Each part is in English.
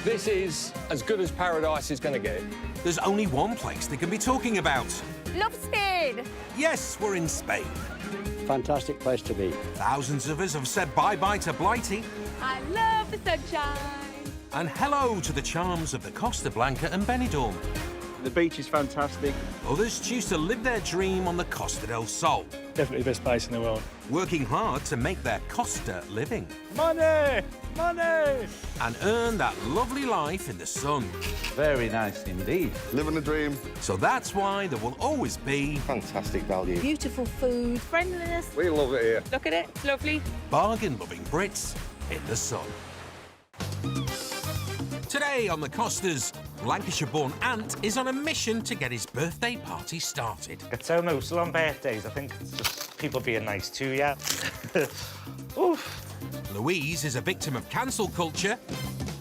This is as good as paradise is going to get. There's only one place they can be talking about. Locksmith! Yes, we're in Spain. Fantastic place to be. Thousands of us have said bye-bye to Blighty I love the sunshine! and hello to the charms of the Costa Blanca and Benidorm. The beach is fantastic. Others choose to live their dream on the Costa del Sol, Definitely the best place in the world. working hard to make their Costa living Money! Money! and earn that lovely life in the sun. Very nice indeed. Living the dream. So that's why there will always be Fantastic value. Beautiful food, friendliness. We love it here. Look at it, it's lovely. bargain-loving Brits in the sun. Today on the Costas, Lancashire-born Ant is on a mission to get his birthday party started. It's so emotional on birthdays. I think it's just people being nice to you. Oof. Louise is a victim of cancel culture,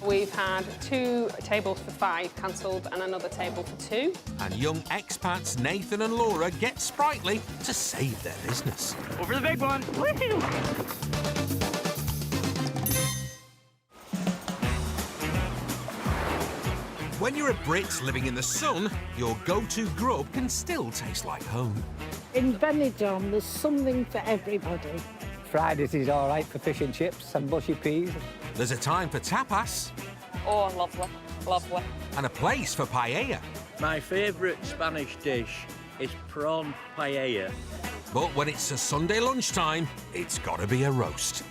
We've had 2 tables for 5 cancelled and another table for 2. and young expats Nathan and Laura get sprightly to save their business. Over the big one. Woohoo! When you're a Brit living in the sun, your go-to grub can still taste like home. In Benidorm, there's something for everybody. Fridays is all right for fish and chips and mushy peas. There's a time for tapas Oh, lovely, lovely. and a place for paella. My favourite Spanish dish is prawn paella. But when it's a Sunday lunchtime, it's got to be a roast.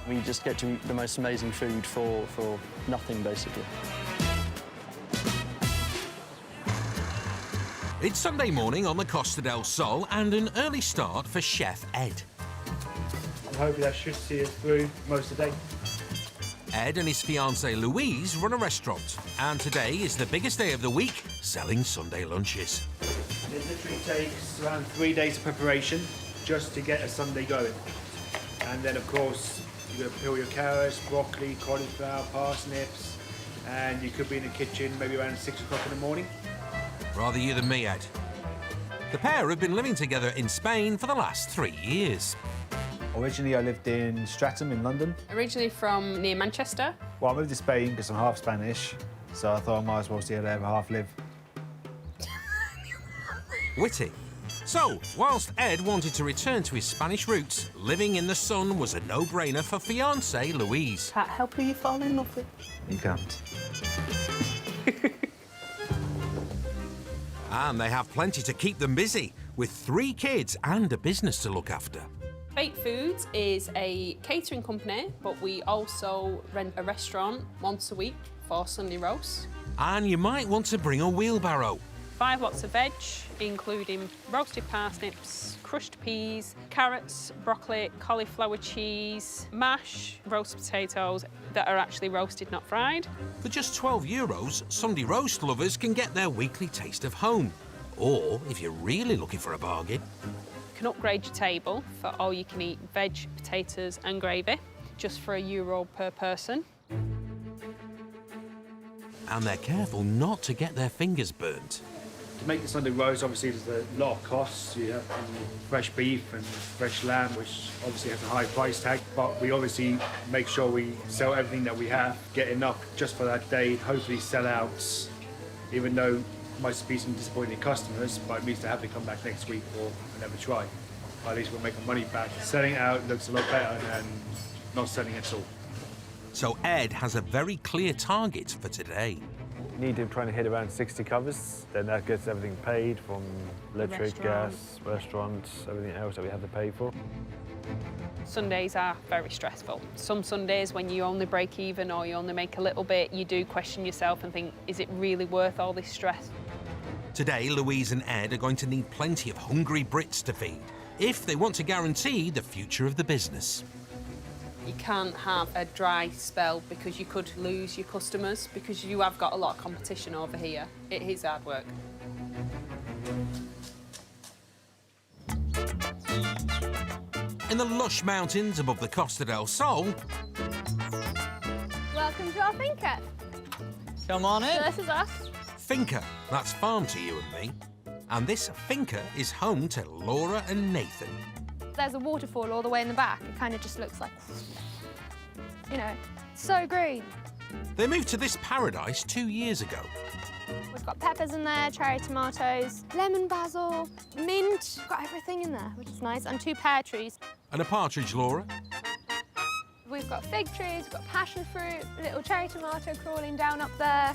We just get to eat the most amazing food for nothing, basically. It's Sunday morning on the Costa del Sol and an early start for Chef Ed. I'm hoping that should see us through most of the day. Ed and his fiancée Louise run a restaurant, and today is the biggest day of the week selling Sunday lunches. It literally takes around 3 days of preparation just to get a Sunday going. And then, of course, you've got to peel your carrots, broccoli, cauliflower, parsnips, and you could be in the kitchen maybe around 6 o'clock in the morning. Rather you than me, Ed. The pair have been living together in Spain for the last 3 years. Originally, I lived in Streatham in London. Originally from near Manchester. Well, I moved to Spain because I'm half Spanish, so I thought I might as well see how the other half live. Witty. So, whilst Ed wanted to return to his Spanish roots, living in the sun was a no-brainer for fiancée Louise. Can't help who you fall in love with. You can't. And they have plenty to keep them busy, with 3 kids and a business to look after. Baked Foods is a catering company, but we also rent a restaurant once a week for Sunday roasts. And you might want to bring a wheelbarrow. 5 lots of veg, including roasted parsnips, crushed peas, carrots, broccoli, cauliflower cheese, mash, roast potatoes that are actually roasted, not fried. For just €12, Sunday roast lovers can get their weekly taste of home. Or, if you're really looking for a bargain, You can upgrade your table for all you can eat veg, potatoes and gravy, just for €1 per person. and they're careful not to get their fingers burnt. To make the Sunday roast, obviously, there's a lot of costs. You have fresh beef and fresh lamb, which obviously has a high price tag. But we obviously make sure we sell everything that we have, get enough just for that day, hopefully sell out, even though might be some disappointing customers, but it means they have to come back next week or never try. At least we'll make our money back. Selling it out looks a lot better than not selling at all. So Ed has a very clear target for today. Need to try and hit around 60 covers, then that gets everything paid from electric, gas, restaurants, everything else that we have to pay for. Sundays are very stressful. Some Sundays when you only break even or you only make a little bit, you do question yourself and think, is it really worth all this stress? Today, Louise and Ed are going to need plenty of hungry Brits to feed if they want to guarantee the future of the business. You can't have a dry spell because you could lose your customers because you have got a lot of competition over here. It is hard work. In the lush mountains above the Costa del Sol, Welcome to our finca. Come on in. So this is us. Finca, that's farm to you and me. And this finca is home to Laura and Nathan. There's a waterfall all the way in the back. It kind of just looks like, you know, so green. They moved to this paradise 2 years ago. We've got peppers in there, cherry tomatoes, lemon basil, mint. We've got everything in there, which is nice, and 2 pear trees. And a partridge, Laura. We've got fig trees, we've got passion fruit, a little cherry tomato crawling down up there.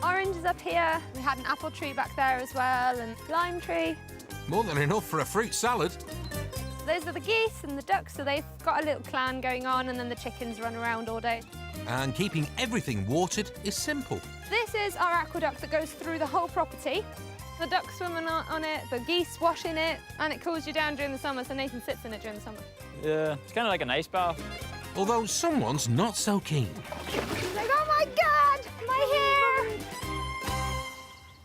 Oranges up here. We had an apple tree back there as well, and lime tree. More than enough for a fruit salad. Those are the geese and the ducks, so they've got a little clan going on, and then the chickens run around all day. And keeping everything watered is simple. This is our aqueduct that goes through the whole property. The ducks swimming on it, the geese wash in it, and it cools you down during the summer, so Nathan sits in it during the summer. Yeah, it's kind of like an ice bath. Although someone's not so keen. He's like, oh my God, my hair!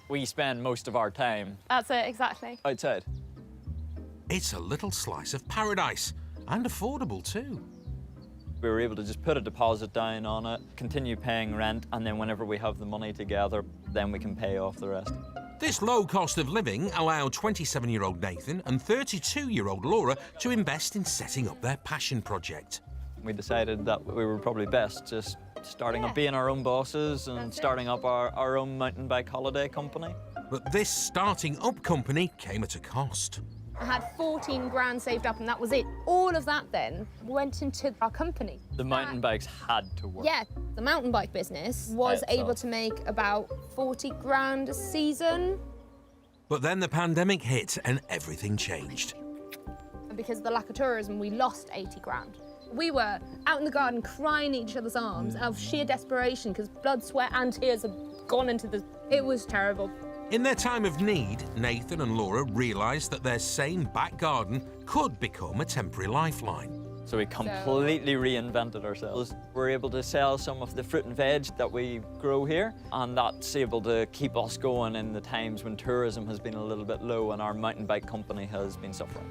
We spend most of our time That's it, exactly. outside. It's a little slice of paradise, and affordable too. We were able to just put a deposit down on it, continue paying rent, and then whenever we have the money together, then we can pay off the rest. This low cost of living allowed 27-year-old Nathan and 32-year-old Laura to invest in setting up their passion project. We decided that we were probably best just starting up being our own bosses and starting up our own mountain bike holiday company. But this starting up company came at a cost. I had 14 grand saved up, and that was it. All of that then went into our company. The mountain bikes had to work. Yeah, the mountain bike business was able to make about 40 grand a season. But then the pandemic hit and everything changed. And because of the lack of tourism, we lost 80 grand. We were out in the garden crying each other's arms out of sheer desperation because blood, sweat and tears had gone into the... It was terrible. In their time of need, Nathan and Laura realised that their same back garden could become a temporary lifeline. So we completely reinvented ourselves. We're able to sell some of the fruit and veg that we grow here, and that's able to keep us going in the times when tourism has been a little bit low and our mountain bike company has been suffering.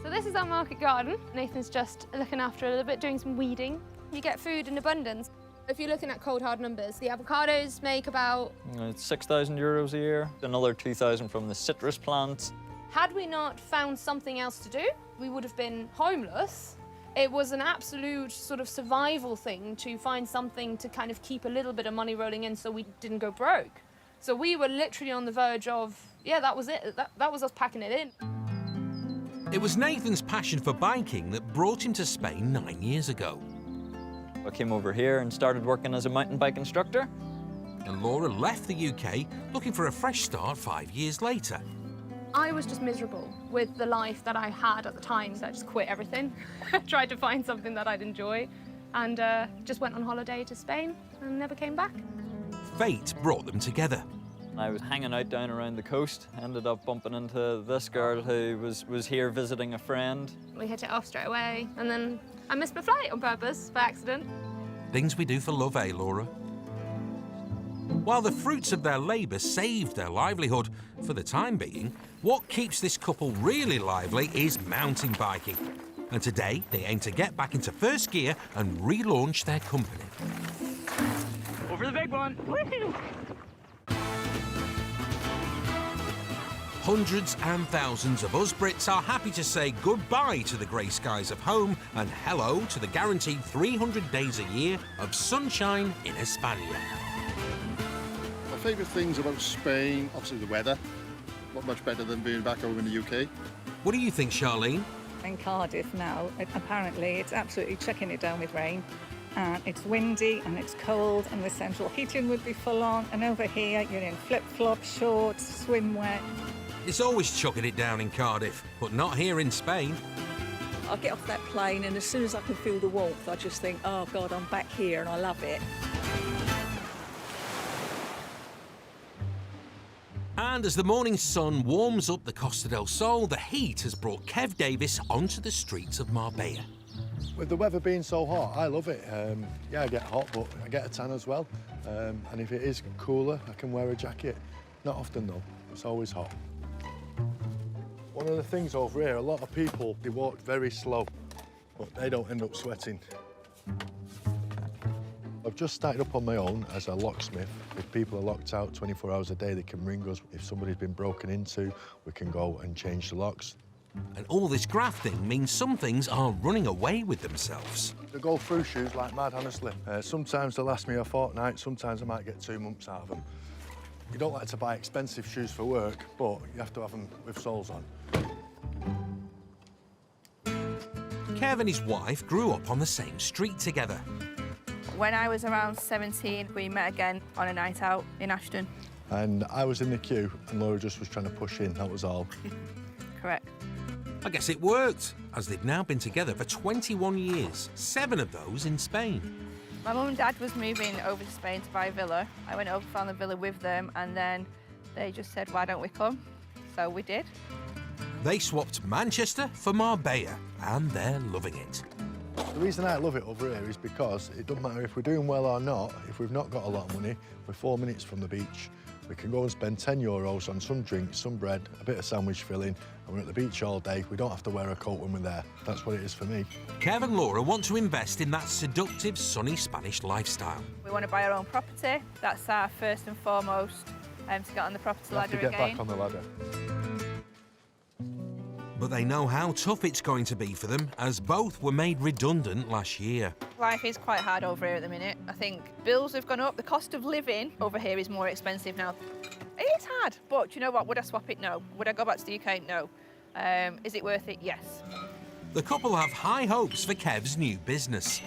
So this is our market garden. Nathan's just looking after it a little bit, doing some weeding. You get food in abundance. If you're looking at cold hard numbers, the avocados make about... It's 6,000 euros a year, another 2,000 from the citrus plants. Had we not found something else to do, we would have been homeless. It was an absolute sort of survival thing to find something to kind of keep a little bit of money rolling in so we didn't go broke. So we were literally on the verge of, yeah, that was it. That was us packing it in. It was Nathan's passion for biking that brought him to Spain 9 years ago. I came over here and started working as a mountain bike instructor. And Laura left the UK looking for a fresh start 5 years later. I was just miserable with the life that I had at the time, so I just quit everything. Tried to find something that I'd enjoy, and just went on holiday to Spain and never came back. Fate brought them together. I was hanging out down around the coast, ended up bumping into this girl who was here visiting a friend. We hit it off straight away, and then I missed my flight on purpose, by accident. Things we do for love, eh, Laura? While the fruits of their labour saved their livelihood, for the time being, what keeps this couple really lively is mountain biking. And today, they aim to get back into first gear and relaunch their company. Over the big one! Woo-hoo! Hundreds and thousands of us Brits are happy to say goodbye to the grey skies of home and hello to the guaranteed 300 days a year of sunshine in España. My favourite things about Spain, obviously the weather. Not much better than being back over in the UK. What do you think, Charlene? In Cardiff now, apparently it's absolutely chucking it down with rain. And it's windy and it's cold and the central heating would be full on. And over here, you're in flip-flops, shorts, swimwear. It's always chucking it down in Cardiff, but not here in Spain. I get off that plane and as soon as I can feel the warmth, I just think, oh God, I'm back here and I love it. And as the morning sun warms up the Costa del Sol, the heat has brought Kev Davis onto the streets of Marbella. With the weather being so hot, I love it. Yeah, I get hot, but I get a tan as well. And if it is cooler, I can wear a jacket. Not often though, it's always hot. One of the things over here, a lot of people, they walk very slow, but they don't end up sweating. I've just started up on my own as a locksmith. If people are locked out 24 hours a day, they can ring us. If somebody's been broken into, we can go and change the locks. And all this grafting means some things are running away with themselves. They go through shoes like mad, honestly. Sometimes they last me a fortnight, sometimes I might get 2 months out of them. You don't like to buy expensive shoes for work, but you have to have them with soles on. Kev and his wife grew up on the same street together. When I was around 17, we met again on a night out in Ashton. And I was in the queue, and Laura just was trying to push in, that was all. Correct. I guess it worked, as they've now been together for 21 years, 7 of those in Spain. My mum and dad was moving over to Spain to buy a villa. I went over, found the villa with them, and then they just said, why don't we come? So we did. They swapped Manchester for Marbella, and they're loving it. The reason I love it over here is because it doesn't matter if we're doing well or not. If we've not got a lot of money, we're 4 minutes from the beach. We can go and spend €10 on some drinks, some bread, a bit of sandwich filling, and we're at the beach all day. We don't have to wear a coat when we're there. That's what it is for me. Kev and Laura want to invest in that seductive, sunny Spanish lifestyle. We want to buy our own property. That's our first and foremost, to get on the property ladder again. Have to get back on the ladder. But they know how tough it's going to be for them, as both were made redundant last year. Life is quite hard over here at the minute. I think bills have gone up. The cost of living over here is more expensive now. It is hard, but you know what? Would I swap it? No. Would I go back to the UK? No. Is it worth it? Yes. The couple have high hopes for Kev's new business.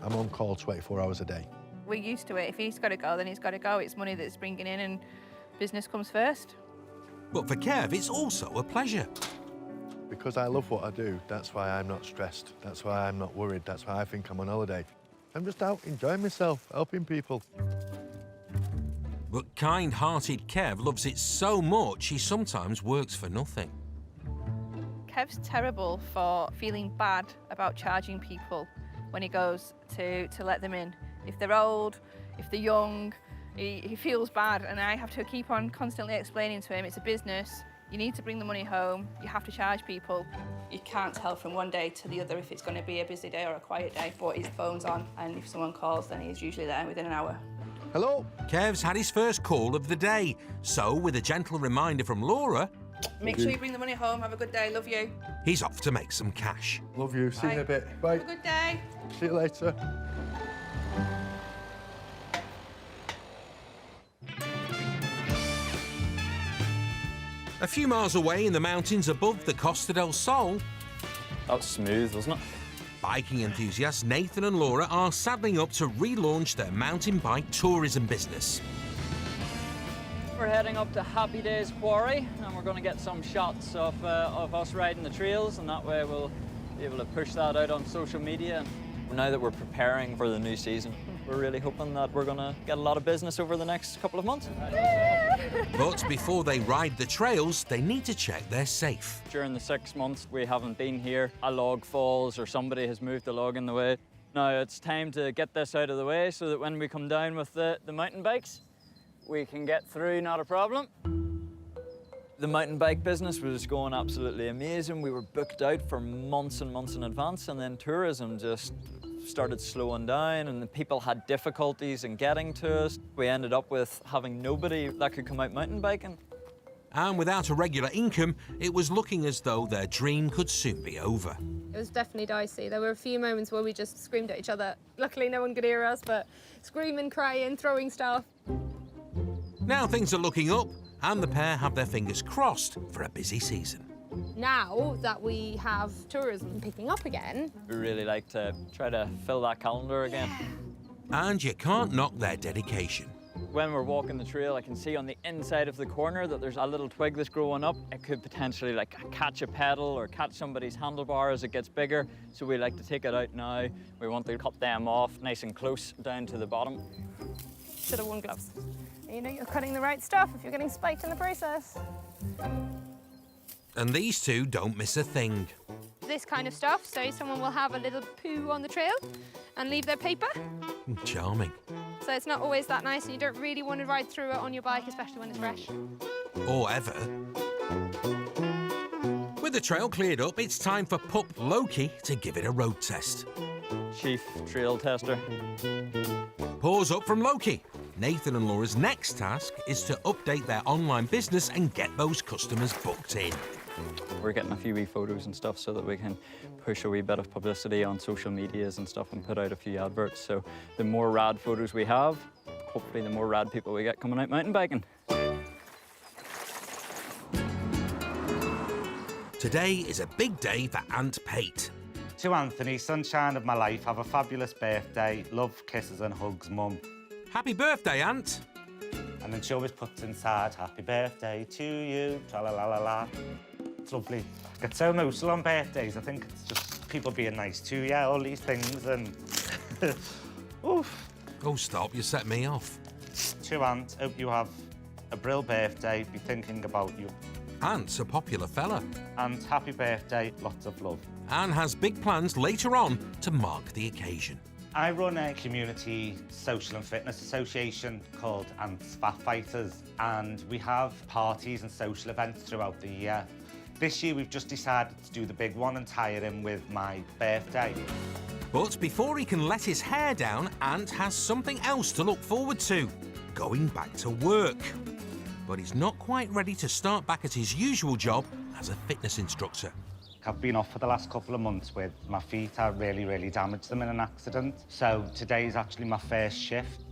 I'm on call 24 hours a day. We're used to it. If he's got to go, then he's got to go. It's money that's bringing in, and business comes first. But for Kev, it's also a pleasure. Because I love what I do, that's why I'm not stressed. That's why I'm not worried. That's why I think I'm on holiday. I'm just out enjoying myself, helping people. But kind-hearted Kev loves it so much he sometimes works for nothing. Kev's terrible for feeling bad about charging people when he goes to let them in. If they're old, if they're young, he feels bad, and I have to keep on constantly explaining to him it's a business. You need to bring the money home. You have to charge people. You can't tell from one day to the other if it's going to be a busy day or a quiet day, but his phone's on, and if someone calls, then he's usually there within an hour. Hello? Kev's had his first call of the day, so with a gentle reminder from Laura... Make sure you bring the money home. Have a good day. Love you. He's off to make some cash. Love you. See you in a bit. Bye. Have a good day. See you later. A few miles away in the mountains above the Costa del Sol... That was smooth, wasn't it? Biking enthusiasts Nathan and Laura are saddling up to relaunch their mountain bike tourism business. We're heading up to Happy Days Quarry, and we're going to get some shots of us riding the trails, and that way we'll be able to push that out on social media. Now that we're preparing for the new season, we're really hoping that we're going to get a lot of business over the next couple of months. But before they ride the trails, they need to check they're safe. During the 6 months we haven't been here, a log falls or somebody has moved a log in the way. Now it's time to get this out of the way so that when we come down with the mountain bikes, we can get through, not a problem. The mountain bike business was going absolutely amazing. We were booked out for months and months in advance, and then tourism just started slowing down, and the people had difficulties in getting to us. We ended up with having nobody that could come out mountain biking. And without a regular income, it was looking as though their dream could soon be over. It was definitely dicey. There were a few moments where we just screamed at each other. Luckily, no one could hear us, but screaming, crying, throwing stuff. Now things are looking up, and the pair have their fingers crossed for a busy season. Now that we have tourism picking up again... We really like to try to fill that calendar again. And you can't knock their dedication. When we're walking the trail, I can see on the inside of the corner that there's a little twig that's growing up. It could potentially catch a pedal or catch somebody's handlebar as it gets bigger. So we like to take it out now. We want to cut them off nice and close down to the bottom. Should have worn gloves. You know you're cutting the right stuff if you're getting spiked in the process. And these two don't miss a thing. This kind of stuff, so someone will have a little poo on the trail and leave their paper. Charming. So it's not always that nice, and you don't really want to ride through it on your bike, especially when it's fresh. Or ever. With the trail cleared up, it's time for pup Loki to give it a road test. Chief trail tester. Paws up from Loki. Nathan and Laura's next task is to update their online business and get those customers booked in. We're getting a few wee photos and stuff so that we can push a wee bit of publicity on social medias and stuff and put out a few adverts. So the more rad photos we have, hopefully the more rad people we get coming out mountain biking. Today is a big day for Aunt Pate. To Anthony, sunshine of my life, have a fabulous birthday. Love, kisses and hugs, Mum. Happy birthday, Aunt. And then she always puts inside, happy birthday to you, tra-la-la-la-la. It's lovely. I get so emotional on birthdays. I think it's just people being nice to you, all these things, and... Oof. Oh, stop, you set me off. To Aunt, hope you have a brill birthday, be thinking about you. Ant's a popular fella. And happy birthday, lots of love. Anne has big plans later on to mark the occasion. I run a community social and fitness association called Ant's Fat Fighters, and we have parties and social events throughout the year. This year we've just decided to do the big one and tie it in with my birthday. But before he can let his hair down, Ant has something else to look forward to, going back to work. But he's not quite ready to start back at his usual job as a fitness instructor. I've been off for the last couple of months with my feet. I really damaged them in an accident. So today's actually my first shift.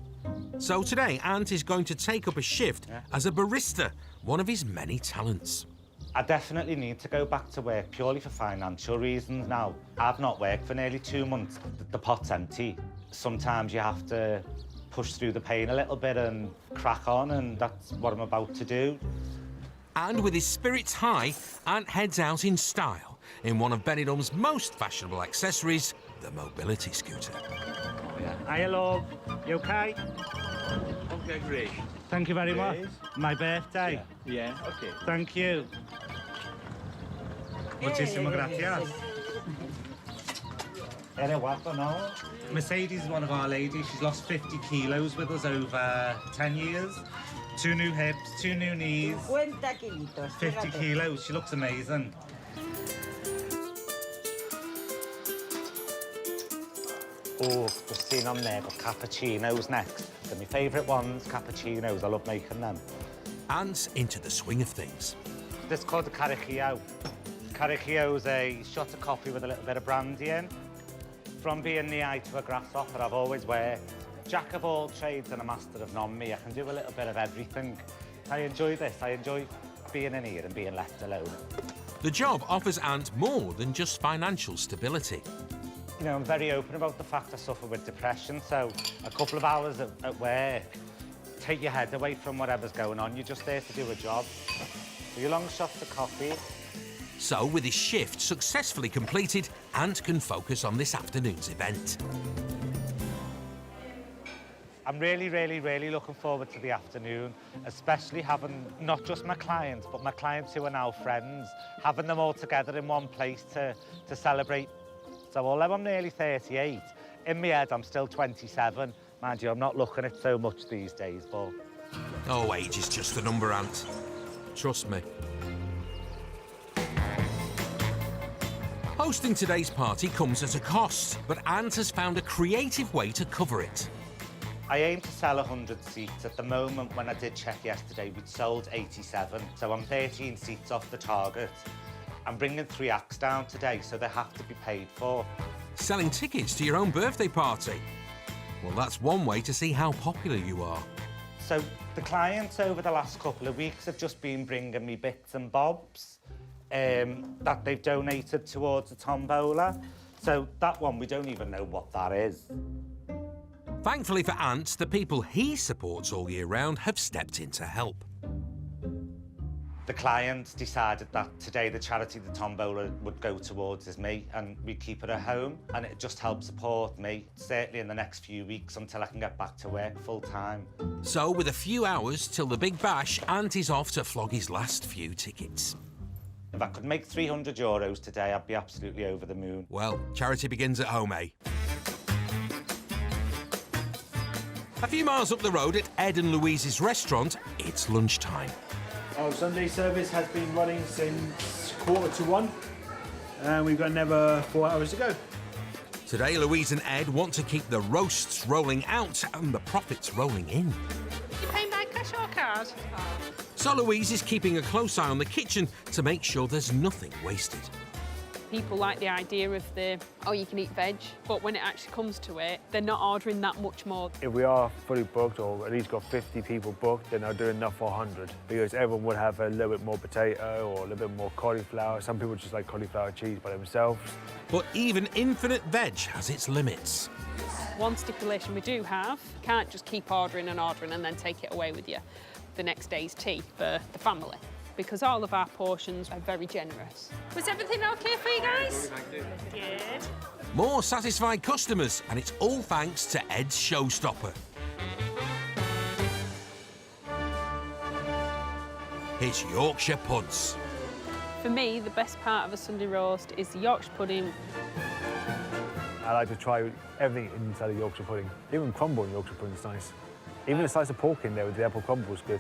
So today, Ant is going to take up a shift as a barista, one of his many talents. I definitely need to go back to work purely for financial reasons now. I've not worked for nearly 2 months. The pot's empty. Sometimes you have to push through the pain a little bit and crack on, and that's what I'm about to do. And with his spirits high, Ant heads out in style in one of Benidorm's most fashionable accessories, the mobility scooter. Hiya, love. You okay? Okay, great. Thank you very much. My birthday. Yeah, okay. Thank you. Muchísimas gracias. Eres guapo, no? Mercedes is one of our ladies. She's lost 50 kilos with us over 10 years. 2 new hips, 2 new knees. 50 kilos. She looks amazing. Oh, the scene on there, but cappuccinos next. They're my favourite ones, cappuccinos. I love making them. Ant's into the swing of things. This is called the Caricchio. Caricchio's a shot of coffee with a little bit of brandy in. From being the eye to a grasshopper, I've always worked. Jack of all trades and a master of none. Me, I can do a little bit of everything. I enjoy this. I enjoy being in here and being left alone. The job offers Ant more than just financial stability. You know, I'm very open about the fact I suffer with depression, so a couple of hours at work, take your head away from whatever's going on. You're just there to do a job. So your long shots of coffee. So, with his shift successfully completed, Ant can focus on this afternoon's event. I'm really looking forward to the afternoon, especially having not just my clients, but my clients who are now friends, having them all together in one place to celebrate. So although I'm nearly 38, in my head I'm still 27. Mind you, I'm not looking at so much these days, but... Oh, age is just a number, Ant. Trust me. Hosting today's party comes at a cost, but Ant has found a creative way to cover it. I aim to sell 100 seats. At the moment, when I did check yesterday, we'd sold 87, so I'm 13 seats off the target. I'm bringing 3 acts down today, so they have to be paid for. Selling tickets to your own birthday party? Well, that's one way to see how popular you are. So the clients over the last couple of weeks have just been bringing me bits and bobs that they've donated towards the tombola. So that one, we don't even know what that is. Thankfully for Ant, the people he supports all year round have stepped in to help. The client decided that today the charity the tombola would go towards is me, and we keep it at home, and it just helps support me, certainly in the next few weeks until I can get back to work full time. So, with a few hours till the big bash, Ant is off to flog his last few tickets. If I could make €300 today, I'd be absolutely over the moon. Well, charity begins at home, eh? A few miles up the road at Ed and Louise's restaurant, it's lunchtime. Our Sunday service has been running since 1:45, and we've got another 4 hours to go. Today, Louise and Ed want to keep the roasts rolling out and the profits rolling in. You paying by cash or card. So Louise is keeping a close eye on the kitchen to make sure there's nothing wasted. People like the idea of the, oh, you can eat veg, but when it actually comes to it, they're not ordering that much more. If we are fully booked, or at least got 50 people booked, then I'll do enough for 100, because everyone would have a little bit more potato or a little bit more cauliflower. Some people just like cauliflower cheese by themselves. But even infinite veg has its limits. One stipulation we do have, you can't just keep ordering and ordering and then take it away with you the next day's tea for the family, because all of our portions are very generous. Was everything okay for you guys? Good. More satisfied customers, and it's all thanks to Ed's showstopper. It's Yorkshire puds. For me, the best part of a Sunday roast is the Yorkshire pudding. I like to try everything inside of Yorkshire pudding. Even crumble in Yorkshire pudding is nice. Even a slice of pork in there with the apple crumble is good.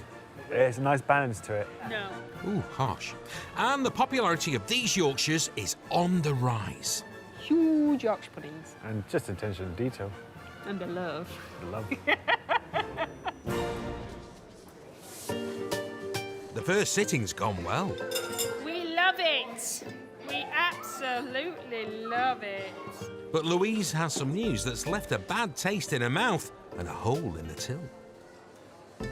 There's a nice balance to it. No. Ooh, harsh. And the popularity of these Yorkshires is on the rise. Huge Yorkshire puddings. And just attention to detail. And the love. The love. The first sitting's gone well. We love it. We absolutely love it. But Louise has some news that's left a bad taste in her mouth and a hole in the till.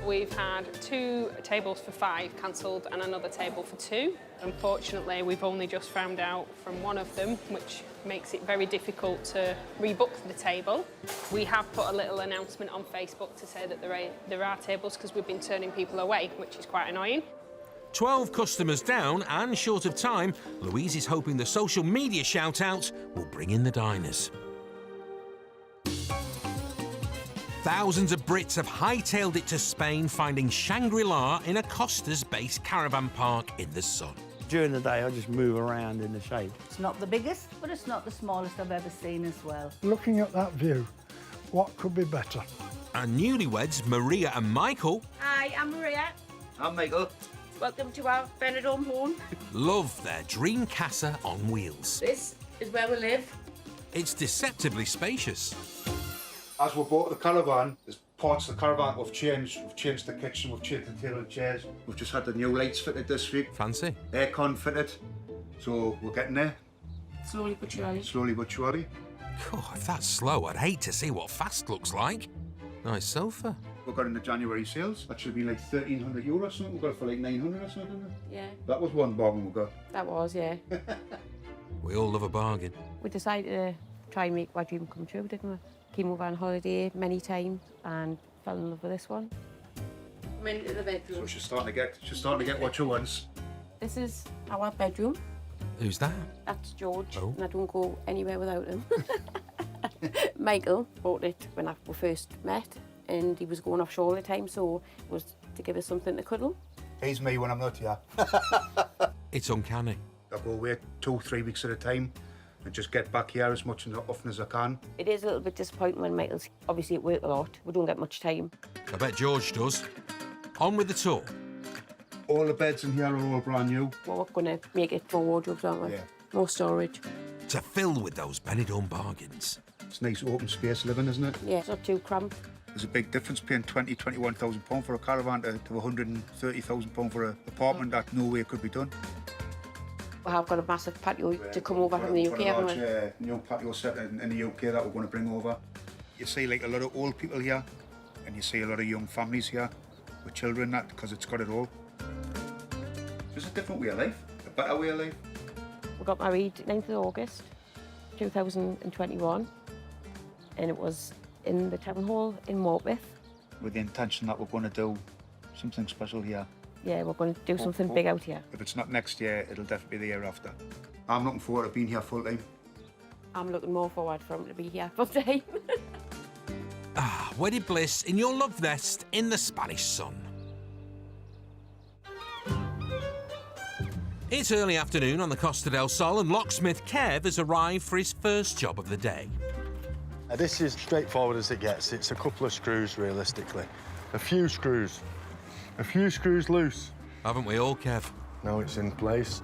We've had 2 tables for 5 cancelled and another table for 2. Unfortunately, we've only just found out from one of them, which makes it very difficult to rebook the table. We have put a little announcement on Facebook to say that there are tables, because we've been turning people away, which is quite annoying. 12 customers down and short of time, Louise is hoping the social media shout-out will bring in the diners. Thousands of Brits have hightailed it to Spain, finding Shangri-La in a Costas-based caravan park in the sun. During the day, I just move around in the shade. It's not the biggest, but it's not the smallest I've ever seen as well. Looking at that view, what could be better? And newlyweds Maria and Michael Hi, I'm Maria. I'm Michael. Welcome to our Benidorm home. love their dream casa on wheels. This is where we live. It's deceptively spacious. As we bought the caravan, there's parts of the caravan we've changed. We've changed the kitchen, we've changed the table and chairs. We've just had the new lights fitted this week. Fancy. Aircon fitted. So we're getting there. Slowly but surely. Slowly but surely. God, if that's slow, I'd hate to see what fast looks like. Nice sofa. We got in the January sales. That should have been like €1,300 or something. We got it for like 900 or something. Yeah. That was one bargain we got. That was, yeah. We all love a bargain. We decided to try and make our dream come true, didn't we? Came over on holiday many times and fell in love with this one. I'm into the bedroom. So she's starting to get what she wants. This is our bedroom. Who's that? That's George, Oh. and I don't go anywhere without him. Michael bought it when we first met, and he was going offshore all the time, so it was to give us something to cuddle. He's me when I'm not here. It's uncanny. I go away 2-3 weeks at a time and just get back here as much and often as I can. It is a little bit disappointing when Michael's obviously at work a lot. We don't get much time. I bet George does. On with the tour. All the beds in here are all brand new. Well, we're going to make it for wardrobes, aren't we? Yeah. More storage. To fill with those Benidorm bargains. It's nice open space living, isn't it? Yeah, it's not too cramped. There's a big difference paying £21,000 for a caravan to £130,000 for an apartment that no way could be done. We have got a massive patio to come over from the UK, haven't we? New patio set in the UK that we're going to bring over. You see like a lot of old people here, and you see a lot of young families here with children, that because it's got it all. It's a different way of life, a better way of life. We got married 9th of August 2021, and it was in the town hall in Morpeth. With the intention that we're going to do something special here. Yeah, we're going to do something big out here. If it's not next year, it'll definitely be the year after. I'm looking forward to being here full time. I'm looking more forward for him to be here full time. Wedded bliss in your love nest in the Spanish sun. It's early afternoon on the Costa del Sol, and locksmith Kev has arrived for his first job of the day. This is straightforward as it gets. It's a couple of screws, realistically. A few screws loose. Haven't we all, Kev? Now it's in place,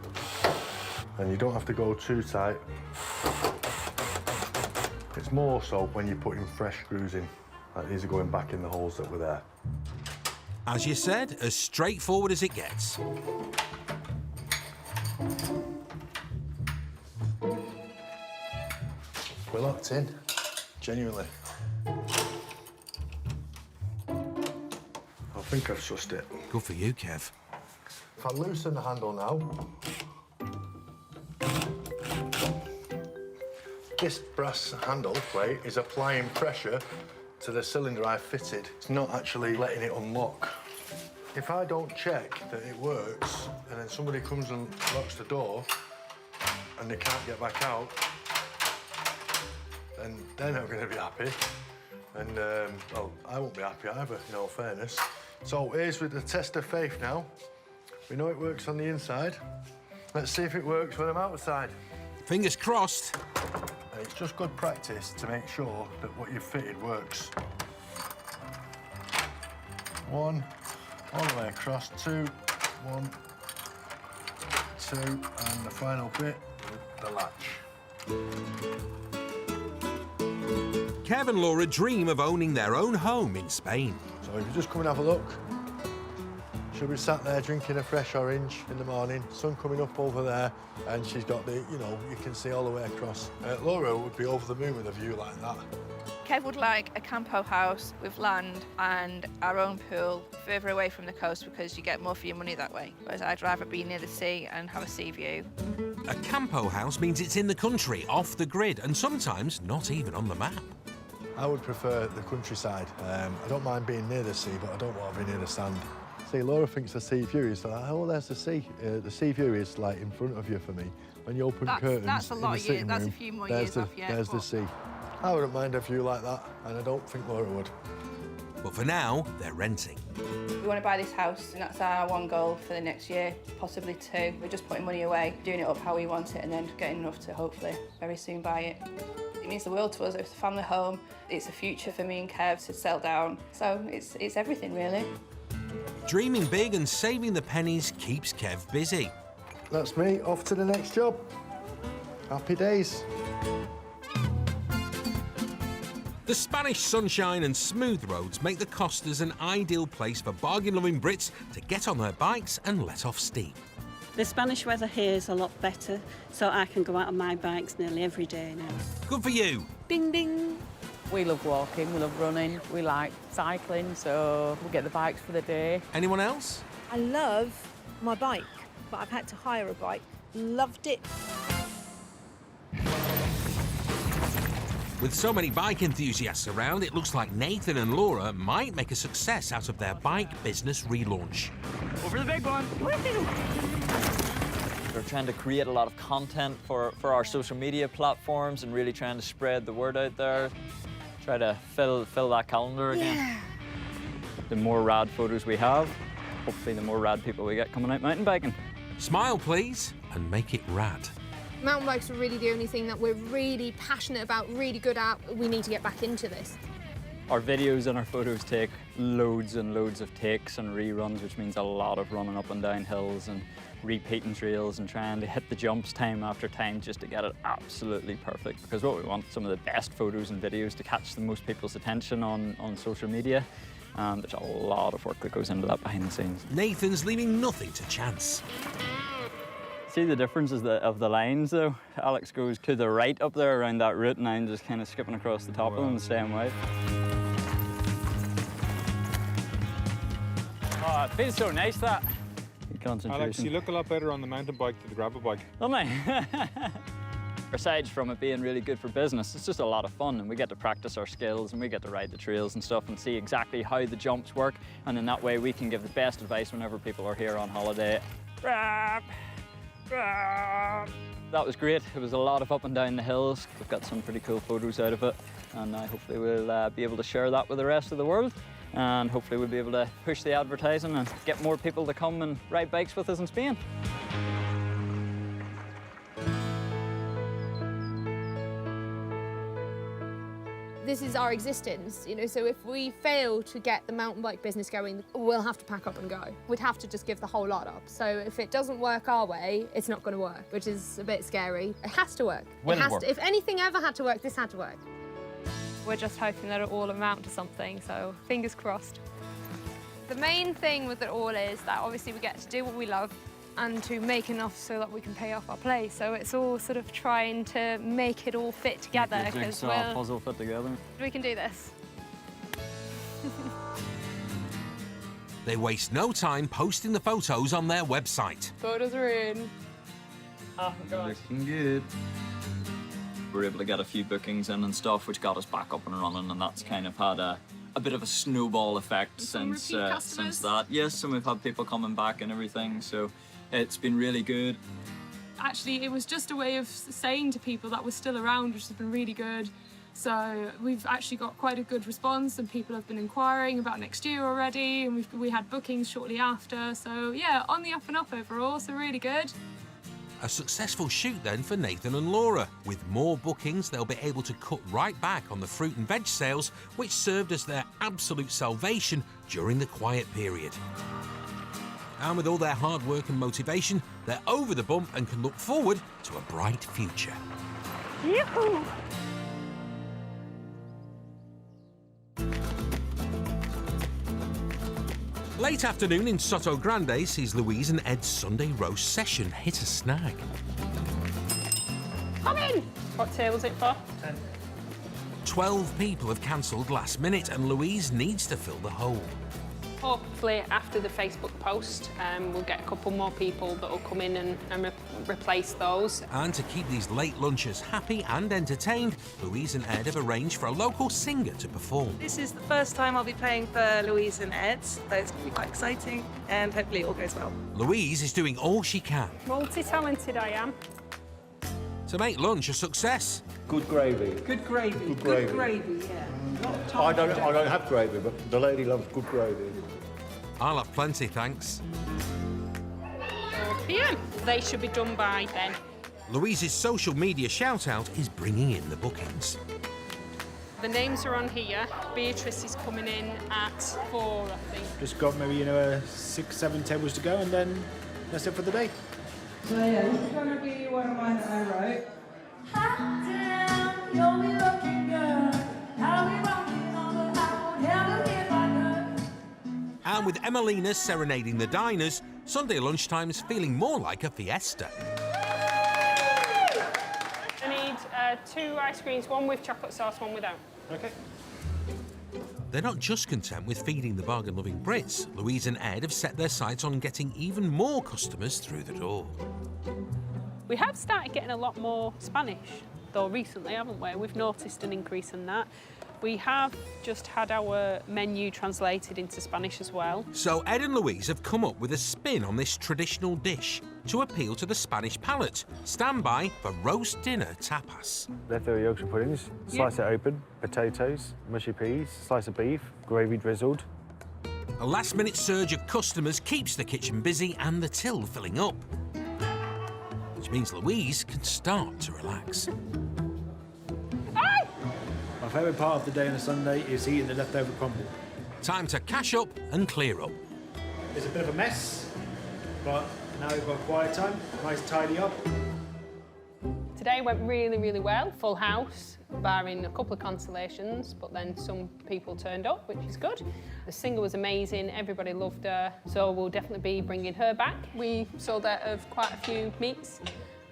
and you don't have to go too tight. It's more so when you're putting fresh screws in. Like these are going back in the holes that were there. As you said, as straightforward as it gets. We're locked in, genuinely. I think I've sussed it. Good for you, Kev. If I loosen the handle now, this brass handle plate is applying pressure to the cylinder I've fitted. It's not actually letting it unlock. If I don't check that it works, and then somebody comes and locks the door, and they can't get back out, then they're not going to be happy. And, well, I won't be happy either, in all fairness. So here's with the test of faith now. We know it works on the inside. Let's see if it works when I'm outside. Fingers crossed. And it's just good practice to make sure that what you've fitted works. 1, all the way across, 2, 1, 2, and the final bit, the latch. Kev and Laura dream of owning their own home in Spain. So if you just come and have a look, she'll be sat there drinking a fresh orange in the morning, sun coming up over there, and she's got the, you know, you can see all the way across. Laura would be over the moon with a view like that. Kev would like a campo house with land and our own pool further away from the coast because you get more for your money that way. Whereas I'd rather be near the sea and have a sea view. A campo house means it's in the country, off the grid, and sometimes not even on the map. I would prefer the countryside. I don't mind being near the sea, but I don't want to be near the sand. See, Laura thinks the sea view is like, oh, there's the sea. The sea view is like in front of you for me. When you open curtains that's a lot in the of sitting years. That's room, a few more there's years the, off yet. There's the sea. I wouldn't mind a view like that, and I don't think Laura would. But for now, they're renting. We want to buy this house, and that's our one goal for the next year, possibly 2. We're just putting money away, doing it up how we want it, and then getting enough to hopefully very soon buy it. It means the world to us. It's a family home. It's a future for me and Kev to settle down. So it's everything, really. Dreaming big and saving the pennies keeps Kev busy. That's me, off to the next job. Happy days. The Spanish sunshine and smooth roads make the Costas an ideal place for bargain-loving Brits to get on their bikes and let off steam. The Spanish weather here is a lot better, so I can go out on my bikes nearly every day now. Good for you. Bing, bing. We love walking, we love running, we like cycling, so we get the bikes for the day. Anyone else? I love my bike, but I've had to hire a bike. Loved it. With so many bike enthusiasts around, it looks like Nathan and Laura might make a success out of their bike business relaunch. Over the big one. We're trying to create a lot of content for our social media platforms and really trying to spread the word out there. Try to fill that calendar again. Yeah. The more rad photos we have, hopefully the more rad people we get coming out mountain biking. Smile, please, and make it rad. Mountain bikes are really the only thing that we're really passionate about, really good at. We need to get back into this. Our videos and our photos take loads and loads of takes and reruns, which means a lot of running up and down hills and repeating trails and trying to hit the jumps time after time just to get it absolutely perfect. Because what we want, some of the best photos and videos to catch the most people's attention on social media. There's a lot of work that goes into that behind the scenes. Nathan's leaving nothing to chance. See the difference of the lines though? Alex goes to the right up there around that route and I'm just kind of skipping across the top of them the same way. Oh, it feels so nice that. Alex, you look a lot better on the mountain bike than the gravel bike. Don't I? Aside from it being really good for business, it's just a lot of fun and we get to practice our skills and we get to ride the trails and stuff and see exactly how the jumps work, and in that way we can give the best advice whenever people are here on holiday. That was great. It was a lot of up and down the hills. We've got some pretty cool photos out of it, and hopefully we'll be able to share that with the rest of the world, and hopefully we'll be able to push the advertising and get more people to come and ride bikes with us in Spain. This is our existence, you know, so if we fail to get the mountain bike business going, we'll have to pack up and go. We'd have to just give the whole lot up. So if it doesn't work our way, it's not going to work, which is a bit scary. It has to work. Will it work? If anything ever had to work, this had to work. We're just hoping that it all amount to something, so fingers crossed. The main thing with it all is that obviously we get to do what we love and to make enough so that we can pay off our place. So it's all sort of trying to make it all fit together. Because puzzle fit together. We can do this. They waste no time posting the photos on their website. Photos are in. Oh, looking good. We were able to get a few bookings in and stuff, which got us back up and running, and that's kind of had a bit of a snowball effect since that. Yes, and we've had people coming back and everything, so it's been really good. Actually, it was just a way of saying to people that we're still around, which has been really good. So we've actually got quite a good response, and people have been inquiring about next year already, and we had bookings shortly after. So yeah, on the up and up overall, so really good. A successful shoot then for Nathan and Laura. With more bookings, they'll be able to cut right back on the fruit and veg sales, which served as their absolute salvation during the quiet period. And with all their hard work and motivation, they're over the bump and can look forward to a bright future. Yoo-hoo! Late afternoon in Soto Grande sees Louise and Ed's Sunday roast session hit a snag. Come in! What table's it for? 10. 12 people have cancelled last minute and Louise needs to fill the hole. Hopefully after the Facebook post, we'll get a couple more people that will come in and replace those. And to keep these late lunchers happy and entertained, Louise and Ed have arranged for a local singer to perform. This is the first time I'll be playing for Louise and Ed, so it's going to be quite exciting, and hopefully it all goes well. Louise is doing all she can Multi-talented I am. to make lunch a success. Good gravy. Good gravy. Good gravy. Good gravy, yeah. I don't have gravy, but the lady loves good gravy. I'll have plenty, thanks. 4 p.m. They should be done by then. Louise's social media shout-out is bringing in the bookings. The names are on here. Beatrice is coming in at 4, I think. Just got maybe 6, 7 tables to go, and then that's it for the day. So yeah, this is going to be one of mine that I wrote. Hot damn, you'll be looking good. I'll be rocking on the road, hell if I could. And with Emelina serenading the diners, Sunday lunchtime's feeling more like a fiesta. I need 2 ice creams, one with chocolate sauce, one without. Okay. They're not just content with feeding the bargain-loving Brits. Louise and Ed have set their sights on getting even more customers through the door. We have started getting a lot more Spanish, though, recently, haven't we? We've noticed an increase in that. We have just had our menu translated into Spanish as well. So Ed and Louise have come up with a spin on this traditional dish to appeal to the Spanish palate. Stand by for roast dinner tapas. Leftover Yorkshire puddings, slice it open, potatoes, mushy peas, slice of beef, gravy drizzled. A last-minute surge of customers keeps the kitchen busy and the till filling up, which means Louise can start to relax. My favourite part of the day on a Sunday is eating the leftover crumble. Time to cash up and clear up. It's a bit of a mess, but now we've got quiet time, nice tidy up. Today went really, really well, full house, barring a couple of cancellations, but then some people turned up, which is good. The singer was amazing, everybody loved her, so we'll definitely be bringing her back. We sold out of quite a few meats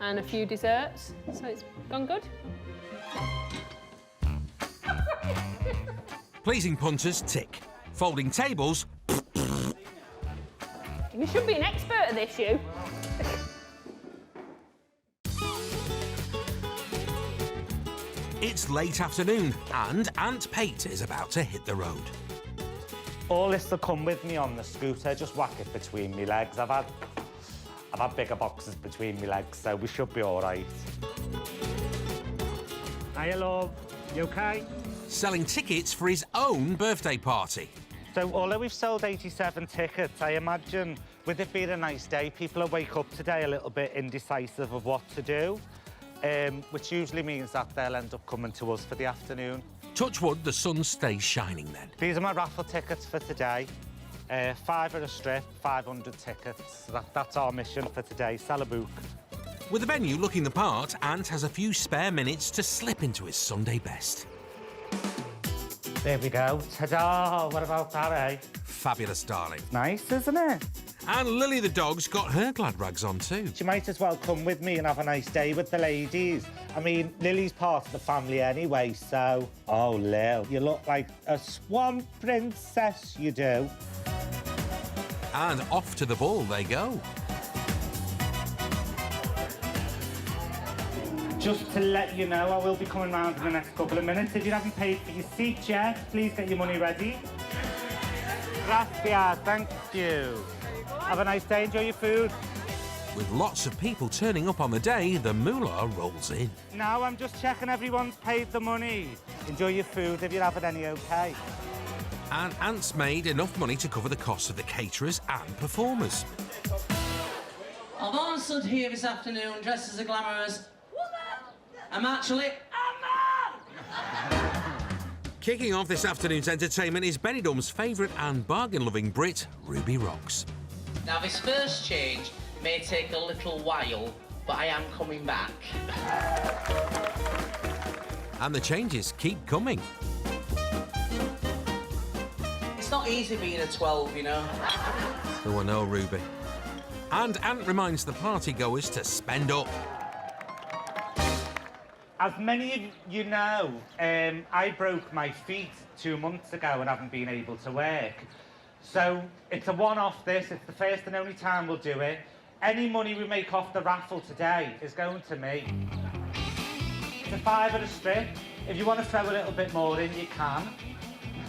and a few desserts, so it's gone good. Pleasing punters, tick. Folding tables. You should be an expert at this, you. It's late afternoon and Aunt Pate is about to hit the road. All this to come with me on the scooter, just whack it between me legs. I've had bigger boxes between me legs, so we should be all right. Hiya, love. You okay? Selling tickets for his own birthday party. So although we've sold 87 tickets, I imagine with it being a nice day, people will wake up today a little bit indecisive of what to do, which usually means that they'll end up coming to us for the afternoon. Touch wood, the sun stays shining then. These are my raffle tickets for today. 5 at a strip, 500 tickets. That's our mission for today, sell a book. With the venue looking the part, Ant has a few spare minutes to slip into his Sunday best. There we go. Ta-da! What about that, eh? fabulous, darling. Nice, isn't it? And Lily the dog's got her glad rags on too. She might as well come with me and have a nice day with the ladies. I mean, Lily's part of the family anyway, so... Oh, Lil, you look like a swamp princess, you do. And off to the ball they go. Just to let you know, I will be coming round in the next couple of minutes. If you haven't paid for your seat yet, please get your money ready. Gracias, thank you. Have a nice day, enjoy your food. With lots of people turning up on the day, the moolah rolls in. Now I'm just checking everyone's paid the money. Enjoy your food if you're having any, okay? And Ant's made enough money to cover the costs of the caterers and performers. I've only stood here this afternoon dressed as a glamorous woman. I'm actually a man. Kicking off this afternoon's entertainment is Benidorm's favourite and bargain-loving Brit, Ruby Rocks. Now this first change may take a little while, but I am coming back. And the changes keep coming. It's not easy being a 12, you know. Oh, I know, Ruby. And Ant reminds the partygoers to spend up. As many of you know, I broke my feet 2 months ago and haven't been able to work. So it's a one-off this, it's the first and only time we'll do it. Any money we make off the raffle today is going to me. It's a £5 a strip. If you want to throw a little bit more in, you can.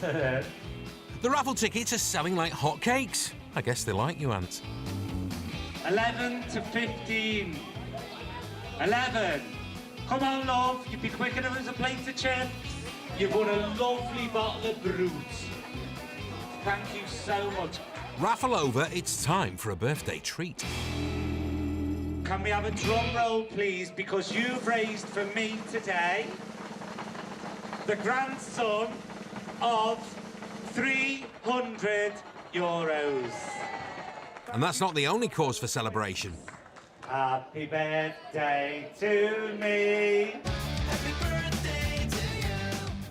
The raffle tickets are selling like hotcakes. I guess they like you, Ant. 11 to 15. 11. Come on, love. You'd be quick enough as a plate of chips. You've won a lovely bottle of Brits. Thank you so much. Raffle over, it's time for a birthday treat. Can we have a drum roll, please? Because you've raised for me today the grandson of €300. And that's not the only cause for celebration. Happy birthday to me.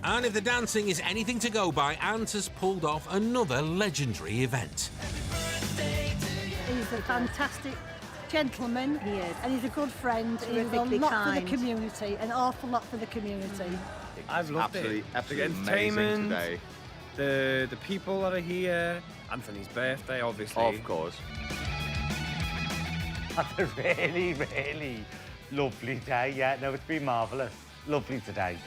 And if the dancing is anything to go by, Ant has pulled off another legendary event. He's a fantastic gentleman. He is. And he's a good friend. He's a lot for the community, an awful lot for the community. I've loved Absolutely, it. absolutely The amazing entertainment, today. the people that are here, Anthony's birthday, obviously. Of course. Had a really, really lovely day. Yeah, no, it's been marvellous. Lovely today.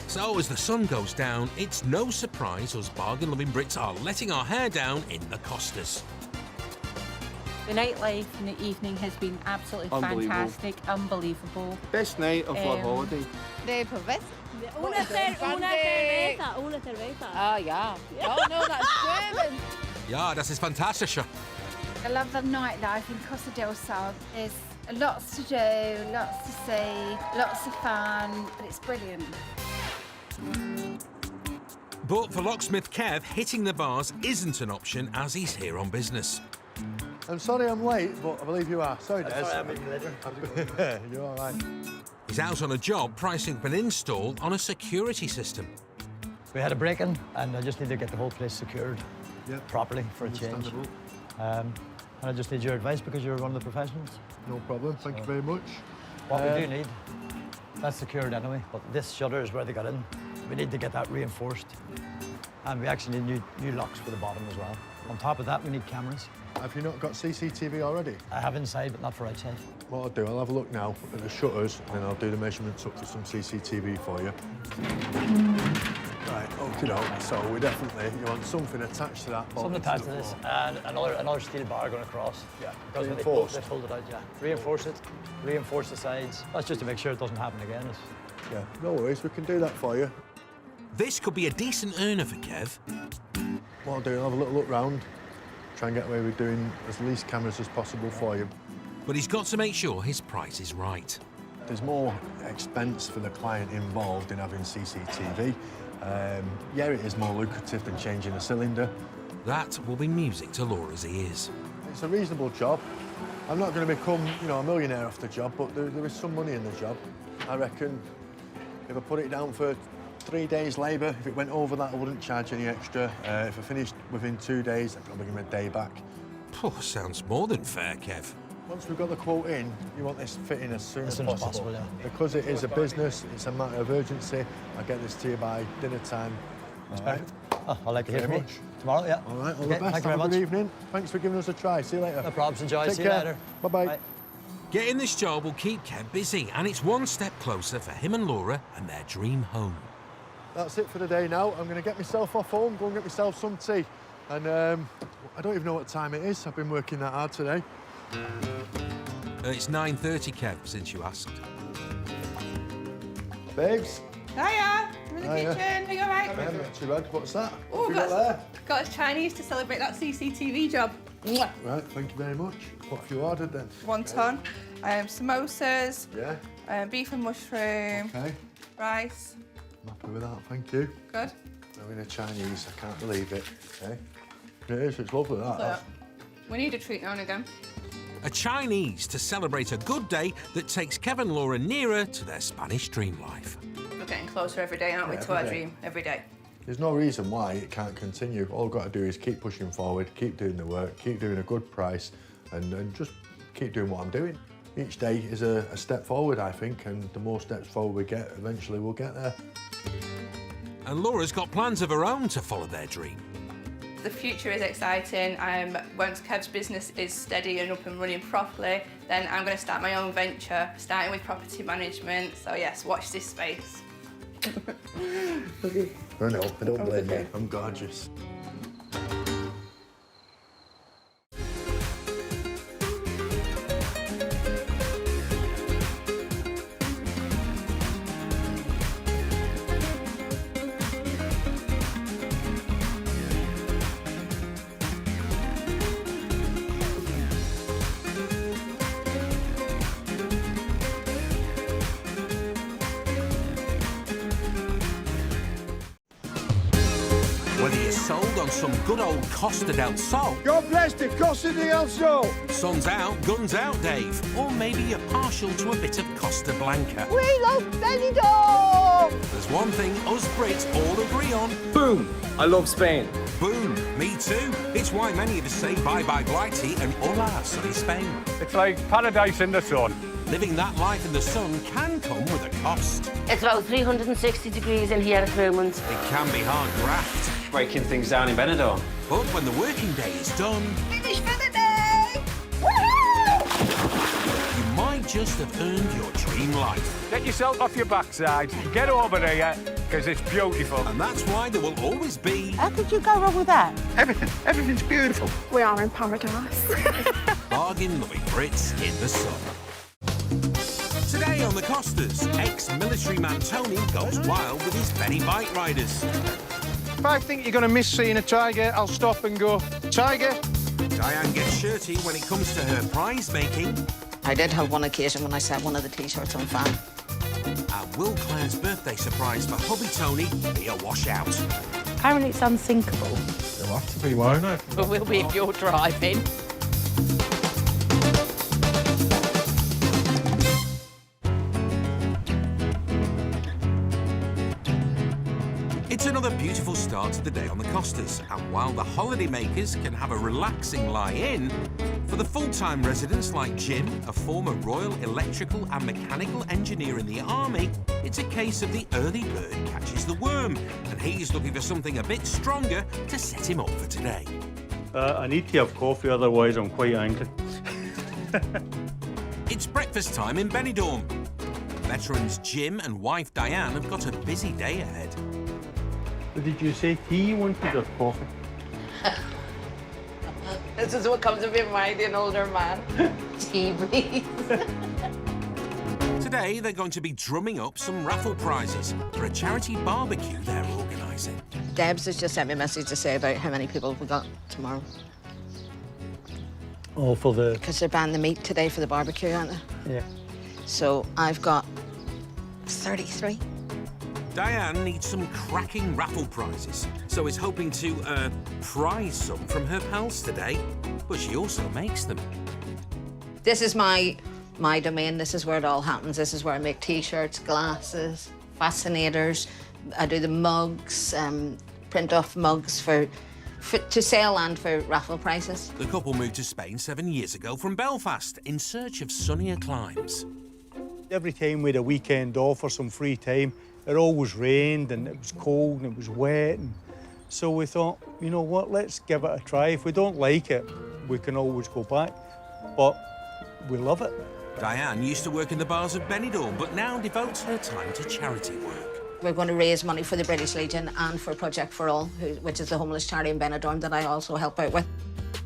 So as the sun goes down, it's no surprise us bargain-loving Brits are letting our hair down in the Costas. The nightlife in the evening has been absolutely fantastic, unbelievable. Best night of our holiday. De cerveza. Una cerveza. Oh, yeah. Oh, no, that's German. Ja, das ist fantastisch. I love the nightlife in Costa del Sol. There's lots to do, lots to see, lots of fun, but it's brilliant. But for Locksmith Kev, hitting the bars isn't an option as he's here on business. I'm sorry I'm late, but I believe you are. Sorry, Des. Sorry, I'm in later. You're all right. He's out on a job pricing up an install on a security system. We had a break-in, and I just need to get the whole place secured properly for a change. And I just need your advice because you're one of the professionals. No problem. Thank you very much. What we do need, that's secured anyway, but this shutter is where they got in. We need to get that reinforced. And we actually need new locks for the bottom as well. On top of that, we need cameras. Have you not got CCTV already? I have inside, but not for outside. What I'll do, I'll have a look now at the shutters, and then I'll do the measurements up to some CCTV for you. Right, okay, so we definitely, you want something attached to that bottom. Something attached to this, and another steel bar going across. Yeah. Because when Reinforced. they fold it out, yeah. Reinforce it, reinforce the sides. That's just to make sure it doesn't happen again. Yeah, no worries, we can do that for you. This could be a decent earner for Kev. What I'll do, I'll have a little look round, try and get away with doing as least cameras as possible for you. But he's got to make sure his price is right. There's more expense for the client involved in having CCTV. Yeah, it is more lucrative than changing a cylinder. That will be music to Laura's ears. It's a reasonable job. I'm not going to become, a millionaire off the job, but there is some money in the job. I reckon If I put it down for 3 days labour, if it went over that, I wouldn't charge any extra. If I finished within 2 days, I'd probably give him a day back. Oh, sounds more than fair, Kev. Once we've got the quote in, you want this fitting as soon as possible. Yeah. Because it is a business, it's a matter of urgency. I'll get this to you by dinner time. Perfect. Oh, I'll like to hear from you tomorrow, yeah. All right, all Okay, the best. thank you very Have a much. good evening. Thanks for giving us a try. See you later. No problems. Enjoy. Take See care. you later. Bye-bye. Bye. Getting this job will keep Kev busy, and it's one step closer for him and Laura and their dream home. That's it for the day now. I'm going to get myself off home, go and get myself some tea. And I don't even know what time it is. I've been working that hard today. It's 9:30, Kev, since you asked. Babes. Hiya, I'm in the kitchen. Are you all right? I'm not too bad. What's that? Oh, What have you got there? got a Chinese to celebrate that CCTV job. Mwah. Right, thank you very much. What have you ordered then? Wonton, samosas, Yeah, beef and mushroom, okay. rice. I'm happy with that, thank you. Good. Having a Chinese, I can't believe it. Okay. It is, it's lovely that. So, we need a treat now and again. A Chinese to celebrate a good day that takes Kev and Laura nearer to their Spanish dream life. We're getting closer every day, aren't we, Yeah, to our every day. dream, every day. There's no reason why it can't continue. All I've got to do is keep pushing forward, keep doing the work, keep doing a good price, and just keep doing what I'm doing. Each day is a step forward, I think, and the more steps forward we get, eventually we'll get there. And Laura's got plans of her own to follow their dream. The future is exciting. Once Kev's business is steady and up and running properly, then I'm going to start my own venture, starting with property management. So yes, watch this space. I know, I don't blame you. I'm gorgeous. Whether you're sold on some good old Costa del Sol, God bless the Costa del Sol. sun's out, guns out, Dave, or maybe you're partial to a bit of Costa Blanca. We love Benidorm! There's one thing us Brits all agree on. Boom! I love Spain. Boom! Me too. It's why many of us say bye-bye Blighty and hola sunny Spain. It's like paradise in the sun. Living that life in the sun can come with a cost. It's about 360 degrees in here at the moment. It can be hard graft. Breaking things down in Benidorm. But when the working day is done, Finish for the day! Woohoo! you might just have earned your dream life. Get yourself off your backside, get over here, because it's beautiful. And that's why there will always be... How could you go wrong with that? Everything's beautiful. We are in paradise. bargain-loving Brits in the sun. Today on the Costas, ex-military man Tony goes wild with his penny bike riders. If I think you're going to miss seeing a tiger, I'll stop and go, Tiger? Diane gets shirty when it comes to her prize making. I did have one occasion when I set one of the T-shirts on fire. And will Claire's birthday surprise for hubby Tony be a washout? Apparently it's unsinkable. It'll have to be, won't it? But will be if you're driving. It's another beautiful start to the day on the Costas, and while the holiday makers can have a relaxing lie-in, for the full-time residents like Jim, a former Royal Electrical and Mechanical Engineer in the Army, it's a case of the early bird catches the worm, and he's looking for something a bit stronger to set him up for today. I need to have coffee, otherwise I'm quite angry. It's breakfast time in Benidorm. Veterans Jim and wife Diane have got a busy day ahead. What did you say? Tea wanted or coffee? This is what comes of being married to an older man. Tea, please. Today, they're going to be drumming up some raffle prizes for a charity barbecue they're organising. Debs has just sent me a message to say about how many people we got tomorrow. Oh, for the... Because they're banning the meat today for the barbecue, aren't they? Yeah. So I've got 33. Diane needs some cracking raffle prizes, so is hoping to, prize some from her pals today, but she also makes them. This is my domain. This is where it all happens. This is where I make T-shirts, glasses, fascinators. I do the mugs, print off mugs to sell and for raffle prices. The couple moved to Spain 7 years ago from Belfast in search of sunnier climes. Every time we had a weekend off or some free time, it always rained and it was cold and it was wet. And so we thought, you know what, let's give it a try. If we don't like it, we can always go back. But we love it. Diane used to work in the bars of Benidorm, but now devotes her time to charity work. We're going to raise money for the British Legion and for Project for All, which is the homeless charity in Benidorm that I also help out with.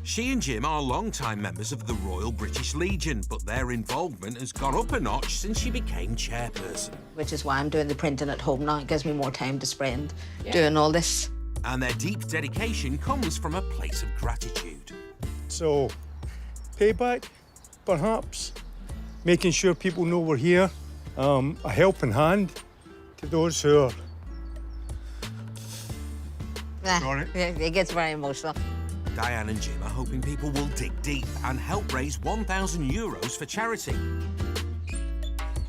She and Jim are long-time members of the Royal British Legion, but their involvement has gone up a notch since she became chairperson. Which is why I'm doing the printing at home now. It gives me more time to spend doing all this. And their deep dedication comes from a place of gratitude. So, payback, perhaps. Making sure people know we're here. A helping hand to those who are... Sorry. It gets very emotional. Diane and Jim are hoping people will dig deep and help raise €1,000 for charity.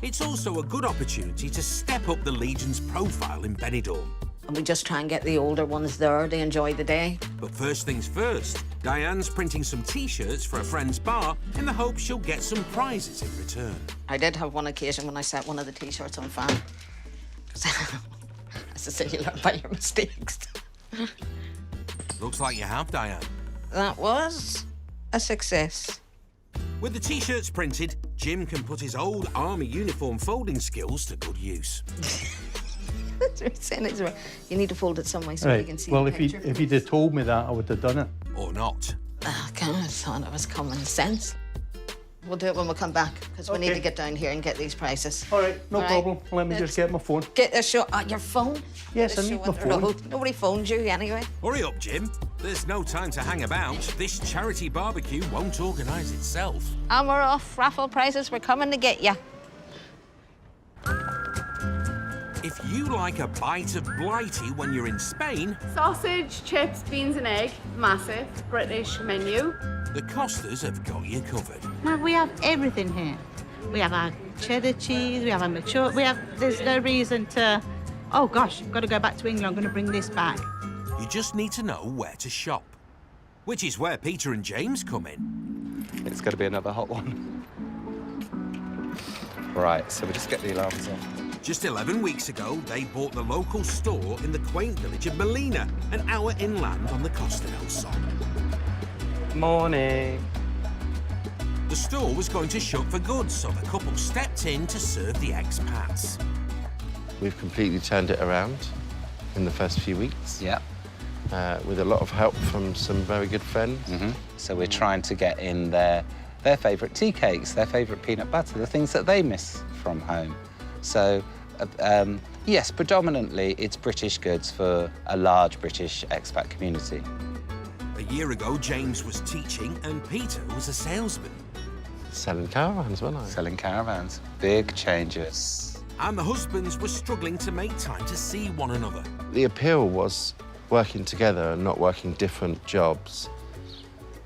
It's also a good opportunity to step up the Legion's profile in Benidorm. And we just try and get the older ones there to enjoy the day. But first things first, Diane's printing some T-shirts for a friend's bar in the hope she'll get some prizes in return. I did have one occasion when I set one of the T-shirts on fire. As I say, you learn by your mistakes. Looks like you have, Diane. That was a success. With the T-shirts printed, Jim can put his old army uniform folding skills to good use. You need to fold it some way so you can see well, the if picture. he'd have told me that, I would have done it. Or not. I kind of thought it was common sense. We'll do it when we come back, because we need to get down here and get these prices. All right, no problem. Let me just get my phone. Get the show. Your phone? Yes, I need my phone. Nobody phoned you anyway. Hurry up, Jim. There's no time to hang about. This charity barbecue won't organise itself. And we're off. Raffle prices. We're coming to get you. If you like a bite of Blighty when you're in Spain... Sausage, chips, beans and egg. Massive British menu. The Costas have got you covered. Now, we have everything here. We have our cheddar cheese, we have our mature... There's no reason to... Oh, gosh, I've got to go back to England. I'm going to bring this back. You just need to know where to shop. Which is where Peter and James come in. It's going to be another hot one. Right, so we just get the alarms off. Just 11 weeks ago, they bought the local store in the quaint village of Molina, an hour inland on the Costa del Sol. Morning. The store was going to shut for good, so the couple stepped in to serve the expats. We've completely turned it around in the first few weeks. Yeah. With a lot of help from some very good friends. Mm-hmm. So we're trying to get in their favourite tea cakes, their favourite peanut butter, the things that they miss from home. So, yes, predominantly it's British goods for a large British expat community. A year ago, James was teaching and Peter was a salesman. Selling caravans, wasn't I? Selling caravans. Big changes. And the husbands were struggling to make time to see one another. The appeal was working together and not working different jobs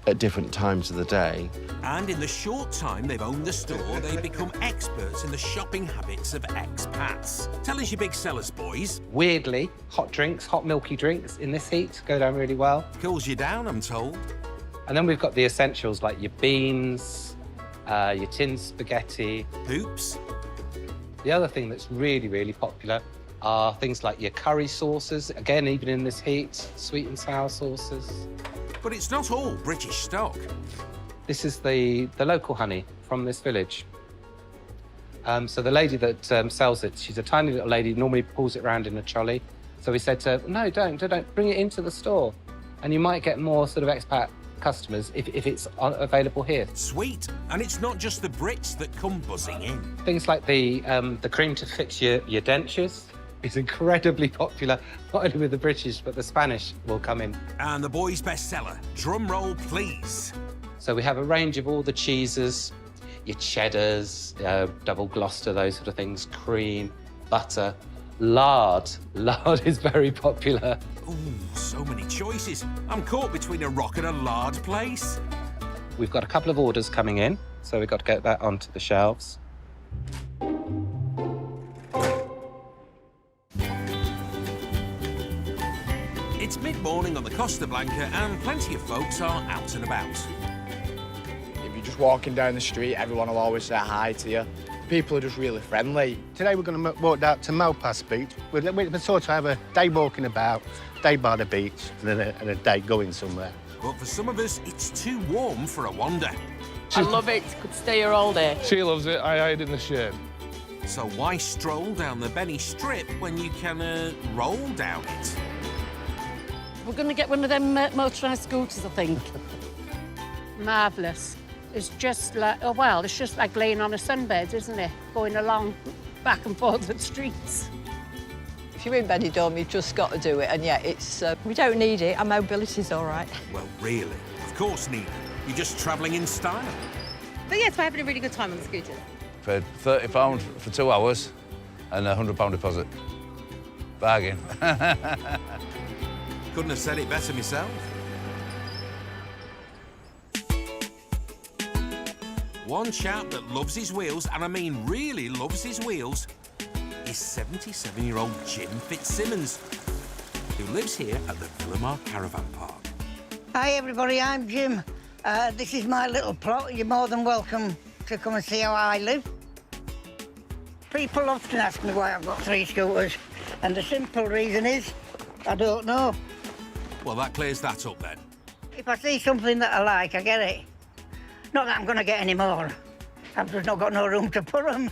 at different times of the day. And in the short time they've owned the store, they've become experts in the shopping habits of expats. Tell us your big sellers, boys. Weirdly, hot drinks, hot milky drinks in this heat go down really well. Cools you down, I'm told. And then we've got the essentials like your beans, your tin spaghetti. Hoops. The other thing that's really, really popular are things like your curry sauces. Again, even in this heat, sweet and sour sauces. But it's not all British stock. This is the local honey from this village. So the lady that sells it, she's a tiny little lady, normally pulls it around in a trolley. So we said to her, no, don't, bring it into the store. And you might get more sort of expat customers if it's available here. Sweet, and it's not just the Brits that come buzzing in. Things like the cream to fix your dentures is incredibly popular, not only with the British, but the Spanish will come in. And the boys' bestseller, drum roll please. So we have a range of all the cheeses, your cheddars, double Gloucester, those sort of things, cream, butter, lard. Lard is very popular. Ooh, so many choices. I'm caught between a rock and a lard place. We've got a couple of orders coming in, so we've got to get that onto the shelves. It's mid-morning on the Costa Blanca and plenty of folks are out and about. If you're just walking down the street, everyone will always say hi to you. People are just really friendly. Today we're going to walk out to Malpass Beach. We're sort of have a day walking about, day by the beach, and then a day going somewhere. But for some of us, it's too warm for a wander. I love it. Could stay here all day. She loves it. I hide in the shade. So why stroll down the Benny Strip when you can roll down it? We're going to get one of them motorised scooters, I think. Marvellous. It's just like, oh, well, it's just like laying on a sunbed, isn't it? Going along back and forth the streets. If you're in Benidorm, you've just got to do it, and yeah, it's we don't need it. Our mobility's all right. Well, really? Of course need it. You're just travelling in style. But yes, we're having a really good time on the scooter. Paid £30 for 2 hours and a £100 deposit. Bargain. Couldn't have said it better myself. One chap that loves his wheels, and I mean really loves his wheels, is 77-year-old Jim Fitzsimmons, who lives here at the Villamar Caravan Park. Hi, everybody, I'm Jim. This is my little plot. You're more than welcome to come and see how I live. People often ask me why I've got 3 scooters, and the simple reason is I don't know. Well, that clears that up then. If I see something that I like, I get it. Not that I'm going to get any more. I've just not got no room to put them.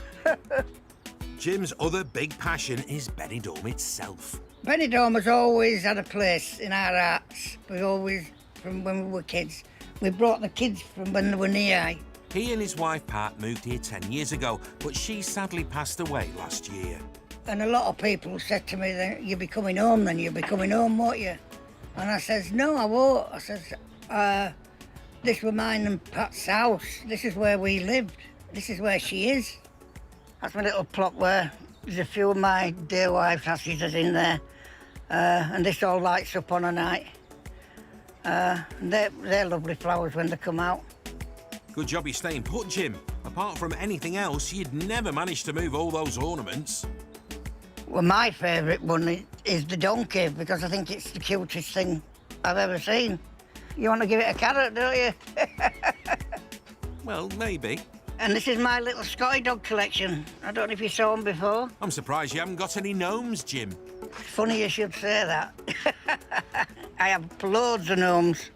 Jim's other big passion is Benidorm itself. Benidorm has always had a place in our hearts. We've always, from when we were kids. We brought the kids from when they were near. He and his wife, Pat, moved here 10 years ago, but she sadly passed away last year. And a lot of people said to me, that you'll be coming home then, you'll be coming home, won't you? And I says, no, I won't. I says, this was mine and Pat's house. This is where we lived. This is where she is. That's my little plot where there's a few of my dear wife's ashes in there. And this all lights up on a night. They're lovely flowers when they come out. Good job you staying put, Jim. Apart from anything else, you'd never manage to move all those ornaments. Well, my favourite one is the donkey, because I think it's the cutest thing I've ever seen. You want to give it a carrot, don't you? Well, maybe. And this is my little Scotty dog collection. I don't know if you saw them before. I'm surprised you haven't got any gnomes, Jim. It's funny you should say that. I have loads of gnomes.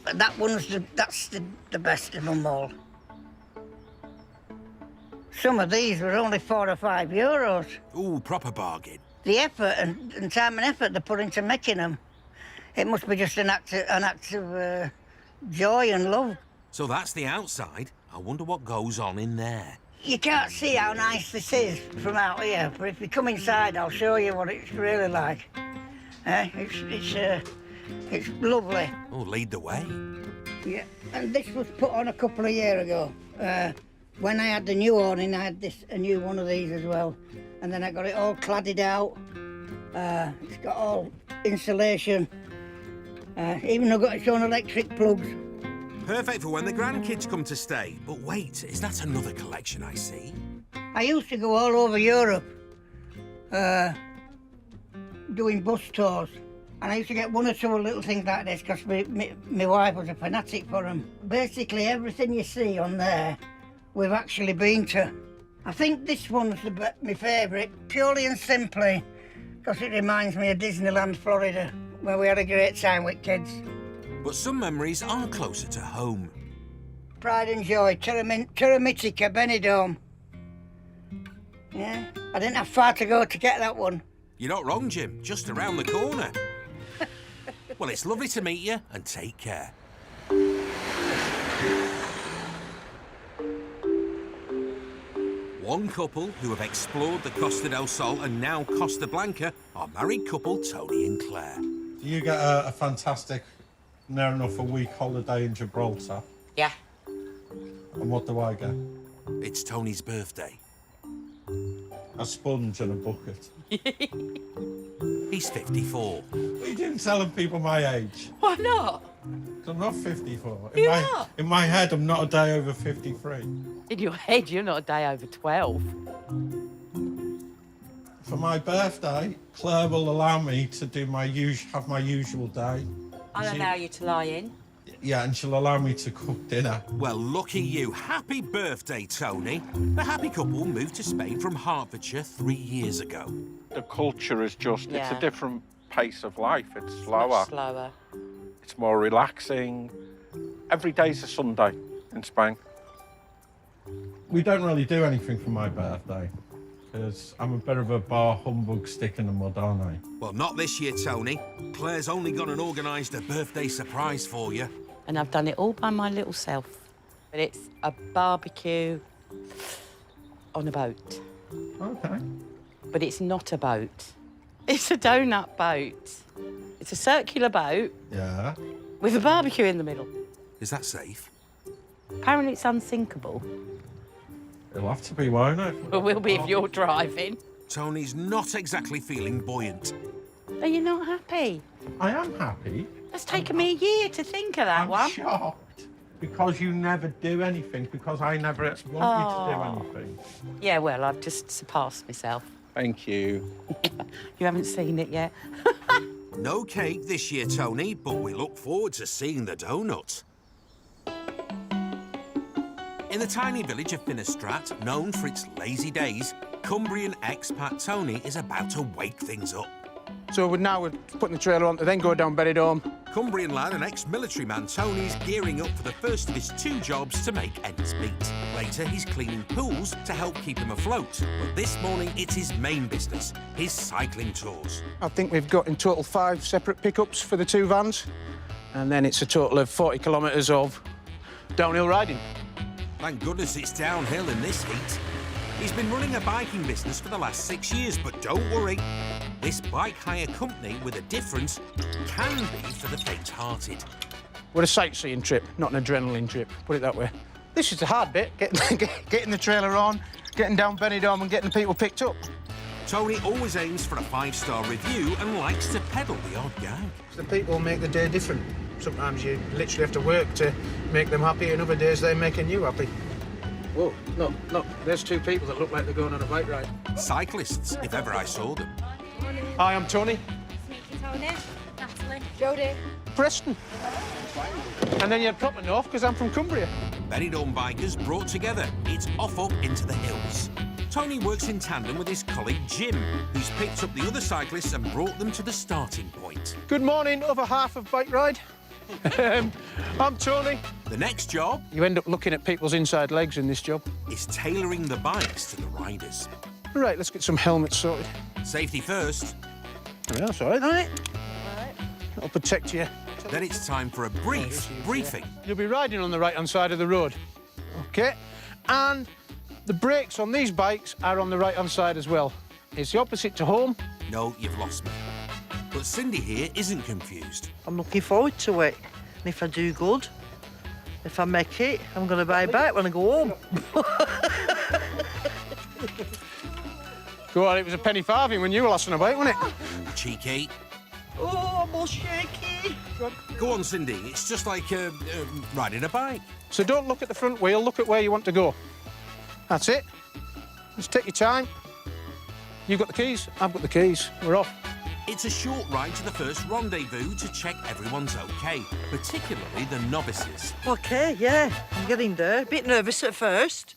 But that's the best of them all. Some of these were only €4 or €5. Ooh, proper bargain. The effort and time and effort they put into making them, it must be just an act of joy and love. So that's the outside. I wonder what goes on in there. You can't see how nice this is from out here, but if you come inside, I'll show you what it's really like. It's lovely. Oh, lead the way. Yeah, and this was put on a couple of years ago. When I had the new awning, I had a new one of these as well. And then I got it all cladded out. It's got all insulation. Even though got its own electric plugs. Perfect for when the grandkids come to stay. But wait, is that another collection I see? I used to go all over Europe doing bus tours. And I used to get 1 or 2 little things like this because my wife was a fanatic for them. Basically, everything you see on there, we've actually been to. I think this one's my favourite, purely and simply because it reminds me of Disneyland, Florida, where we had a great time with kids. But some memories are closer to home. Pride and Joy, Terramitica, Benidorm. Yeah, I didn't have far to go to get that one. You're not wrong, Jim. Just around the corner. Well, it's lovely to meet you, and take care. One couple who have explored the Costa del Sol and now Costa Blanca are married couple Tony and Claire. You get a fantastic, near enough a week holiday in Gibraltar. Yeah. And what do I get? It's Tony's birthday. A sponge and a bucket. He's 54. You didn't tell people my age. Why not? I'm not 54. You're not? In my head, I'm not a day over 53. In your head, you're not a day over 12. For my birthday, Claire will allow me to do have my usual day. I'll allow you to lie in. Yeah, and she'll allow me to cook dinner. Well, lucky you. Happy birthday, Tony. The happy couple moved to Spain from Hertfordshire 3 years ago. The culture is just, it's Yeah. a different pace of life. It's Much slower. slower. It's more relaxing. Every day's a Sunday in Spain. We don't really do anything for my birthday, because I'm a bit of a bar humbug stick in the mud, aren't I? Well, not this year, Tony. Claire's only gone and organised a birthday surprise for you. And I've done it all by my little self. But it's a barbecue on a boat. Okay. But it's not a boat. It's a donut boat. It's a circular boat Yeah. with a barbecue in the middle. Is that safe? Apparently it's unsinkable. It'll have to be, won't it? But will be if you're driving. Tony's not exactly feeling buoyant. Are you not happy? I am happy. It's taken me a year to think of that one. I'm shocked. Because you never do anything, because I never want you to do anything. Yeah, well, I've just surpassed myself. Thank you. You haven't seen it yet? No cake this year, Tony, but we look forward to seeing the donuts. In the tiny village of Finistrat, known for its lazy days, Cumbrian expat Tony is about to wake things up. So we're putting the trailer on to then go down Benidorm. Cumbrian lad and ex-military man Tony's gearing up for the first of his 2 jobs to make ends meet. Later, he's cleaning pools to help keep him afloat. But this morning, it's his main business, his cycling tours. I think we've got in total 5 separate pickups for the 2 vans. And then it's a total of 40 kilometres of downhill riding. Thank goodness it's downhill in this heat. He's been running a biking business for the last 6 years, but don't worry. This bike hire company with a difference can be for the faint-hearted. We're a sightseeing trip, not an adrenaline trip, put it that way. This is the hard bit, getting the trailer on, getting down Benidorm and getting the people picked up. Tony always aims for a 5-star review and likes to pedal the odd gag. The people make the day different. Sometimes you literally have to work to make them happy, and other days they're making you happy. Whoa, look, there's 2 people that look like they're going on a bike ride. Cyclists, if ever I saw them. Hi, I'm Tony. Tony, Natalie, Jodie. Preston. And then you had proper north, because I'm from Cumbria. Benidorm bikers brought together. It's off up into the hills. Tony works in tandem with his colleague Jim, who's picked up the other cyclists and brought them to the starting point. Good morning, other half of bike ride. I'm Tony. The next job... You end up looking at people's inside legs in this job. ...is tailoring the bikes to the riders. Right, let's get some helmets sorted. Safety first. Yeah, that's all right, isn't it? That'll protect you. Then it's time for a brief briefing. You'll be riding on the right-hand side of the road. OK? And the brakes on these bikes are on the right-hand side as well. It's the opposite to home. No, you've lost me. But Cindy here isn't confused. I'm looking forward to it. And if I do good, if I make it, I'm going to buy a bike when I go home. Go on, it was a penny farthing when you were last on a bike, wasn't it? Cheeky. Oh, I'm all shaky. Go on, Cindy. It's just like riding a bike. So don't look at the front wheel, look at where you want to go. That's it. Just take your time. You've got the keys, I've got the keys. We're off. It's a short ride to the first rendezvous to check everyone's OK, particularly the novices. OK, yeah, I'm getting there. A bit nervous at first.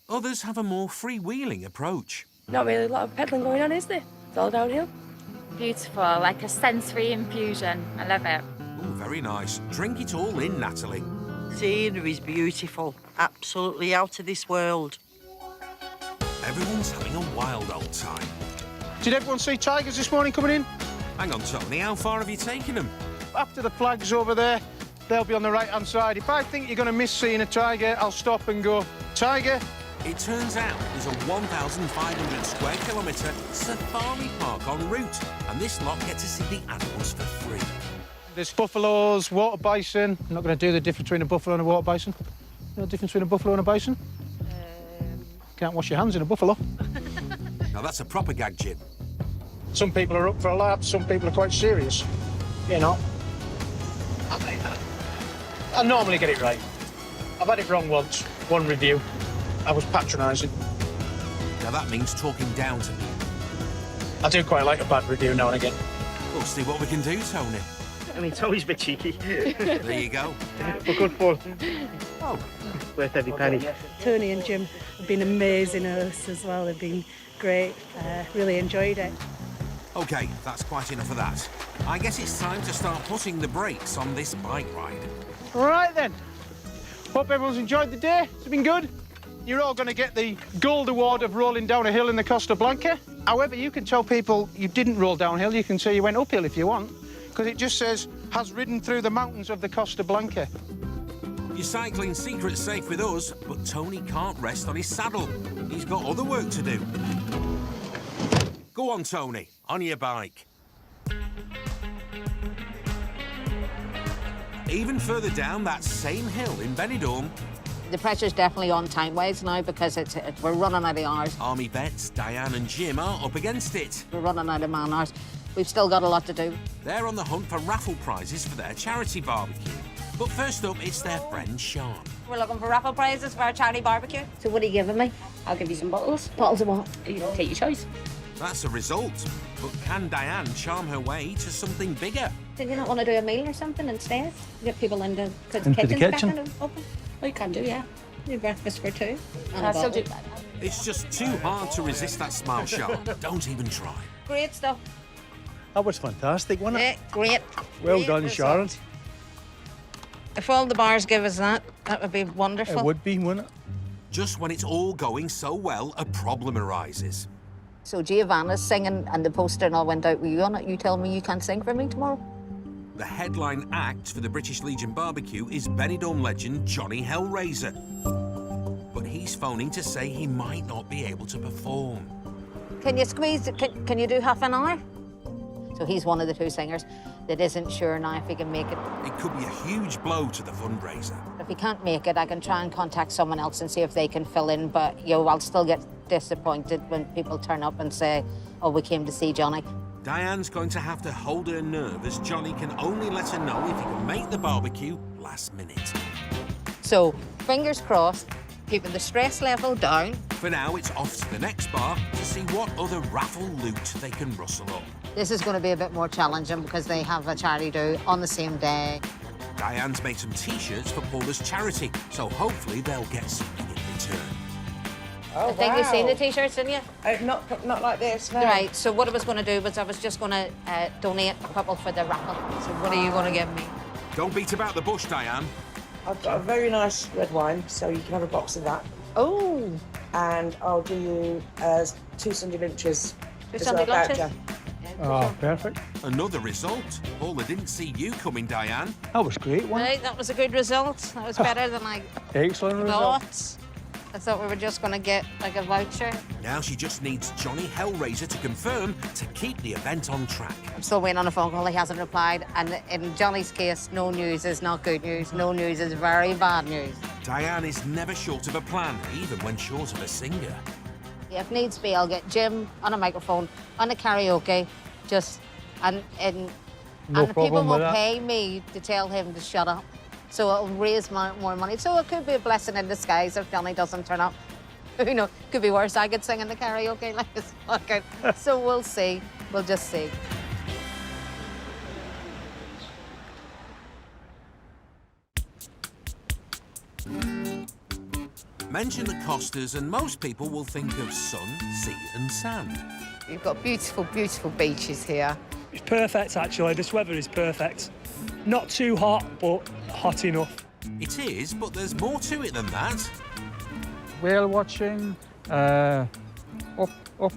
Others have a more freewheeling approach. Not really a lot of pedalling going on, is there? It's all downhill. Beautiful, like a sensory infusion. I love it. Oh, very nice. Drink it all in, Natalie. Scenery is beautiful. Absolutely out of this world. Everyone's having a wild old time. Did everyone see tigers this morning coming in? Hang on, Tony, how far have you taken them? After the flag's over there, they'll be on the right-hand side. If I think you're going to miss seeing a tiger, I'll stop and go, tiger. It turns out there's a 1,500 square kilometre safari park en route, and this lot get to see the animals for free. There's buffaloes, water bison. I'm not going to do the difference between a buffalo and a water bison. You know the difference between a buffalo and a bison? Can't wash your hands in a buffalo. Now that's a proper gag, Jim. Some people are up for a laugh, some people are quite serious. You know. I normally get it right. I've had it wrong once, one review. I was patronising. Now that means talking down to me. I do quite like a bad review now and again. We'll see what we can do, Tony. I mean, it's always a bit cheeky. There you go. But good fun. Oh, worth every penny. Tony and Jim have been amazing hosts as well. They've been great. Really enjoyed it. OK, that's quite enough of that. I guess it's time to start putting the brakes on this bike ride. All right, then. Hope everyone's enjoyed the day. It's been good. You're all going to get the gold award of rolling down a hill in the Costa Blanca. However, you can tell people you didn't roll downhill. You can say you went uphill if you want, because it just says, has ridden through the mountains of the Costa Blanca. Your cycling secret's safe with us, but Tony can't rest on his saddle. He's got other work to do. Go on, Tony, on your bike. Even further down that same hill in Benidorm, The pressure's definitely on time-wise now because we're running out of hours. Army vets Diane and Jim are up against it. We're running out of man hours. We've still got a lot to do. They're on the hunt for raffle prizes for their charity barbecue. But first up, it's their friend Sean. We're looking for raffle prizes for our charity barbecue. So what are you giving me? I'll give you some bottles. Bottles of what? You take your choice. That's a result. But can Diane charm her way to something bigger? Did you not want to do a meal or something instead? Get people into the kitchen. Open? Oh, you can do, yeah. Do breakfast for two. And I'll still do that. It's just too hard to resist that smile, Sean. Don't even try. Great stuff. That was fantastic, wasn't it? Yeah, great. Well Great done, result. Sharon. If all the bars give us that, that would be wonderful. It would be, wouldn't it? Just when it's all going so well, a problem arises. So Giovanna's singing and the poster and all went out with you on it. You tell me you can't sing for me tomorrow? The headline act for the British Legion barbecue is Benidorm legend Johnny Hellraiser. But he's phoning to say he might not be able to perform. Can you squeeze it? Can you do half an hour? So he's one of the two singers that isn't sure now if he can make it. It could be a huge blow to the fundraiser. If he can't make it, I can try and contact someone else and see if they can fill in, but I'll still get disappointed when people turn up and say, oh, we came to see Johnny. Diane's going to have to hold her nerve as Johnny can only let her know if he can make the barbecue last minute. So, fingers crossed, keeping the stress level down. For now, it's off to the next bar to see what other raffle loot they can rustle up. This is going to be a bit more challenging because they have a charity do on the same day. Diane's made some T-shirts for Paula's charity, so hopefully they'll get something in return. Oh, I think you've seen the T-shirts, didn't you? Not like this, no. Right, so what I was going to do was I was just going to donate a couple for the raffle. So what are you going to give me? Don't beat about the bush, Diane. I've got a very nice red wine, so you can have a box of that. Oh. And I'll do you 2 Sunday lunches. Two Sunday lunches? Oh, perfect. Another result. Paula didn't see you coming, Diane. That was great, wasn't Right, that was a good result. That was better than I Excellent result. thought. I thought we were just going to get, like, a voucher. Now she just needs Johnny Hellraiser to confirm to keep the event on track. I'm still waiting on a phone call. He hasn't replied. And in Johnny's case, no news is not good news. No news is very bad news. Diane is never short of a plan, even when short of a singer. If needs be, I'll get Jim on a microphone, on a karaoke, and No people problem will with that. pay me to tell him to shut up. So it'll raise more money. So it could be a blessing in disguise if Johnny doesn't turn up. You know, could be worse. I could sing in the karaoke like this. Okay. So we'll see. We'll just see. Mention the Costas and most people will think of sun, sea and sand. You've got beautiful, beautiful beaches here. It's perfect, actually. This weather is perfect. Not too hot, but hot enough. It is, but there's more to it than that. Whale watching, up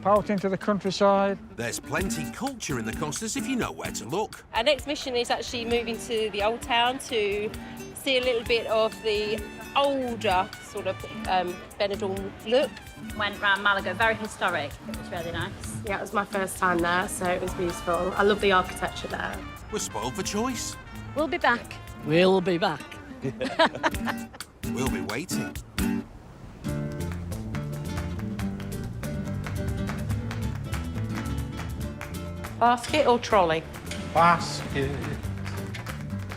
out into the countryside. There's plenty culture in the Costas if you know where to look. Our next mission is actually moving to the old town to see a little bit of the older sort of Benidorm look. Went round Malaga, very historic. It was really nice. Yeah, it was my first time there, so it was beautiful. I love the architecture there. We're spoiled for choice. We'll be back. We'll be back. We'll be waiting. Basket or trolley? Basket.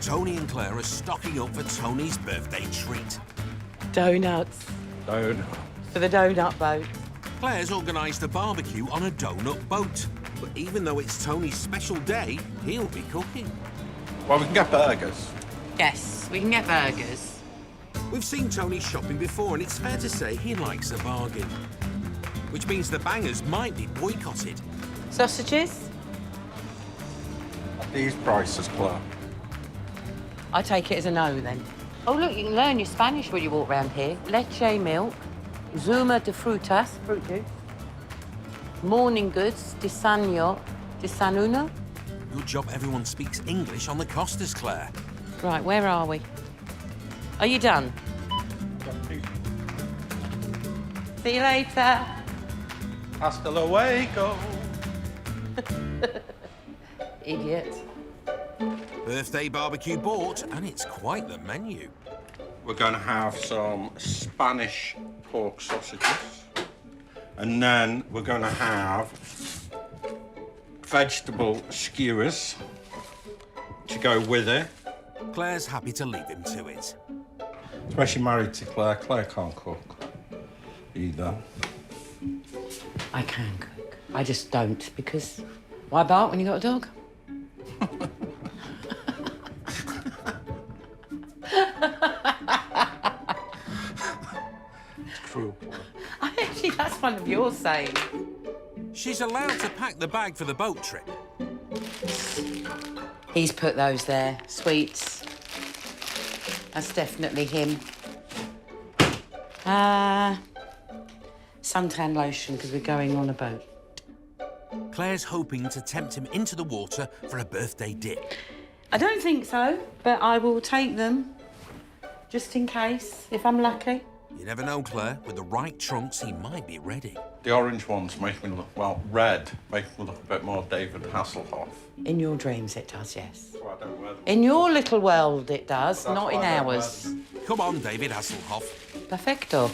Tony and Claire are stocking up for Tony's birthday treat. Donuts. Donut. For the donut boat. Claire's organised a barbecue on a donut boat. But even though it's Tony's special day, he'll be cooking. Well, we can get burgers. Yes, we can get burgers. We've seen Tony shopping before, and it's fair to say he likes a bargain. Which means the bangers might be boycotted. Sausages? At these prices, Claire. I take it as a no, then. Oh, look, you can learn your Spanish when you walk around here. Leche milk, zuma de frutas, fruit juice, morning goods, desayuno. Good job everyone speaks English on the Costas, Claire. Right, where are we? Are you done? See you later. Hasta luego. Idiot. Birthday barbecue bought, and it's quite the menu. We're going to have some Spanish pork sausages. And then we're going to have vegetable skewers to go with it. Claire's happy to leave him to it. Especially married to Claire. Claire can't cook either. I can cook. I just don't, because why bark when you got a dog? It's true. Actually, that's one of yours saying. She's allowed to pack the bag for the boat trip. He's put those there. Sweets. That's definitely him. Suntan lotion, because we're going on a boat. Claire's hoping to tempt him into the water for a birthday dip. I don't think so, but I will take them just in case, if I'm lucky. You never know, Claire. With the right trunks, he might be ready. The orange ones make me look, well, red make me look a bit more David Hasselhoff. In your dreams, it does, yes. Well, I don't wear them. In your little world, it does, That's not in why I don't wear ours. them. Come on, David Hasselhoff. Perfecto.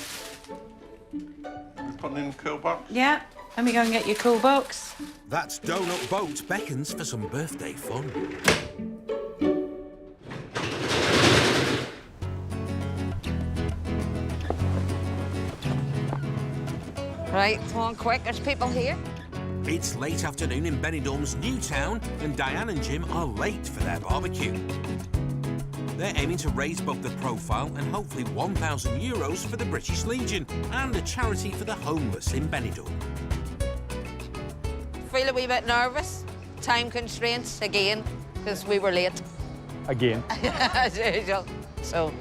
You putting in the cool box? Yeah, let me go and get your cool box. That donut boat beckons for some birthday fun. Right, come on quick, there's people here. It's late afternoon in Benidorm's new town, and Diane and Jim are late for their barbecue. They're aiming to raise both the profile and hopefully €1,000 for the British Legion and a charity for the homeless in Benidorm. Feel a wee bit nervous. Time constraints again, because we were late. Again. As usual. So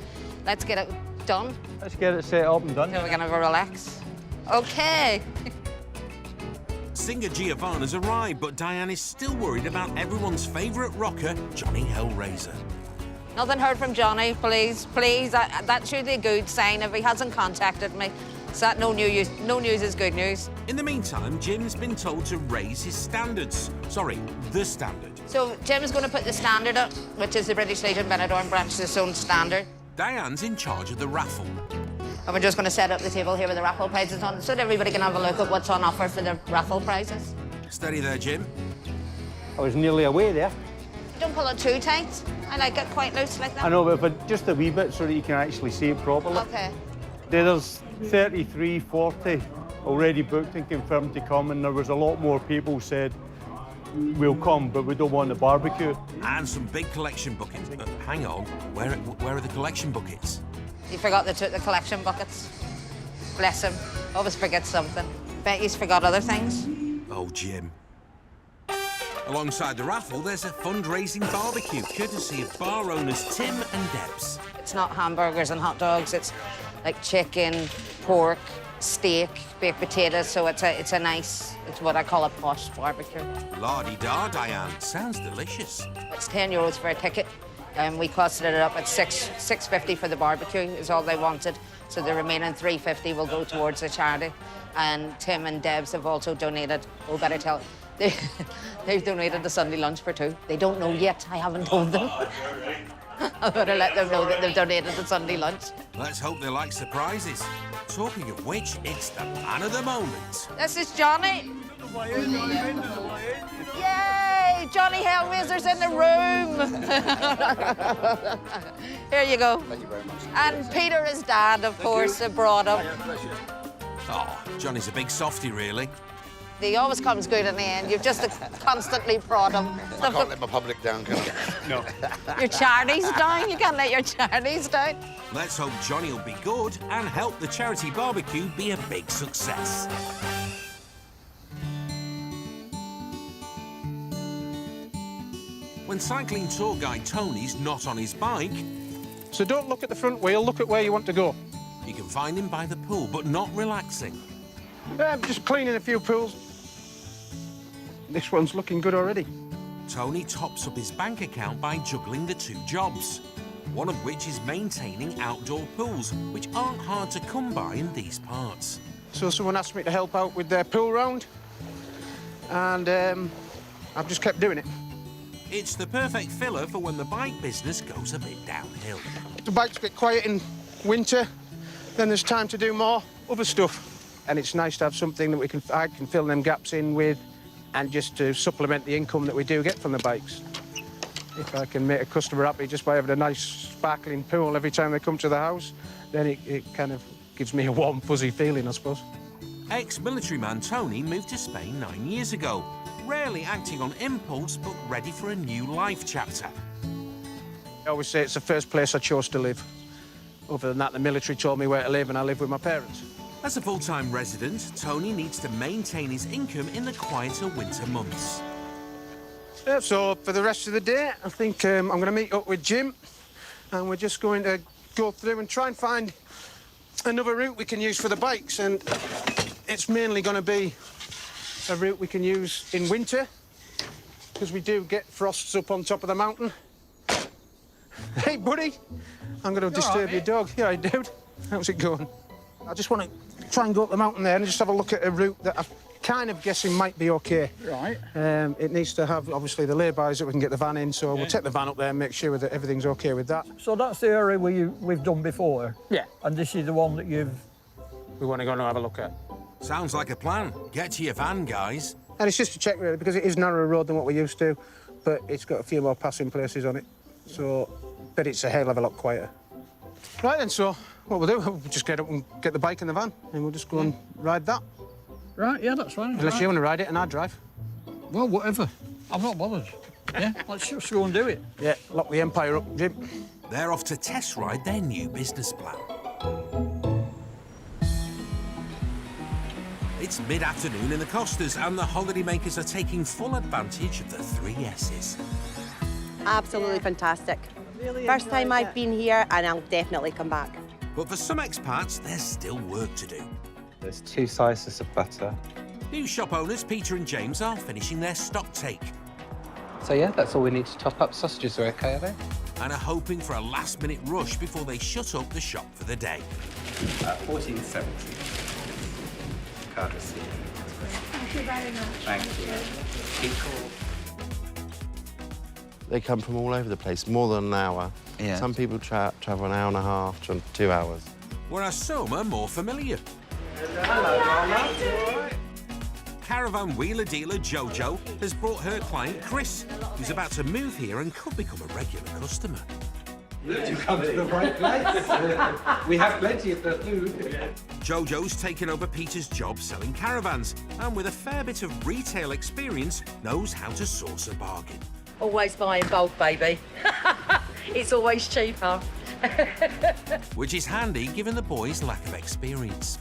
let's get it done. Let's get it set up and done. So we're gonna go relax. Okay. Singer Giovanna's arrived, but Diane is still worried about everyone's favourite rocker, Johnny Hellraiser. Nothing heard from Johnny, please, please. That's usually a good sign if he hasn't contacted me. Is that no news? No news is good news. In the meantime, Jim's been told to raise his standards. Sorry, the standard. So Jim's going to put the standard up, which is the British Legion Benidorm branch's own standard. Diane's in charge of the raffle. And we're just going to set up the table here with the raffle prizes on, so that everybody can have a look at what's on offer for the raffle prizes. Steady there, Jim. I was nearly away there. Don't pull it too tight. I like it quite loose like that. I know, but just a wee bit so that you can actually see it properly. Okay. There's 33, 40 already booked and confirmed to come, and there was a lot more people said, we'll come, but we don't want the barbecue. And some big collection buckets. Hang on, where are the collection buckets? You forgot they took the collection buckets. Bless him. Always forget something. Bet he's forgot other things. Oh, Jim. Alongside the raffle, there's a fundraising barbecue, courtesy of bar owners Tim and Debs. It's not hamburgers and hot dogs. It's like chicken, pork, steak, baked potatoes. So it's a nice, it's what I call a posh barbecue. La-di-da, Diane. Sounds delicious. It's €10 for a ticket. And we costed it up at $6.50 for the barbecue is all they wanted. So the remaining $3.50 will go towards the charity. And Tim and Debs have also donated, oh, better tell, they've donated the Sunday lunch for two. They don't know yet, I haven't told them. I better let them know that they've donated the Sunday lunch. Let's hope they like surprises. Talking of which, it's the man of the moment. This is Johnny. Yay! Johnny Hellraiser's in the room. Here you go. Thank you very much. And Peter, his dad, of course, brought him. Oh, Johnny's a big softie, really. He always comes good in the end. You've just to constantly prod him. I can't let my public down, can I? No. Your charity's down. You can't let your charities down. Let's hope Johnny will be good and help the charity barbecue be a big success. When cycling tour guide Tony's not on his bike... So don't look at the front wheel, look at where you want to go. You can find him by the pool, but not relaxing. Just cleaning a few pools. This one's looking good already. Tony tops up his bank account by juggling the 2 jobs, one of which is maintaining outdoor pools, which aren't hard to come by in these parts. So someone asked me to help out with their pool round, and I've just kept doing it. It's the perfect filler for when the bike business goes a bit downhill. The bikes get quiet in winter, then there's time to do more other stuff. And it's nice to have something that I can fill them gaps in with, and just to supplement the income that we do get from the bikes. If I can make a customer happy just by having a nice sparkling pool every time they come to the house, then it kind of gives me a warm, fuzzy feeling, I suppose. Ex-military man Tony moved to Spain 9 years ago, rarely acting on impulse, but ready for a new life chapter. I always say it's the first place I chose to live. Other than that, the military told me where to live, and I live with my parents. As a full-time resident, Tony needs to maintain his income in the quieter winter months. So for the rest of the day, I think I'm going to meet up with Jim, and we're just going to go through and try and find another route we can use for the bikes. And it's mainly going to be a route we can use in winter, because we do get frosts up on top of the mountain. Hey, buddy, I'm going to disturb your dog. Yeah, I do. How's it going? I just want to try and go up the mountain there and just have a look at a route that I'm kind of guessing might be OK. Right. It needs to have, obviously, the lay-bys that we can get the van in, so we'll take the van up there and make sure that everything's OK with that. So that's the area we've done before? Yeah. And this is the one that we want to go and have a look at. Sounds like a plan. Get to your van, guys. And it's just to check, really, because it is narrower road than what we're used to, but it's got a few more passing places on it, so... But it's a hell of a lot quieter. Right, then, so what we'll do, we'll just get up and get the bike in the van, and we'll just go and ride that. Right, yeah, that's fine. Unless you want to ride it and I drive. Well, whatever. I'm not bothered. Yeah, let's just go and do it. Yeah, lock the Empire up, Jim. They're off to test ride their new business plan. It's mid-afternoon in the Costas, and the holidaymakers are taking full advantage of the 3 S's. Absolutely fantastic. First time I've been here, and I'll definitely come back. But for some expats, there's still work to do. There's 2 slices of butter. New shop owners Peter and James are finishing their stock take. So yeah, that's all we need to top up. Sausages are OK, are they? And are hoping for a last-minute rush before they shut up the shop for the day. 14.70. Card receipt. Thank you very much. Thank you. Keep cool. They come from all over the place, more than an hour. Yeah. Some people travel an hour and a half to 2 hours. Whereas some are more familiar. Caravan wheeler dealer Jojo has brought her client Chris, who's about to move here and could become a regular customer. You come to the right place. We have plenty of the food. Jojo's taken over Peter's job selling caravans, and with a fair bit of retail experience, knows how to source a bargain. Always buy in bulk, baby. It's always cheaper. Which is handy given the boys' lack of experience.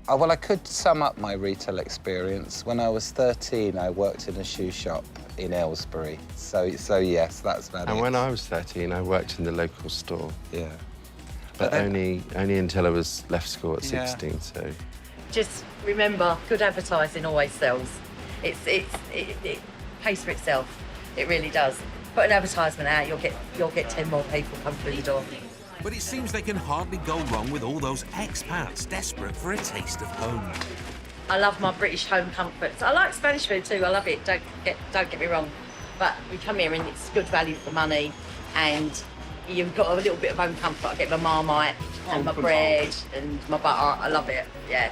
Oh, well, I could sum up my retail experience. When I was 13, I worked in a shoe shop in Aylesbury. So yes, that's about it. And when I was 13, I worked in the local store. Yeah. But only until I was left school at 16, so... Just remember, good advertising always sells. It pays for itself. It really does. Put an advertisement out, you'll get 10 more people come through the door. But it seems they can hardly go wrong with all those expats desperate for a taste of home. I love my British home comforts. I like Spanish food too. I love it. Don't get me wrong. But we come here and it's good value for money, and you've got a little bit of home comfort. I get my Marmite and my bread and my butter. I love it. Yeah.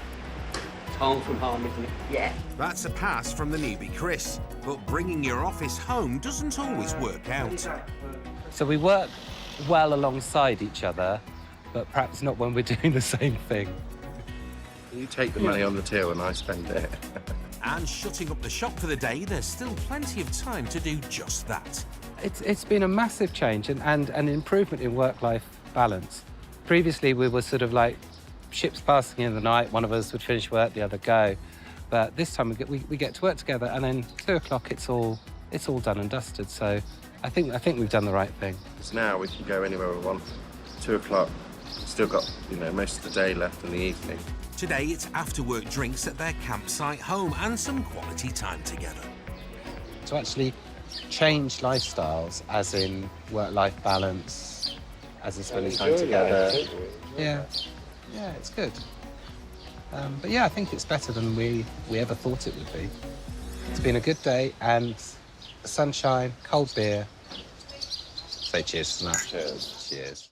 Home from home, isn't it? Yeah. That's a pass from the newbie Chris, but bringing your office home doesn't always work out. So we work well alongside each other, but perhaps not when we're doing the same thing. You take the money on the till and I spend it. And shutting up the shop for the day, there's still plenty of time to do just that. It's been a massive change and an improvement in work-life balance. Previously, we were sort of like ships passing in the night. One of us would finish work, the other go. But this time we get to work together, and then 2 o'clock it's all done and dusted. So I think we've done the right thing. Because now we can go anywhere we want. 2 o'clock, still got most of the day left in the evening. Today it's after-work drinks at their campsite home and some quality time together. To actually change lifestyles, as in work-life balance, as in spending time together. Yeah, it's good. But yeah, I think it's better than we ever thought it would be. It's been a good day and sunshine, cold beer. Say cheers to that. Cheers. Cheers.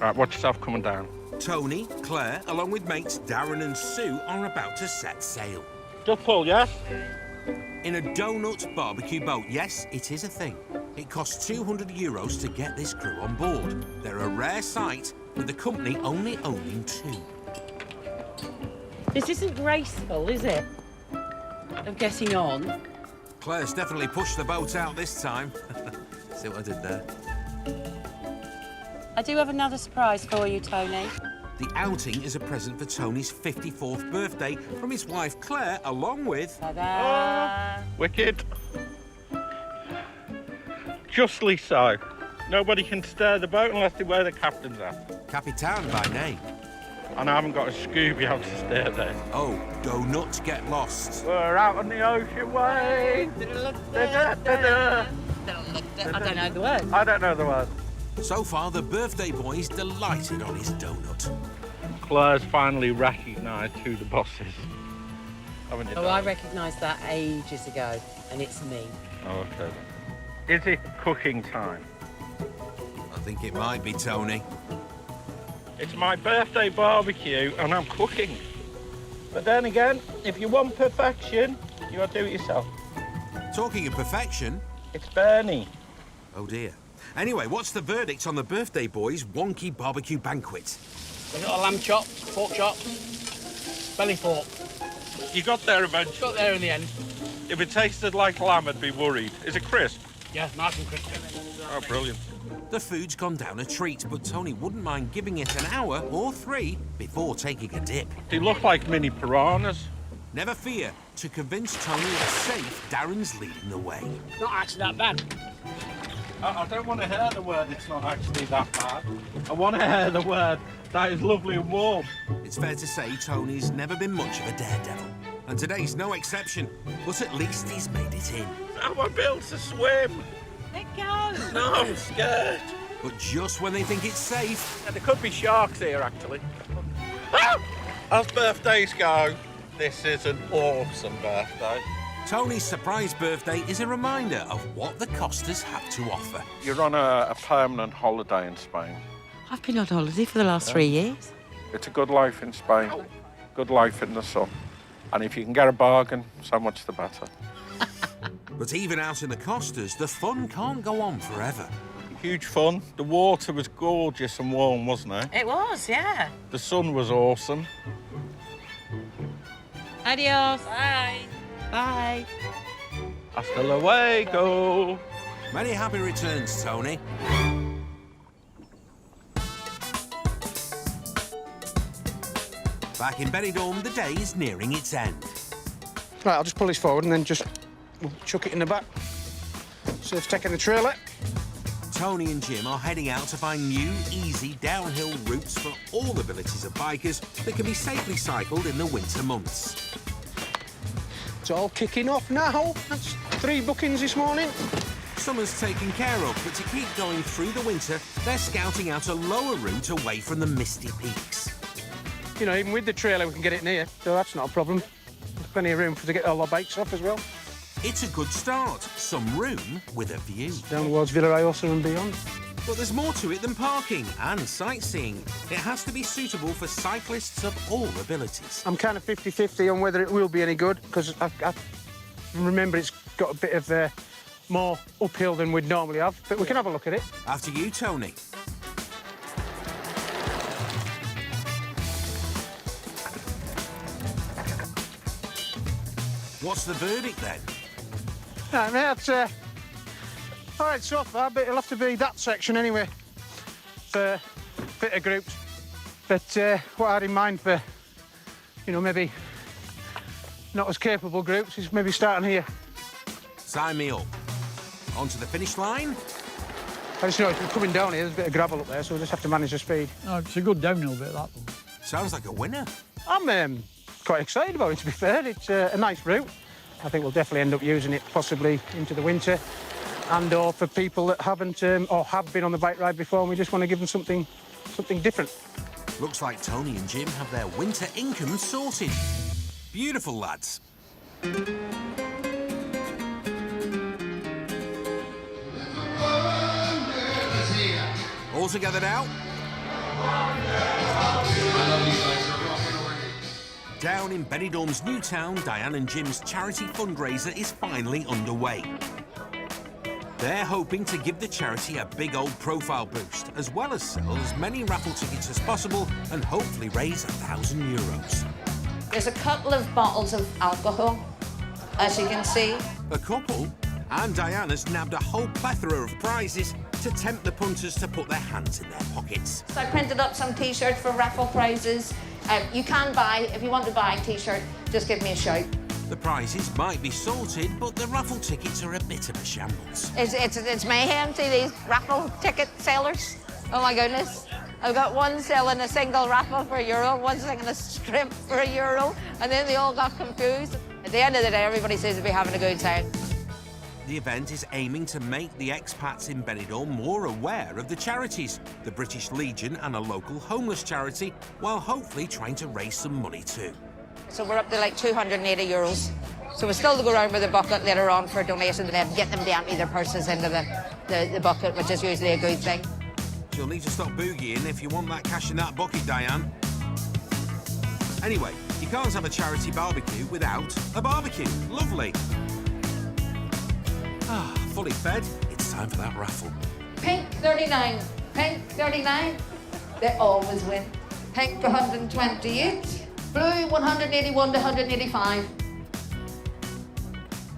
Right, watch yourself coming down. Tony, Claire, along with mates Darren and Sue, are about to set sail. Just pull, yes? In a donut barbecue boat, yes, it is a thing. It costs €200 to get this crew on board. They're a rare sight, with the company only owning 2. This isn't graceful, is it? Of getting on. Claire's definitely pushed the boat out this time. See what I did there? I do have another surprise for you, Tony. The outing is a present for Tony's 54th birthday from his wife Claire, along with... Ta-da! Wicked. Justly so. Nobody can steer the boat unless they wear the captain's hat. Capitan by name. And I haven't got a Scooby out to steer there. Oh, do not get lost. We're out on the ocean way. I don't know the words. I don't know the words. So far, the birthday boy is delighted on his donut. Claire's finally recognised who the boss is. Haven't you? Oh, I recognised that ages ago, and it's me. Oh, okay. Is it cooking time? I think it might be, Tony. It's my birthday barbecue and I'm cooking. But then again, if you want perfection, you gotta do it yourself. Talking of perfection... It's Bernie. Oh, dear. Anyway, what's the verdict on the birthday boy's wonky barbecue banquet? We got a lamb chop, pork chops, belly pork. You got there eventually. Got there in the end. If it tasted like lamb, I'd be worried. Is it crisp? Yeah, nice and crispy. Oh, brilliant. The food's gone down a treat, but Tony wouldn't mind giving it an hour or 3 before taking a dip. They look like mini piranhas. Never fear. To convince Tony it's safe, Darren's leading the way. Not actually that bad. I don't want to hear the word it's not actually that bad. I want to hear the word that is lovely and warm. It's fair to say Tony's never been much of a daredevil. And today's no exception, but at least he's made it in. How am I built to swim? Let go! No, I'm scared. But just when they think it's safe... Yeah, there could be sharks here, actually. Ah! As birthdays go, this is an awesome birthday. Tony's surprise birthday is a reminder of what the Costas have to offer. You're on a permanent holiday in Spain. I've been on holiday for the last 3 years. It's a good life in Spain, good life in the sun. And if you can get a bargain, so much the better. But even out in the Costas, the fun can't go on forever. Huge fun. The water was gorgeous and warm, wasn't it? It was, yeah. The sun was awesome. Adios. Bye. Bye. Hasta luego. Many happy returns, Tony. Back in Benidorm, the day is nearing its end. Right, I'll just pull this forward and then just chuck it in the back. So it's taking the trailer. Tony and Jim are heading out to find new, easy downhill routes for all abilities of bikers that can be safely cycled in the winter months. It's all kicking off now. That's 3 bookings this morning. Summer's taken care of, but to keep going through the winter, they're scouting out a lower route away from the misty peaks. You know, even with the trailer, we can get it near, so that's not a problem. There's plenty of room to get all our bikes off as well. It's a good start. Some room with a view. Down towards Villaraigosa and beyond. But there's more to it than parking and sightseeing. It has to be suitable for cyclists of all abilities. I'm kind of 50-50 on whether it will be any good, because I remember it's got a bit of more uphill than we'd normally have, but we can have a look at it. After you, Tony. What's the verdict then? Right, mate, that's all right so far, but it'll have to be that section anyway for fitter groups. But what I had in mind for, you know, maybe not as capable groups is maybe starting here. Sign me up. On to the finish line. I just know if we're coming down here, there's a bit of gravel up there, so we'll just have to manage the speed. Oh, it's a good downhill bit, that. Sounds like a winner. I'm quite excited about it, to be fair. It's a nice route. I think we'll definitely end up using it possibly into the winter, and or for people that haven't or have been on the bike ride before and we just want to give them something different. Looks like Tony and Jim have their winter income sorted. Beautiful, lads. All together now. Down in Benidorm's new town, Diane and Jim's charity fundraiser is finally underway. They're hoping to give the charity a big old profile boost, as well as sell as many raffle tickets as possible and hopefully raise €1,000. There's a couple of bottles of alcohol, as you can see. A couple? And Diane has nabbed a whole plethora of prizes to tempt the punters to put their hands in their pockets. So I printed up some T-shirts for raffle prizes. You can buy, if you want to buy a T-shirt, just give me a shout. The prizes might be sorted, but the raffle tickets are a bit of a shambles. It's mayhem to these raffle ticket sellers. Oh my goodness. I've got one selling a single raffle for €1, one selling a strip for €1, and then they all got confused. At the end of the day, everybody seems to be having a good time. The event is aiming to make the expats in Benidorm more aware of the charities, the British Legion and a local homeless charity, while hopefully trying to raise some money too. So we're up to like €280. So we're still to go around with a bucket later on for donations and then get them to empty their purses into the bucket, which is usually a good thing. You'll need to stop boogieing if you want that cash in that bucket, Diane. Anyway, you can't have a charity barbecue without a barbecue. Lovely. Ah, fully fed, it's time for that raffle. Pink 39, pink 39, they always win. Pink 128, blue 181 to 185.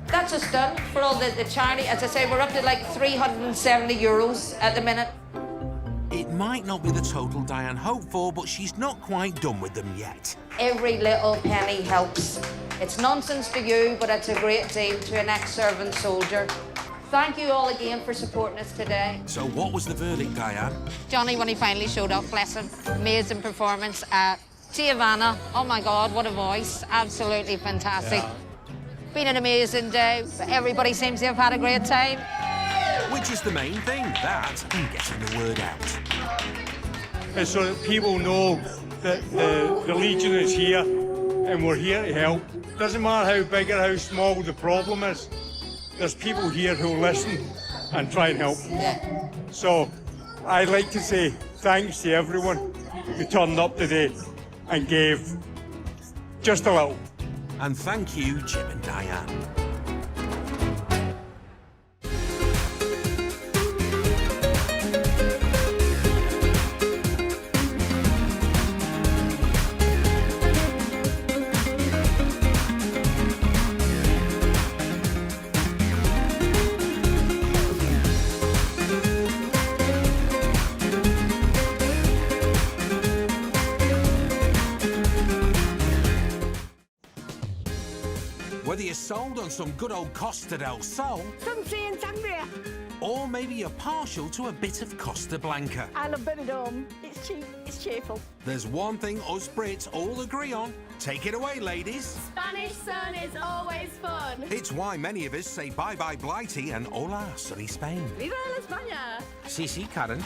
That's just done for all the charity. As I say, we're up to like €370 at the minute. It might not be the total Diane hoped for, but she's not quite done with them yet. Every little penny helps. It's nonsense to you, but it's a great deal to an ex-servant soldier. Thank you all again for supporting us today. So what was the verdict, Diane? Johnny, when he finally showed up, bless him, amazing performance. Giovanna, oh my God, what a voice. Absolutely fantastic. Yeah. Been an amazing day. Everybody seems to have had a great time. Which is the main thing, that and getting the word out. And so that people know that the Legion is here and we're here to help. Doesn't matter how big or how small the problem is, there's people here who listen and try and help. Yeah. So I'd like to say thanks to everyone who turned up today and gave just a little. And thank you, Jim and Diane. Whether you're sold on some good old Costa del Sol, or maybe you're partial to a bit of Costa Blanca. I love Benidorm. It's cheap, it's cheerful. There's one thing us Brits all agree on. Take it away, ladies. Spanish sun is always fun. It's why many of us say bye-bye Blighty and hola sunny Spain. Viva la España! Si, Karen.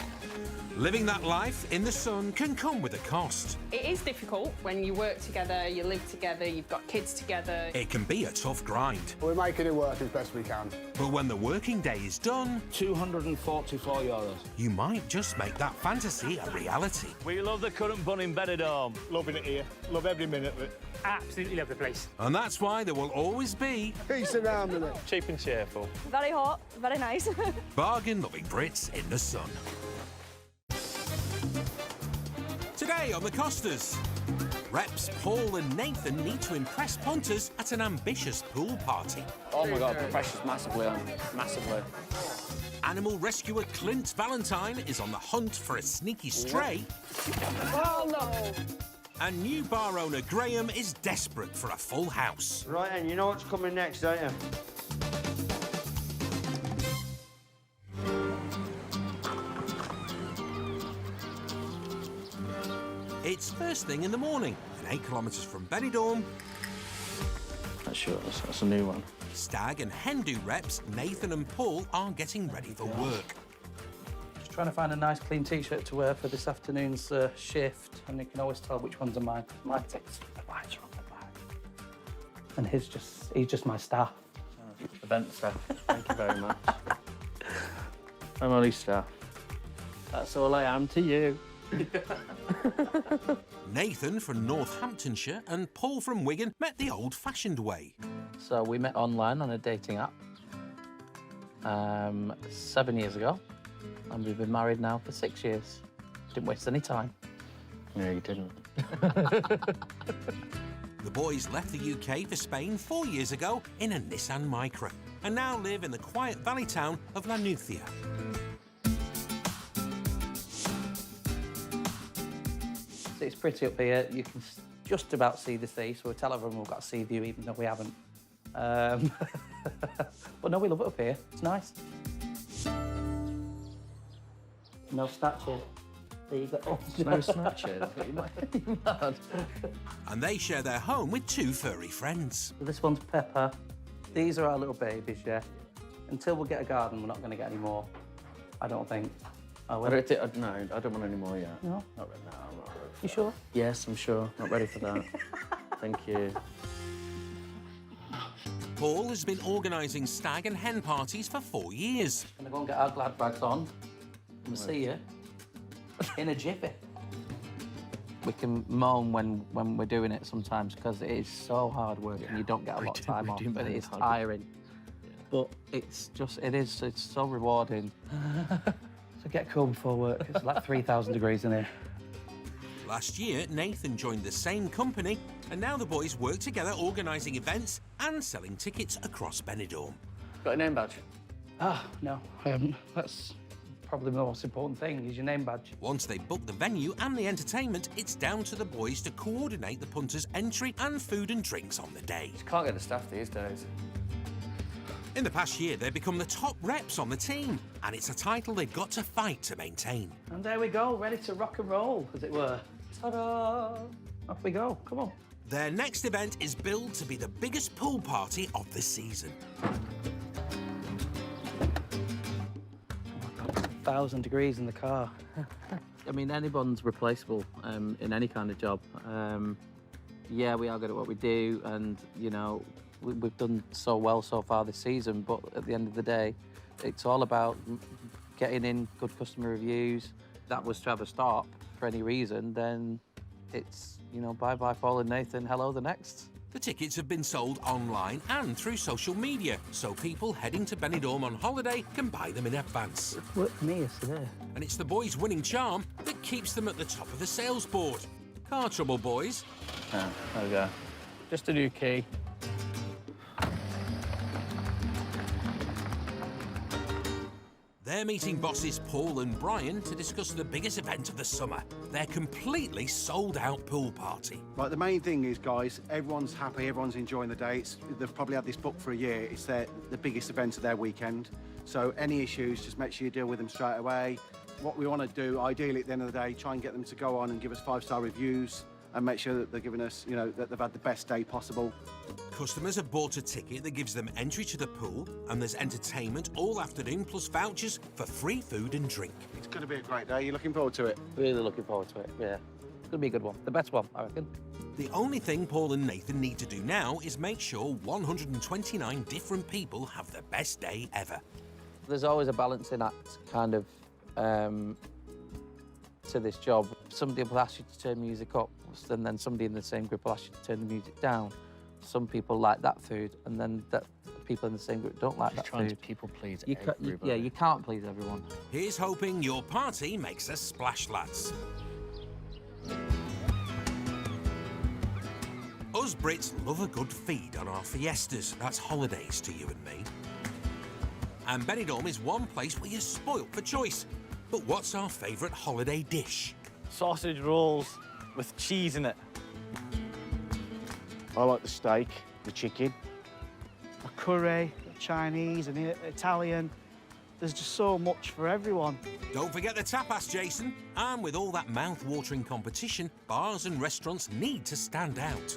Living that life in the sun can come with a cost. It is difficult when you work together, you live together, you've got kids together. It can be a tough grind. We're making it work as best we can. But when the working day is done, €244. you might just make that fantasy a reality. We you love the currant bun in Benidorm? Loving it here. Love every minute of it. Absolutely love the place. And that's why there will always be Peace around with it. Cheap and cheerful. Very hot, very nice. bargain-loving Brits in the sun. Today on the Costas, Reps Paul and Nathan need to impress punters at an ambitious pool party. Oh my God, the pressure's massively on. Massively. Animal rescuer Clint Valentine is on the hunt for a sneaky stray. Oh, no. And new bar owner Graeme is desperate for a full house. Right, and you know what's coming next, don't you? It's first thing in the morning, and 8 kilometres from Benidorm. That's a new one. Stag and hen do reps Nathan and Paul are getting ready for work. Just trying to find a nice clean T-shirt to wear for this afternoon's shift, and you can always tell which ones are mine. My tick's the whites are on the back, and he's just my staff. Event staff. Thank you very much. I'm only staff. That's all I am to you. Nathan from Northamptonshire and Paul from Wigan met the old-fashioned way. So we met online on a dating app 7 years ago, and we've been married now for 6 years. Didn't waste any time. No, you didn't. The boys left the UK for Spain 4 years ago in a Nissan Micra and now live in the quiet valley town of La Nucia. It's pretty up here. You can just about see the sea, so we'll tell everyone we've got a sea view, even though we haven't. But no, we love it up here. It's nice. No snatches. There you go. No snatches? And they share their home with 2 furry friends. So this one's Pepper. These are our little babies, yeah. Until we get a garden, we're not going to get any more. I don't think. No, I don't want any more yet. No? Not right now. I'm not ready for You that. sure? Yes, I'm sure. Not ready for that. Thank you. Paul has been organising stag and hen parties for 4 years. Gonna go and get our glad bags on. We'll see you in a jiffy. We can moan when we're doing it sometimes because it is so hard work and you don't get a lot of time off, and it is tiring. But it's so rewarding. So get cool before work. It's like 3,000 degrees in here. Last year, Nathan joined the same company, and now the boys work together organising events and selling tickets across Benidorm. Got a name badge? Ah, no, I haven't. That's probably the most important thing, is your name badge. Once they book the venue and the entertainment, it's down to the boys to coordinate the punters' entry and food and drinks on the day. You can't get the staff these days. In the past year, they've become the top reps on the team, and it's a title they've got to fight to maintain. And there we go, ready to rock and roll, as it were. Ta-da! Off we go, come on. Their next event is billed to be the biggest pool party of the season. 1,000 degrees in the car. I mean, anyone's replaceable in any kind of job. Yeah, we are good at what we do, and, you know, we've done so well so far this season, but at the end of the day, it's all about getting in good customer reviews. If that was to have a stop for any reason, then it's, you know, bye-bye Paul and Nathan, hello the next. The tickets have been sold online and through social media, so people heading to Benidorm on holiday can buy them in advance. It's worked for me yesterday. And it's the boys' winning charm that keeps them at the top of the sales board. Car trouble, boys. Oh, there we go. Just a new key. They're meeting bosses Paul and Brian to discuss the biggest event of the summer, their completely sold-out pool party. Right, the main thing is, guys, everyone's happy, everyone's enjoying the day. They've probably had this booked for a year. It's the biggest event of their weekend. So any issues, just make sure you deal with them straight away. What we want to do, ideally, at the end of the day, try and get them to go on and give us 5-star reviews and make sure that they're giving us, you know, that they've had the best day possible. Customers have bought a ticket that gives them entry to the pool, and there's entertainment all afternoon plus vouchers for free food and drink. It's going to be a great day. You looking forward to it? Really looking forward to it, yeah. It's going to be a good one. The best one, I reckon. The only thing Paul and Nathan need to do now is make sure 129 different people have the best day ever. There's always a balancing act, kind of, to this job. somebody will ask you to turn music up, and then somebody in the same group will ask you to turn the music down. Some people like that food, and then people in the same group don't like that trying food. to people please Yeah, you can't please everyone. Here's hoping your party makes a splash, lads. Us Brits love a good feed on our fiestas. That's holidays to you and me. And Benidorm is one place where you're spoilt for choice. But what's our favourite holiday dish? Sausage rolls with cheese in it. I like the steak, the chicken. A curry, a Chinese, and Italian. There's just so much for everyone. Don't forget the tapas, Jason. And with all that mouth-watering competition, bars and restaurants need to stand out.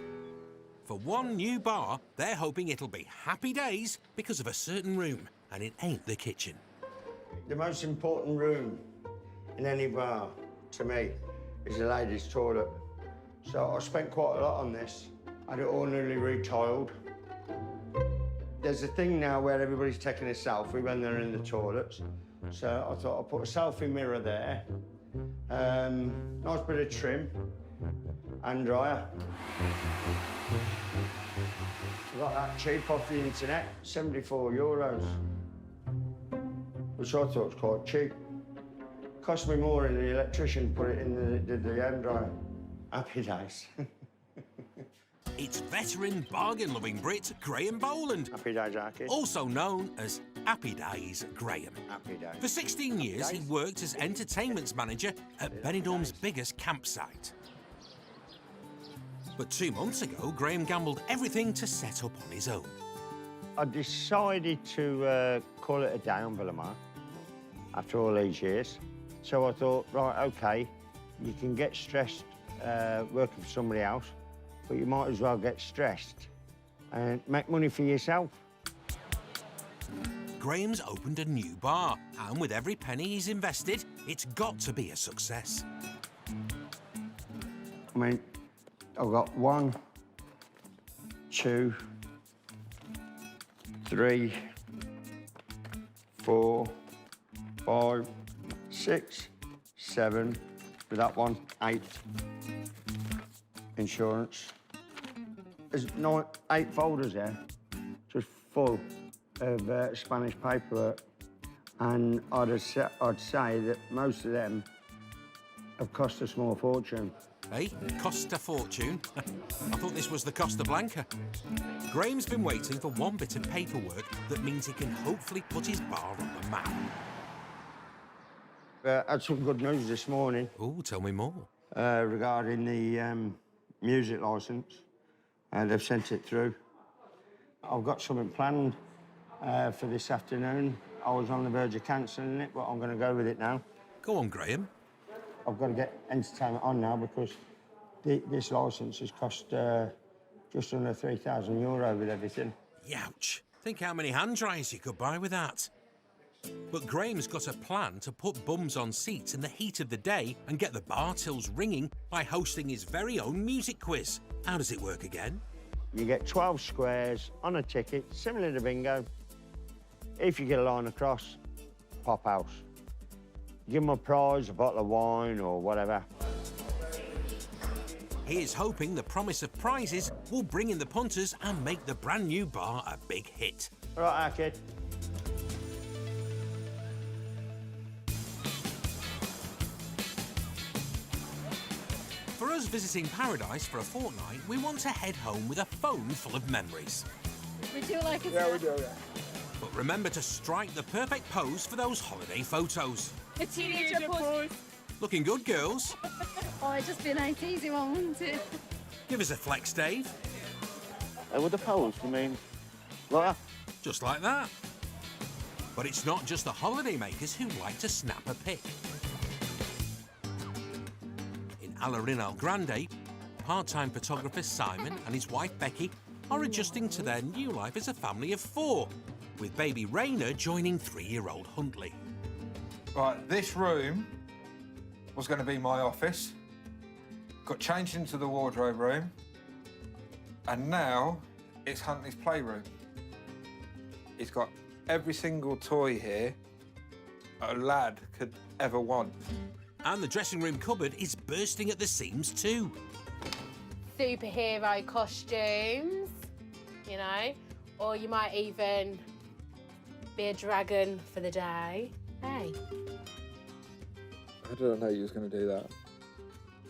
For one new bar, they're hoping it'll be happy days because of a certain room, and it ain't the kitchen. The most important room in any bar, to me, is the ladies' toilet. So I spent quite a lot on this. I had it all newly retiled. There's a thing now where everybody's taking a selfie when they're in the toilets. So I thought I'd put a selfie mirror there. Nice bit of trim and dryer. I got that cheap off the internet, €74, which I thought was quite cheap. Cost me more than the electrician put it in the hand dryer. Happy days. It's veteran bargain-loving Brit Graeme Boland. Happy days, Archie. Also known as Happy Days Graeme. Happy days. For 16 years, he worked as entertainments manager at Benidorm's biggest campsite. But 2 months ago, Graeme gambled everything to set up on his own. I decided to call it a day on Villamar after all these years. So I thought, right, OK, you can get stressed working for somebody else, but you might as well get stressed and make money for yourself. Graeme's opened a new bar, and with every penny he's invested, it's got to be a success. I mean, I've got 1, 2, 3, 4, 5, 6, 7, with that one, 8. Insurance. There's 8 folders there, just full of Spanish paperwork. And I'd say that most of them have cost a small fortune. Hey, cost a fortune? I thought this was the Costa Blanca. Graeme's been waiting for one bit of paperwork that means he can hopefully put his bar on the map. I had some good news this morning. Oh, tell me more. Regarding the music licence. They've sent it through. I've got something planned for this afternoon. I was on the verge of cancelling it, but I'm going to go with it now. Go on, Graeme. I've got to get entertainment on now because this licence has cost just under €3,000 with everything. Youch. Think how many hand dryers you could buy with that. But Graeme's got a plan to put bums on seats in the heat of the day and get the bar tills ringing by hosting his very own music quiz. How does it work again? You get 12 squares on a ticket, similar to bingo. If you get a line across, pop house. Give them a prize, a bottle of wine or whatever. He is hoping the promise of prizes will bring in the punters and make the brand new bar a big hit. Right, kid. For us visiting paradise for a fortnight, we want to head home with a phone full of memories. We do like it. Yeah, we do, yeah. But remember to strike the perfect pose for those holiday photos. A teenager pose. Looking good, girls. Oh, it's just been a nice easy one, wouldn't it? Give us a flex, Dave. With the pose, I mean, like that. Just like that. But it's not just the holidaymakers who like to snap a pic. In Alarin Grande, part-time photographer Simon and his wife Becky are adjusting to their new life as a family of 4, with baby Raina joining 3-year-old Huntley. Right, this room was going to be my office. Got changed into the wardrobe room. And now it's Huntley's playroom. It's got every single toy here a lad could ever want. And the dressing room cupboard is bursting at the seams too. Superhero costumes, you know, or you might even be a dragon for the day. Hey. How did I know you was going to do that?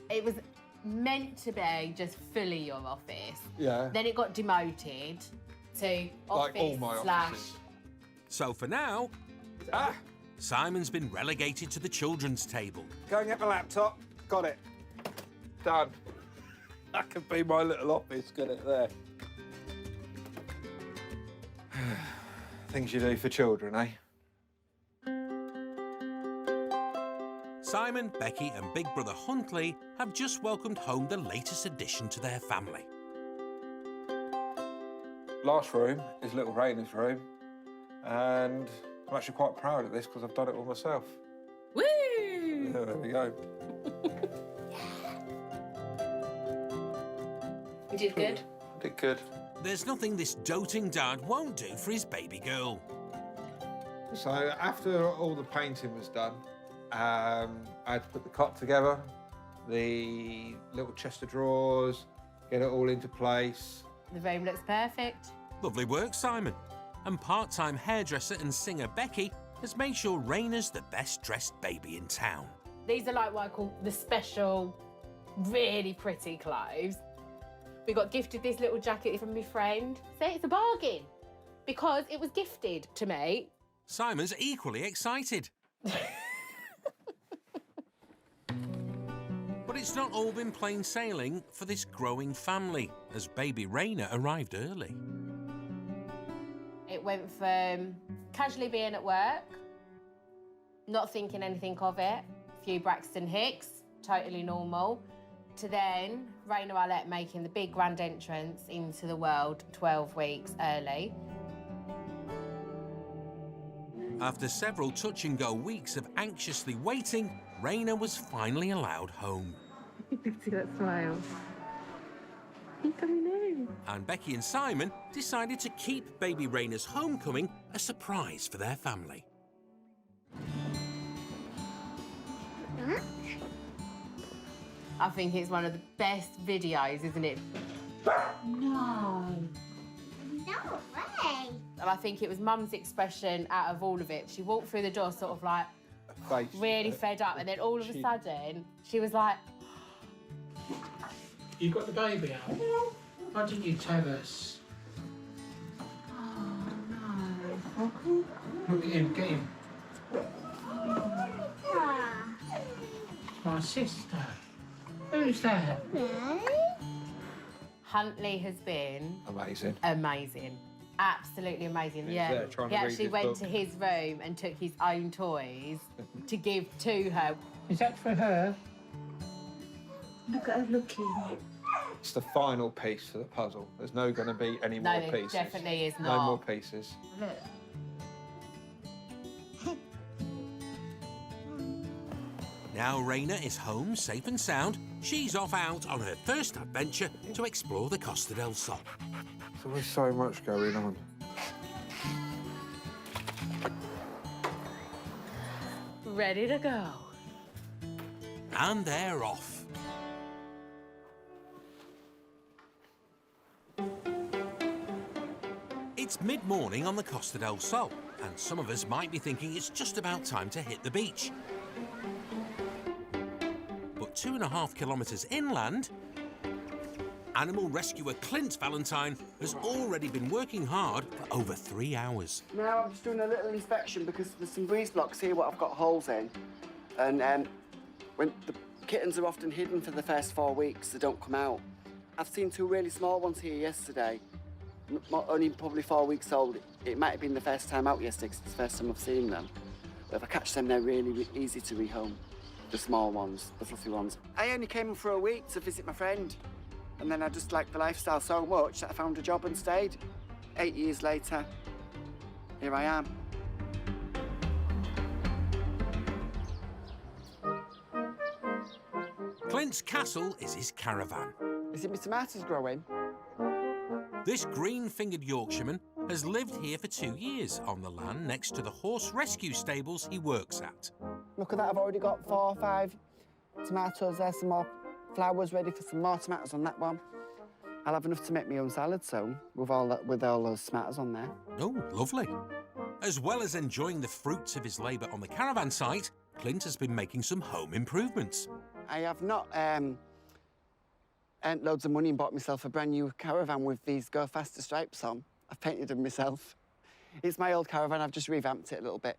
It was meant to be just fully your office. Yeah. Then it got demoted to office Like all my slash... offices. So for now, Simon's been relegated to the children's table. Go and get my laptop. Got it. Done. That could be my little office. Get it there. Things you do for children, eh? Simon, Becky and big brother Huntley have just welcomed home the latest addition to their family. Last room is little Raina's room, and I'm actually quite proud of this because I've done it all myself. Woo! Yeah, there we go. You did good. I did good. There's nothing this doting dad won't do for his baby girl. So after all the painting was done, I had to put the cot together, the little chest of drawers, get it all into place. The room looks perfect. Lovely work, Simon. And part-time hairdresser and singer Becky has made sure Raina's the best-dressed baby in town. These are like what I call the special, really pretty clothes. We got gifted this little jacket from my friend. See, it's a bargain because it was gifted to me. Simon's equally excited. But it's not all been plain sailing for this growing family, as baby Raina arrived early. It went from casually being at work, not thinking anything of it, a few Braxton Hicks, totally normal, to then Raina Alette making the big grand entrance into the world 12 weeks early. After several touch-and-go weeks of anxiously waiting, Raina was finally allowed home. See that smile. You coming in? And Becky and Simon decided to keep baby Raina's homecoming a surprise for their family. I think it's one of the best videos, isn't it? No. No way. And I think it was Mum's expression out of all of it. She walked through the door sort of like really fed up, and then all of a sudden she was like, You got the baby out? Why didn't you tell us? Oh, no. Look at him, get him. Ah. My sister. Who's that? Huntley has been Amazing. amazing. Absolutely amazing, He's yeah. there trying He to read actually his went book. to his room and took his own toys to give to her. Is that for her? Look at her looking. It's the final piece to the puzzle. There's no going to be any No, more there pieces. definitely is No not. more pieces. Look. Now Raina is home, safe and sound. She's off out on her first adventure to explore the Costa del Sol. So there's so much going on. Ready to go. And they're off. It's mid-morning on the Costa del Sol, and some of us might be thinking it's just about time to hit the beach. But 2.5 kilometres inland, animal rescuer Clint Valentine has already been working hard for over 3 hours. Now I'm just doing a little inspection because there's some breeze blocks here what I've got holes in. And when the kittens are often hidden for the first 4 weeks, they don't come out. I've seen 2 really small ones here yesterday. Only probably 4 weeks old. It might have been the first time out yesterday because it's the first time I've seen them. But if I catch them, they're really easy to rehome. The small ones, the fluffy ones. I only came for a week to visit my friend. And then I just liked the lifestyle so much that I found a job and stayed. 8 years later, here I am. Clint's castle is his caravan. Is it my tomatoes growing? This green-fingered Yorkshireman has lived here for 2 years on the land next to the horse rescue stables he works at. Look at that, I've already got 4 or 5 tomatoes there, some more flowers ready for some more tomatoes on that one. I'll have enough to make my own salad soon with all those tomatoes on there. Oh, lovely. As well as enjoying the fruits of his labour on the caravan site, Clint has been making some home improvements. I have not earned loads of money and bought myself a brand new caravan with these Go Faster stripes on. I've painted them myself. It's my old caravan, I've just revamped it a little bit.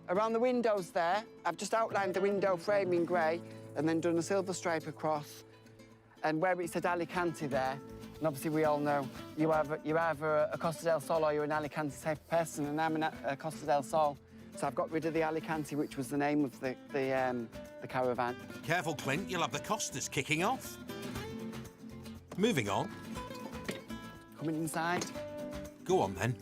Around the windows there, I've just outlined the window frame in grey and then done a silver stripe across. And where it said Alicante there, and obviously we all know you're either a Costa del Sol or you're an Alicante type of person, and I'm a Costa del Sol. So I've got rid of the Alicante, which was the name of the caravan. Careful, Clint, you'll have the Costas kicking off. Moving on. Coming inside. Go on, then.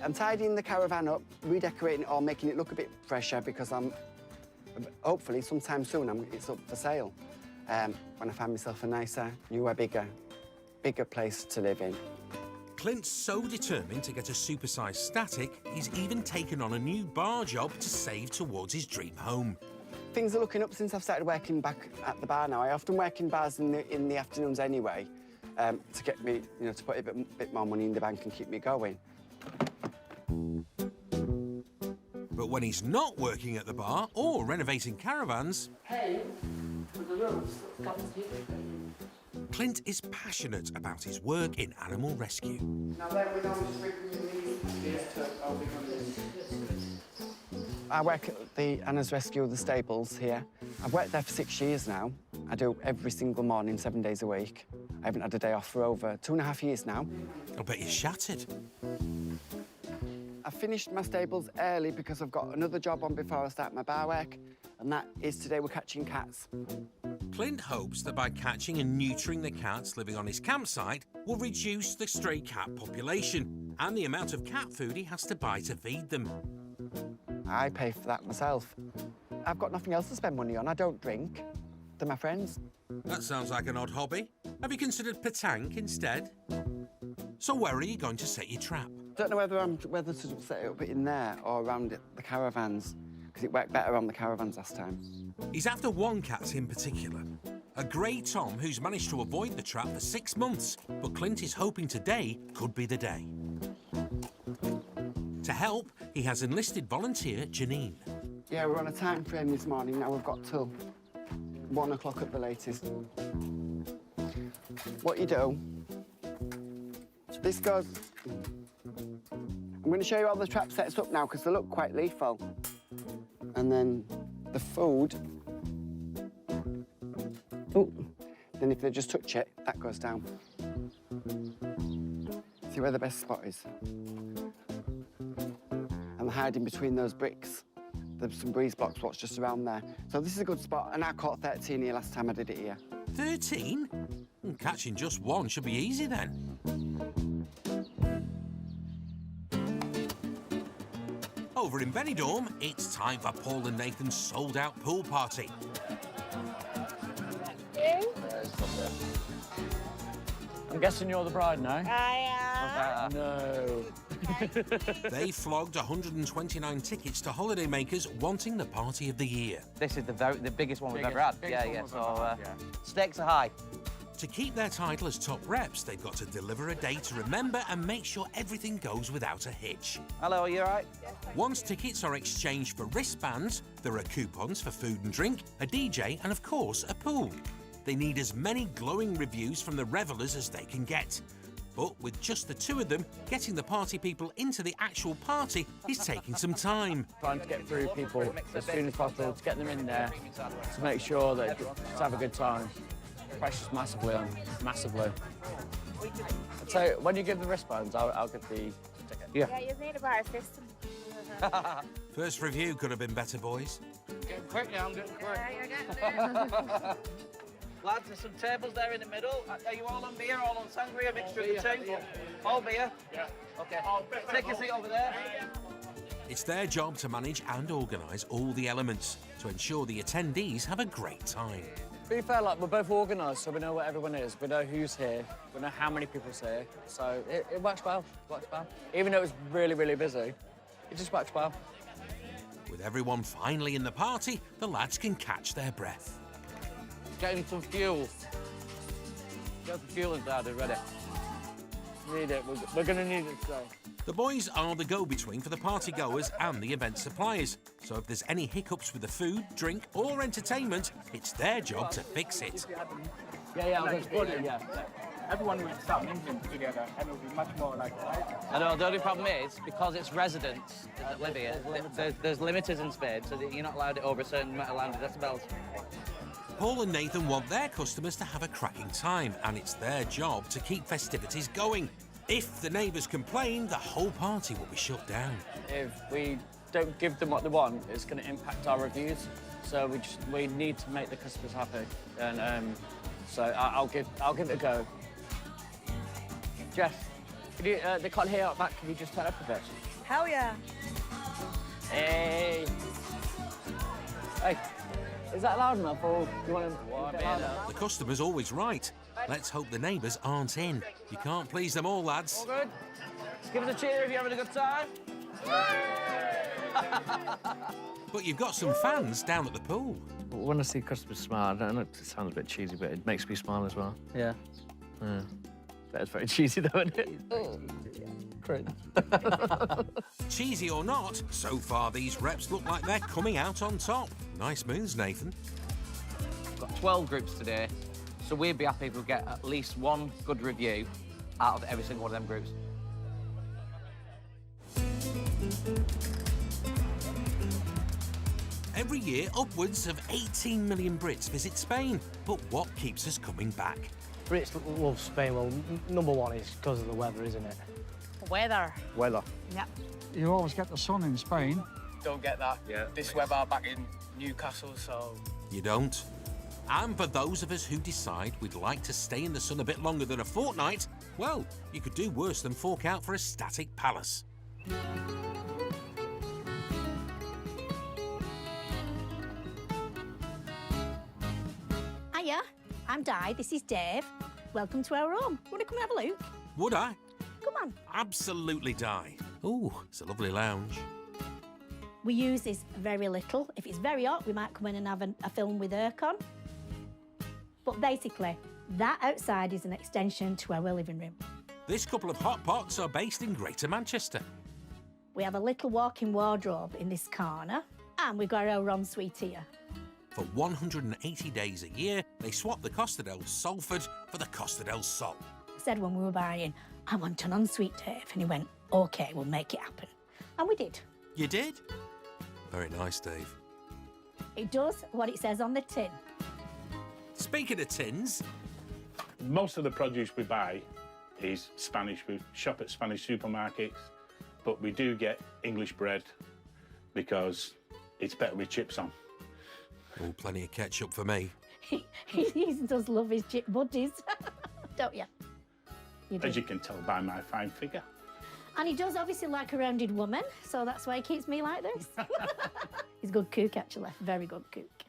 I'm tidying the caravan up, redecorating it all, making it look a bit fresher because hopefully sometime soon it's up for sale when I find myself a nicer, newer, bigger place to live in. Clint's so determined to get a supersized static, he's even taken on a new bar job to save towards his dream home. Things are looking up since I've started working back at the bar now. I often work in bars in the afternoons anyway, to get me, to put a bit more money in the bank and keep me going. But when he's not working at the bar or renovating caravans, Clint is passionate about his work in animal rescue. Now then, we know I work at the Anna's Rescue, the stables here. I've worked there for 6 years now. I do every single morning, 7 days a week. I haven't had a day off for over 2.5 years now. I bet you're shattered. I finished my stables early because I've got another job on before I start my bar work, and that is today we're catching cats. Clint hopes that by catching and neutering the cats living on his campsite will reduce the stray cat population and the amount of cat food he has to buy to feed them. I pay for that myself. I've got nothing else to spend money on. I don't drink. They're my friends. That sounds like an odd hobby. Have you considered petanque instead? So where are you going to set your trap? Don't know whether to set it up in there or around the caravans, because it worked better on the caravans last time. He's after one cat in particular, a grey Tom who's managed to avoid the trap for 6 months, but Clint is hoping today could be the day. To help, he has enlisted volunteer Janine. Yeah, we're on a time frame this morning now. We've got till 1 o'clock at the latest. What you do, this goes... I'm going to show you how the trap sets up now because they look quite lethal. And then the food... Oh, then if they just touch it, that goes down. See where the best spot is? I'm hiding between those bricks. There's some breeze blocks, what's just around there. So this is a good spot, and I caught 13 here last time I did it here. 13? Catching just one should be easy then. Over in Benidorm, it's time for Paul and Nathan's sold-out pool party. I'm guessing you're the bride now? I am. No. They flogged 129 tickets to holidaymakers wanting the party of the year. This is the biggest one we've ever had. Yeah. So stakes are high. To keep their title as top reps, they've got to deliver a day to remember and make sure everything goes without a hitch. Hello, are you all right? Once tickets are exchanged for wristbands, there are coupons for food and drink, a DJ, and of course, a pool. They need as many glowing reviews from the revellers as they can get. But with just the two of them, getting the party people into the actual party is taking some time. Trying to get through people as soon as possible, to get them in there, to make sure that they just have a good time. Pressure's massively on, massively. I'll tell you, when you give the wristbands, I'll give the ticket. Yeah, you need a bar system. First review could have been better, boys. Getting quick now, I'm getting quick. Yeah, you're getting there. Lads, there's some tables there in the middle. Are you all on beer, all on sangria, mixture of the two? Yeah. All beer? Yeah. OK. Take a seat over there. It's their job to manage and organise all the elements to ensure the attendees have a great time. To be fair, like, we're both organised, so we know what everyone is. We know who's here. We know how many people's here. So it works well. It works well. Even though it's really, really busy, it just works well. With everyone finally in the party, the lads can catch their breath. Getting some fuel. Get some fuel inside it, ready. Need it. We're going to need it today. The boys are the go-between for the party-goers and the event suppliers. So if there's any hiccups with the food, drink or entertainment, it's their job to fix it. Yeah, I'll just put it, yeah. Everyone will start mingling together and it'll be much more like... I know, the only problem is, because it's residents that live here, there's limiters in Spain, so that you're not allowed it over a certain amount of decibels. Paul and Nathan want their customers to have a cracking time, and it's their job to keep festivities going. If the neighbours complain, the whole party will be shut down. If we don't give them what they want, it's going to impact our reviews. So we need to make the customers happy, and so I'll give it a go. Jess, can you, they can't hear out back. Can you just turn up a bit? Hell yeah. Hey. Hey. Is that loud enough, or do you want to... The customer's always right. Let's hope the neighbours aren't in. You can't please them all, lads. All good? Just give us a cheer if you're having a good time. But you've got some fans down at the pool. When I see customers smile, I know it sounds a bit cheesy, but it makes me smile as well. Yeah. That's very cheesy, though, isn't it? Great. Cheesy or not, so far these reps look like they're coming out on top. Nice moves, Nathan. We've got 12 groups today, so we'd be happy if we get at least one good review out of every single one of them groups. Every year, upwards of 18 million Brits visit Spain. But what keeps us coming back? Brits love Spain. Well, number one is because of the weather, isn't it? Weather. Weather. Yep. You always get the sun in Spain. Don't get that. Yeah. This weather back in Newcastle, so... You don't? And for those of us who decide we'd like to stay in the sun a bit longer than a fortnight, well, you could do worse than fork out for a static palace. Hiya, I'm Di, this is Dave. Welcome to our home. Want to come and have a look? Would I? Come on. Absolutely, Di. Oh, it's a lovely lounge. We use this very little. If it's very hot, we might come in and have a film with aircon. But basically, that outside is an extension to our living room. This couple of hot pots are based in Greater Manchester. We have a little walk-in wardrobe in this corner, and we've got our ensuite here. For 180 days a year, they swap the Costa del Salford for the Costa del Sol. I said when we were buying, I want an ensuite, Dave, and he went, OK, we'll make it happen. And we did. You did? Very nice, Dave. It does what it says on the tin. Speaking of tins... Most of the produce we buy is Spanish. We shop at Spanish supermarkets, but we do get English bread because it's better with chips on. Oh, plenty of ketchup for me. He does love his chip buddies, don't you? As you can tell by my fine figure. And he does obviously like a rounded woman, so that's why he keeps me like this. He's a good cook, actually. Very good cook.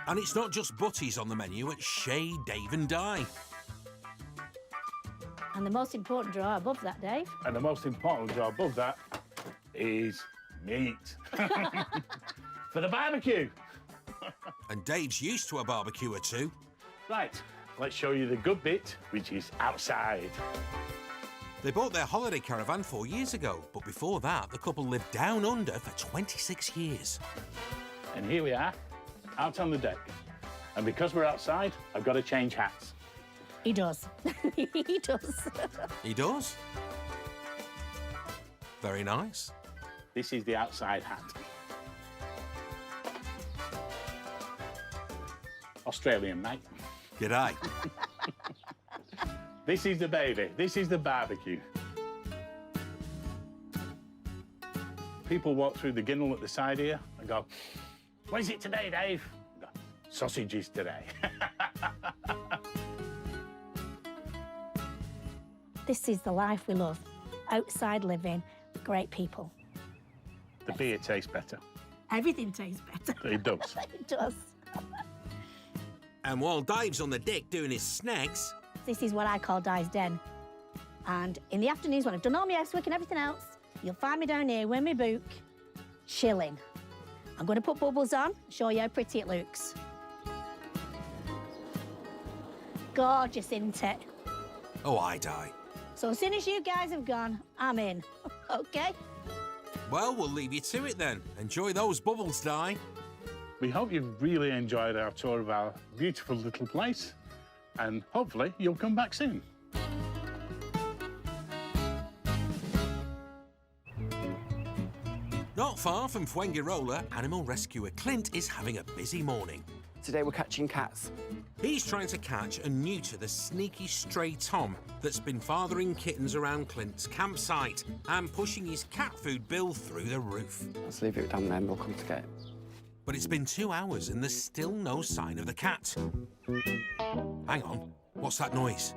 And it's not just butties on the menu at Shay, Dave and Di. And the most important drawer above that, Dave? And the most important job above that is meat. For the barbecue. And Dave's used to a barbecue or two. Right, let's show you the good bit, which is outside. They bought their holiday caravan 4 years ago, but before that, the couple lived down under for 26 years. And here we are, out on the deck. And because we're outside, I've got to change hats. He does. He does. He does? Very nice. This is the outside hat. Australian, mate. G'day. This is the baby. This is the barbecue. People walk through the ginnel at the side here and go, "What is it today, Dave?" I go, "Sausages today." This is the life we love. Outside living, great people. The beer tastes better. Everything tastes better. It does. It does. And while Dave's on the deck doing his snags... This is what I call Di's den. And in the afternoons, when I've done all my housework and everything else, You'll find me down here with my book, chilling. I'm going to put bubbles on, show you how pretty it looks. Gorgeous, isn't it? Oh, I die. So as soon as you guys have gone, I'm in. OK? Well, we'll leave you to it then. Enjoy those bubbles, Di. We hope you've really enjoyed our tour of our beautiful little place, and hopefully you'll come back soon. Not far from Fuengirola, animal rescuer Clint is having a busy morning. Today we're catching cats. He's trying to catch and neuter the sneaky stray Tom that's been fathering kittens around Clint's campsite and pushing his cat food bill through the roof. Let's leave it down there and we'll come to get it. But it's been 2 hours and there's still no sign of the cat. Hang on, what's that noise?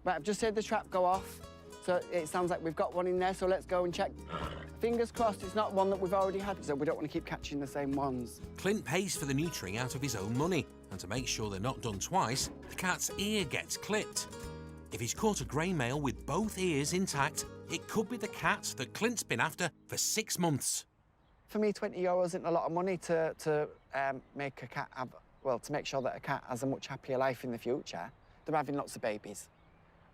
Right, I've just heard the trap go off, so it sounds like we've got one in there, so let's go and check. Fingers crossed it's not one that we've already had, so we don't want to keep catching the same ones. Clint pays for the neutering out of his own money, and to make sure they're not done twice, the cat's ear gets clipped. If he's caught a grey male with both ears intact, it could be the cat that Clint's been after for 6 months. For me, €20 isn't a lot of money to make a cat have, well, to make sure that a cat has a much happier life in the future. They're having lots of babies,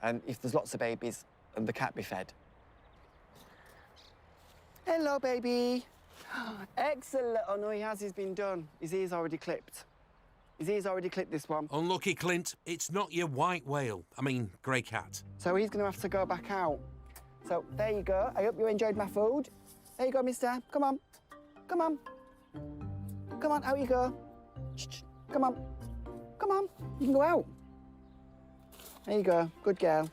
and if there's lots of babies, and the cat be fed. Hello, baby. Excellent. Oh, no, he has. He's been done. His ear's already clipped. His ear's already clipped, this one. Unlucky, Clint. It's not your white whale. I mean, grey cat. So he's going to have to go back out. So there you go. I hope you enjoyed my food. There you go, mister. Come on. Come on. Come on, out you go. Shh. Come on. Come on. You can go out. There you go. Good girl.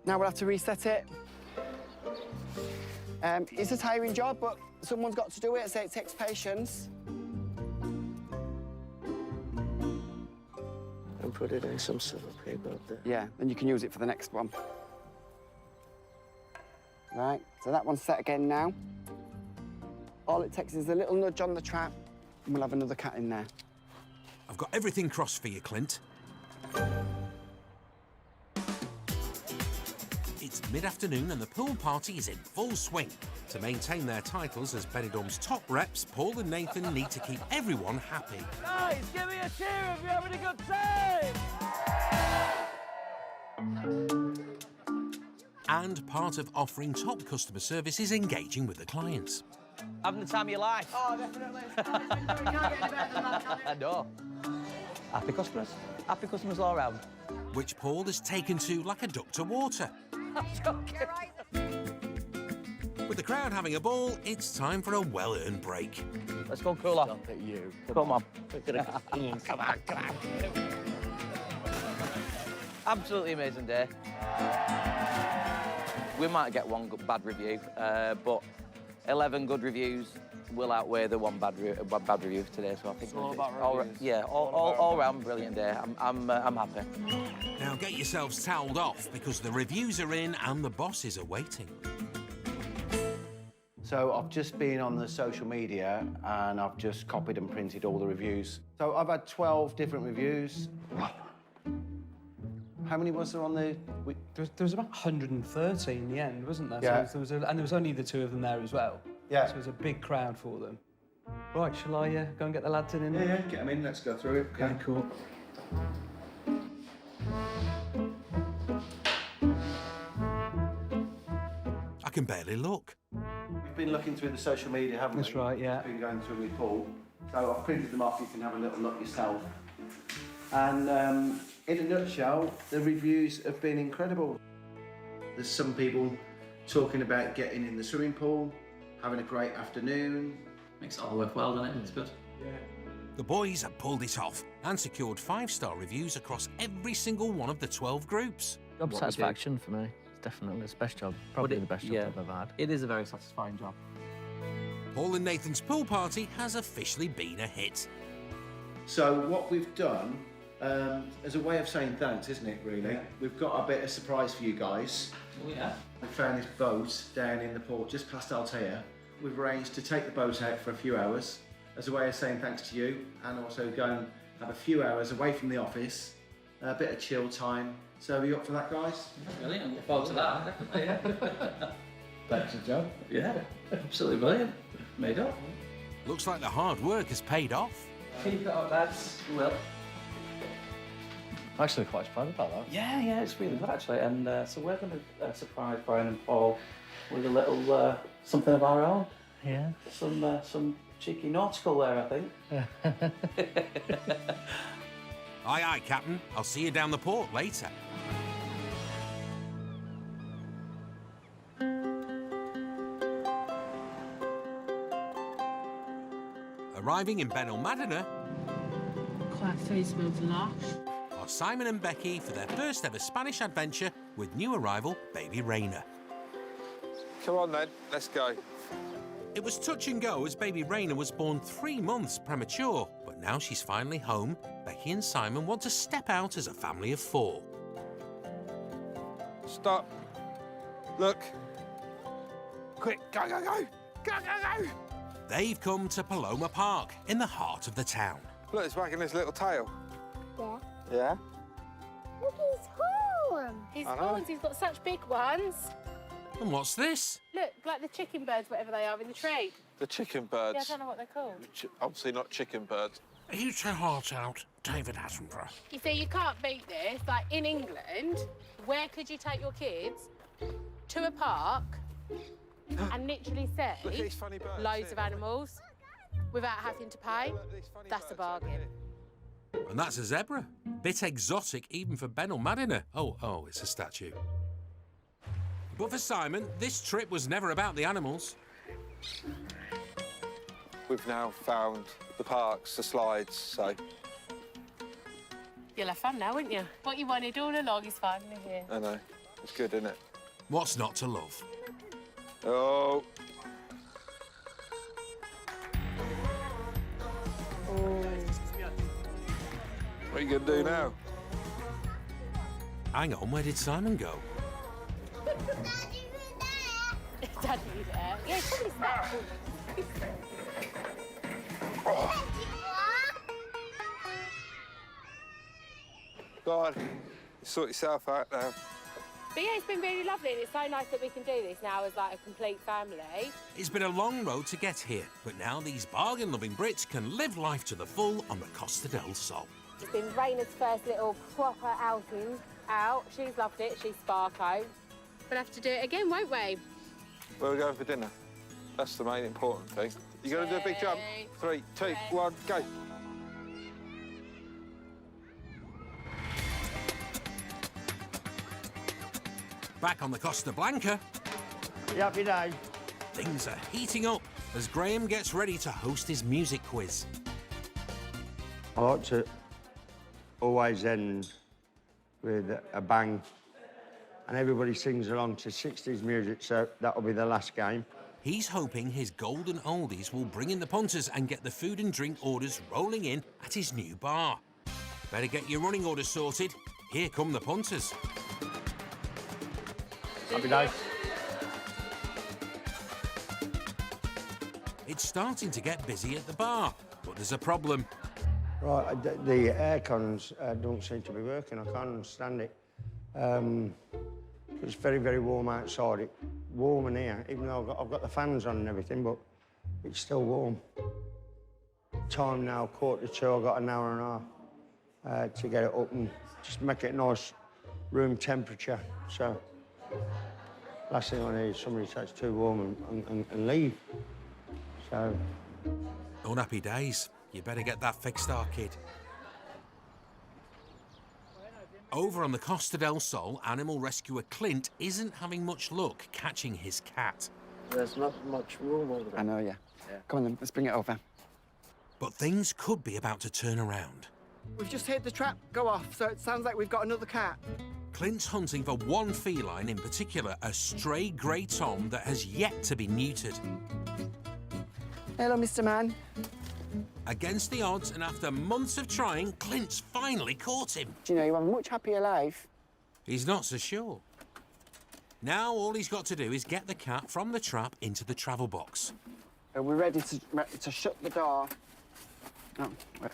Now we'll have to reset it. It's a tiring job, but someone's got to do it, so it takes patience. And put it in some silver paper up there. Yeah, then you can use it for the next one. Right, so that one's set again now. All it takes is a little nudge on the trap, and we'll have another cat in there. I've got everything crossed for you, Clint. It's mid-afternoon and the pool party is in full swing. To maintain their titles as Benidorm's top reps, Paul and Nathan need to keep everyone happy. Guys, give me a cheer if you're having a good time! And part of offering top customer service is engaging with the clients. Having the time of your life. Oh, definitely. You can't get any better than that, can you? I know. Happy customers. Happy customers all around. Which Paul has taken to like a duck to water. I'm joking. With the crowd having a ball, it's time for a well-earned break. Let's go cool off. Stop it, you. Come on. Come on. Absolutely amazing day. We might get one bad review, but 11 good reviews will outweigh the one bad review today. So I think it's all about reviews. Yeah, all round brilliant day. I'm happy. Now get yourselves towelled off because the reviews are in and the bosses are waiting. So I've just been on the social media and I've just copied and printed all the reviews. So I've had 12 different reviews. How many was there on the... There was about 130 in the end, wasn't there? Yeah. So there was only the two of them there as well. Yeah. So it was a big crowd for them. Right, shall I go and get the lads in? Yeah, get them in. Let's go through it. Okay, cool. I can barely look. We've been looking through the social media, haven't we? That's right, yeah. We've been going through with Paul. So I've printed them off. You can have a little look yourself. And in a nutshell, the reviews have been incredible. There's some people talking about getting in the swimming pool, having a great afternoon. Makes it all worthwhile, doesn't it? It's good. Yeah. The boys have pulled it off and secured 5-star reviews across every single one of the 12 groups. Job satisfaction for me. It's definitely the best job. Probably the best job I've ever had. It is a very satisfying job. Paul and Nathan's pool party has officially been a hit. So what we've done, as a way of saying thanks, isn't it, really? Yeah. We've got a bit of surprise for you guys. Oh, yeah? We found this boat down in the port just past Altea. We've arranged to take the boat out for a few hours as a way of saying thanks to you and also go and have a few hours away from the office a bit of chill time. So are you up for that, guys? Brilliant. Look forward to that. Definitely, yeah. Thanks for the job. Yeah, absolutely brilliant. Made up. Looks like the hard work has paid off. Keep it up, lads. We will. Actually, quite surprised about that. Yeah, it's really good actually. And so we're going to surprise Brian and Paul with a little something of our own. Yeah. Some cheeky nautical wear, I think. Aye, aye, Captain. I'll see you down the port later. Arriving in Benidorm are Simon and Becky for their first ever Spanish adventure with new arrival baby Raina. Come on then, let's go. It was touch and go as baby Raina was born 3 months premature, but now she's finally home. Becky and Simon want to step out as a family of 4. Stop. Look. Quick, go, go, go. Go, go, go. They've come to Paloma Park in the heart of the town. Look, it's wagging his little tail. Yeah. Yeah? Look at his horns. His I know. horns, he's got such big ones. And what's this? Look, like the chicken birds, whatever they are in the tree. The chicken birds. Yeah, I don't know what they're called. Obviously not chicken birds. Eat your heart out, David Attenborough. You see, you can't beat this. Like, in England, where could you take your kids to a park and literally see Look at these funny birds. loads of animals without having to pay? That's a bargain. And that's a zebra. Bit exotic even for Benidorm. Oh, it's a statue. But for Simon, this trip was never about the animals. We've now found the parks, the slides, so... You'll have fun now, won't you? What you wanted all along is finally here. I know. It's good, isn't it? What's not to love? Oh. What are you going to do now? Hang on, where did Simon go? Daddy there. Yeah, he's probably there. Go on. Sort yourself out now. But yeah, it's been really lovely, and it's so nice that we can do this now as like a complete family. It's been a long road to get here, but now these bargain-loving Brits can live life to the full on the Costa del Sol. It's been Raina's first little proper outing out. She's loved it. She's sparko. We'll have to do it again, won't we? Where are we going for dinner? That's the main important thing. You going to do a big jump? 3, 2, 1, go. Back on the Costa Blanca, Happy day. things are heating up as Graeme gets ready to host his music quiz. I like to always end with a bang, and everybody sings along to 60s music, so that'll be the last game. He's hoping his golden oldies will bring in the punters and get the food and drink orders rolling in at his new bar. Better get your running orders sorted. Here come the punters. Happy day. It's starting to get busy at the bar, but there's a problem. Right, the air cons don't seem to be working. I can't understand it. It's very, very warm outside. It's warm in here, even though I've got the fans on and everything, but it's still warm. Time now, 1:45. I've got an hour and a half to get it up and just make it nice room temperature. So, last thing I need is somebody that's too warm and leave. So. Unhappy days. You better get that fixed, our kid. Over on the Costa del Sol, animal rescuer Clint isn't having much luck catching his cat. There's not much room over there. I know, yeah. Come on then, let's bring it over. But things could be about to turn around. We've just heard the trap go off, so it sounds like we've got another cat. Clint's hunting for one feline in particular, a stray grey tom that has yet to be neutered. Hello, Mr. Man. Against the odds, and after months of trying, Clint's finally caught him. Do you know, you have a much happier life. He's not so sure. Now all he's got to do is get the cat from the trap into the travel box. Are we ready to shut the door? Oh, wait.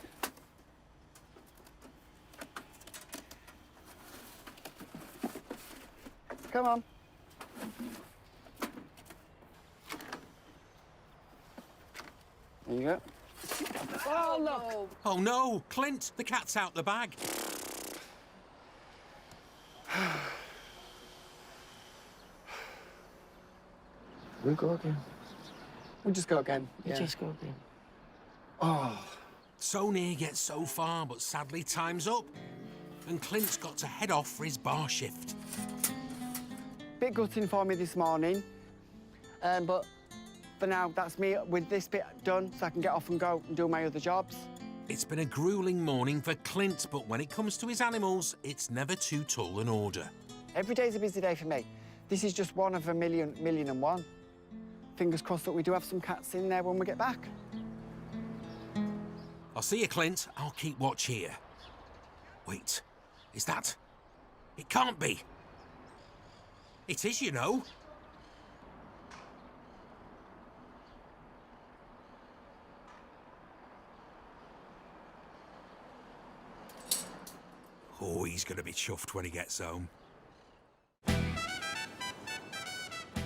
Come on. There you go. Oh, look. Oh no, Clint, the cat's out the bag. We'll go again. We'll just go again. We'll just go again. Oh. So near yet so far, but sadly time's up. And Clint's got to head off for his bar shift. Bit gutting for me this morning, but for now, that's me with this bit done, so I can get off and go and do my other jobs. It's been a gruelling morning for Clint, but when it comes to his animals, it's never too tall an order. Every day's a busy day for me. This is just one of a million and one. Fingers crossed that we do have some cats in there when we get back. I'll see you, Clint. I'll keep watch here. Wait, is that... It can't be. It is, you know. Oh, he's going to be chuffed when he gets home.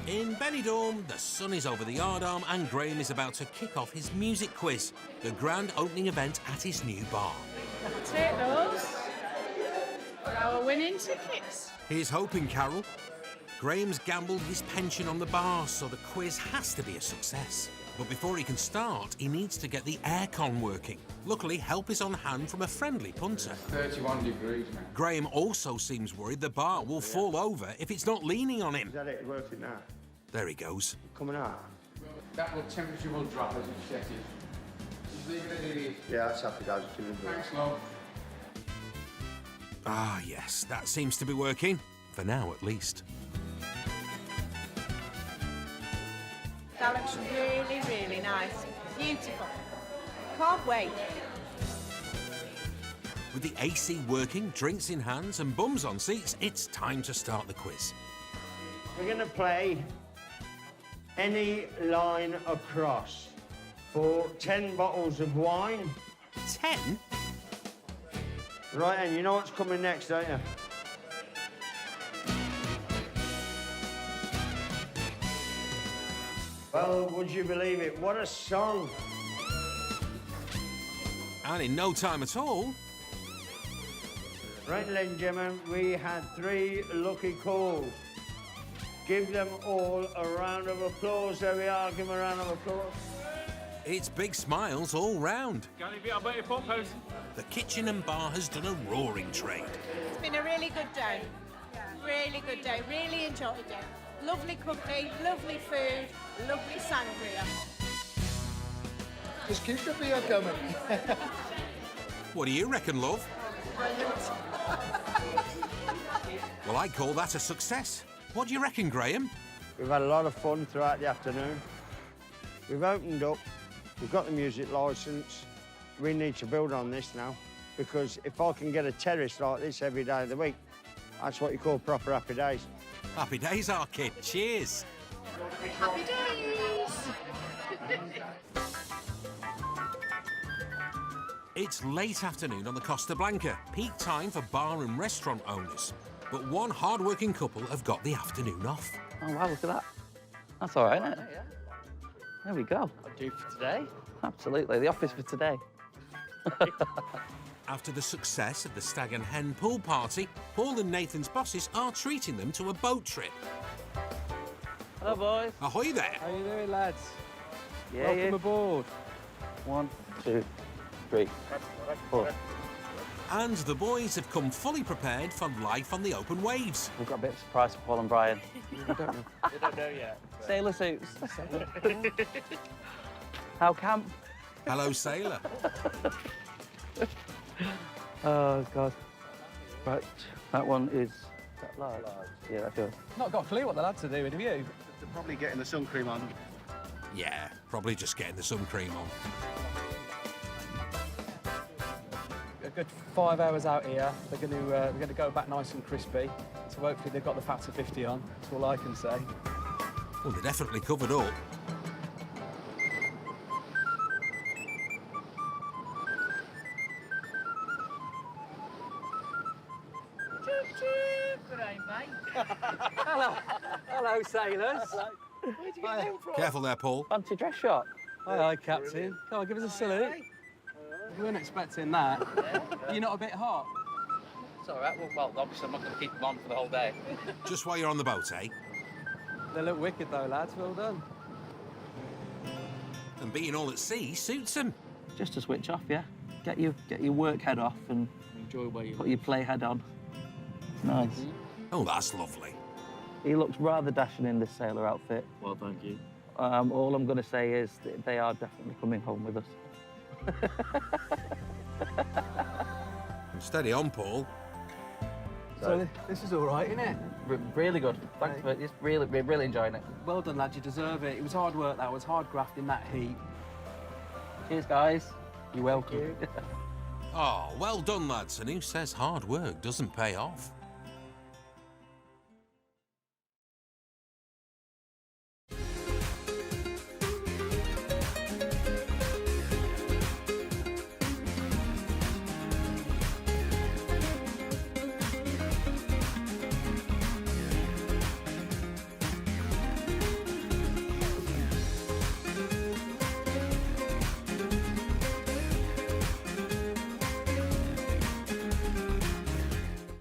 In Benidorm, the sun is over the yardarm and Graeme is about to kick off his music quiz, the grand opening event at his new bar. Take those for our winning tickets. Here's hoping, Carol. Graeme's gambled his pension on the bar, so the quiz has to be a success. But before he can start, he needs to get the aircon working. Luckily, help is on hand from a friendly punter. 31 degrees, man. Graeme also seems worried the bar will fall over if it's not leaning on him. Is that it working now? There he goes. Coming out? That temperature will drop as you set it. Just leave it as it is. Yeah, that's happy days. Thanks, love. Ah, yes, that seems to be working. For now, at least. That looks really, really nice. Beautiful. Can't wait. With the AC working, drinks in hands and bums on seats, it's time to start the quiz. We're going to play any line across for 10 bottles of wine. 10? Right, and you know what's coming next, don't you? Well, would you believe it? What a song. And in no time at all... Right, ladies and gentlemen, we had 3 lucky calls. Give them all a round of applause. There we are. Give them a round of applause. It's big smiles all round. Got any bit about your foot post? The kitchen and bar has done a roaring trade. It's been a really good day. Really good day. Really enjoyed it. Lovely company, lovely food, lovely sangria. Just keep the beer coming. What do you reckon, love? Well, I call that a success. What do you reckon, Graeme? We've had a lot of fun throughout the afternoon. We've opened up. We've got the music licence. We need to build on this now, because if I can get a terrace like this every day of the week, that's what you call proper happy days. Happy days, our kid. Cheers. Happy days! It's late afternoon on the Costa Blanca, peak time for bar and restaurant owners. But one hard-working couple have got the afternoon off. Oh, wow, look at that. That's all right, isn't it? Yeah. There we go. I'll do for today. Absolutely, the office for today. After the success of the Stag and Hen pool party, Paul and Nathan's bosses are treating them to a boat trip. Hello, boys. Ahoy there. How you doing, lads? Yeah, Welcome yeah. aboard. 1, 2, 3, 4. And the boys have come fully prepared for life on the open waves. We've got a bit of a surprise for Paul and Brian. You don't know yet. Sailor suits. How camp? Hello, sailor. Oh, God. Right, that one is... that large? Yeah, that's yours. Not got a clue what the lads are doing, have you? They're probably getting the sun cream on. Yeah, probably just getting the sun cream on. A good 5 hours out here. They're going to go back nice and crispy. So hopefully they've got the Factor 50 on. That's all I can say. Well, they're definitely covered up. Good day, mate. Hello, sailors. Where'd you get them from? Careful there, Paul. Fancy dress shop. Aye, Captain. Come on, give us a salute. We weren't expecting that. You're not a bit hot? It's all right. Well, obviously, I'm not going to keep them on for the whole day. Just while you're on the boat, eh? They look wicked, though, lads. Well done. And being all at sea suits them. Just to switch off, yeah. Get your work head off and Enjoy where you put your play head on. It's nice. Oh, that's lovely. He looks rather dashing in this sailor outfit. Well, thank you. All I'm going to say is that they are definitely coming home with us. Steady on, Paul. So this is all right, isn't it? Really good. Thanks for it. We're really enjoying it. Well done, lads. You deserve it. It was hard work, that was hard graft in that heat. Cheers, guys. You're welcome. Oh, well done, lads. And who says hard work doesn't pay off?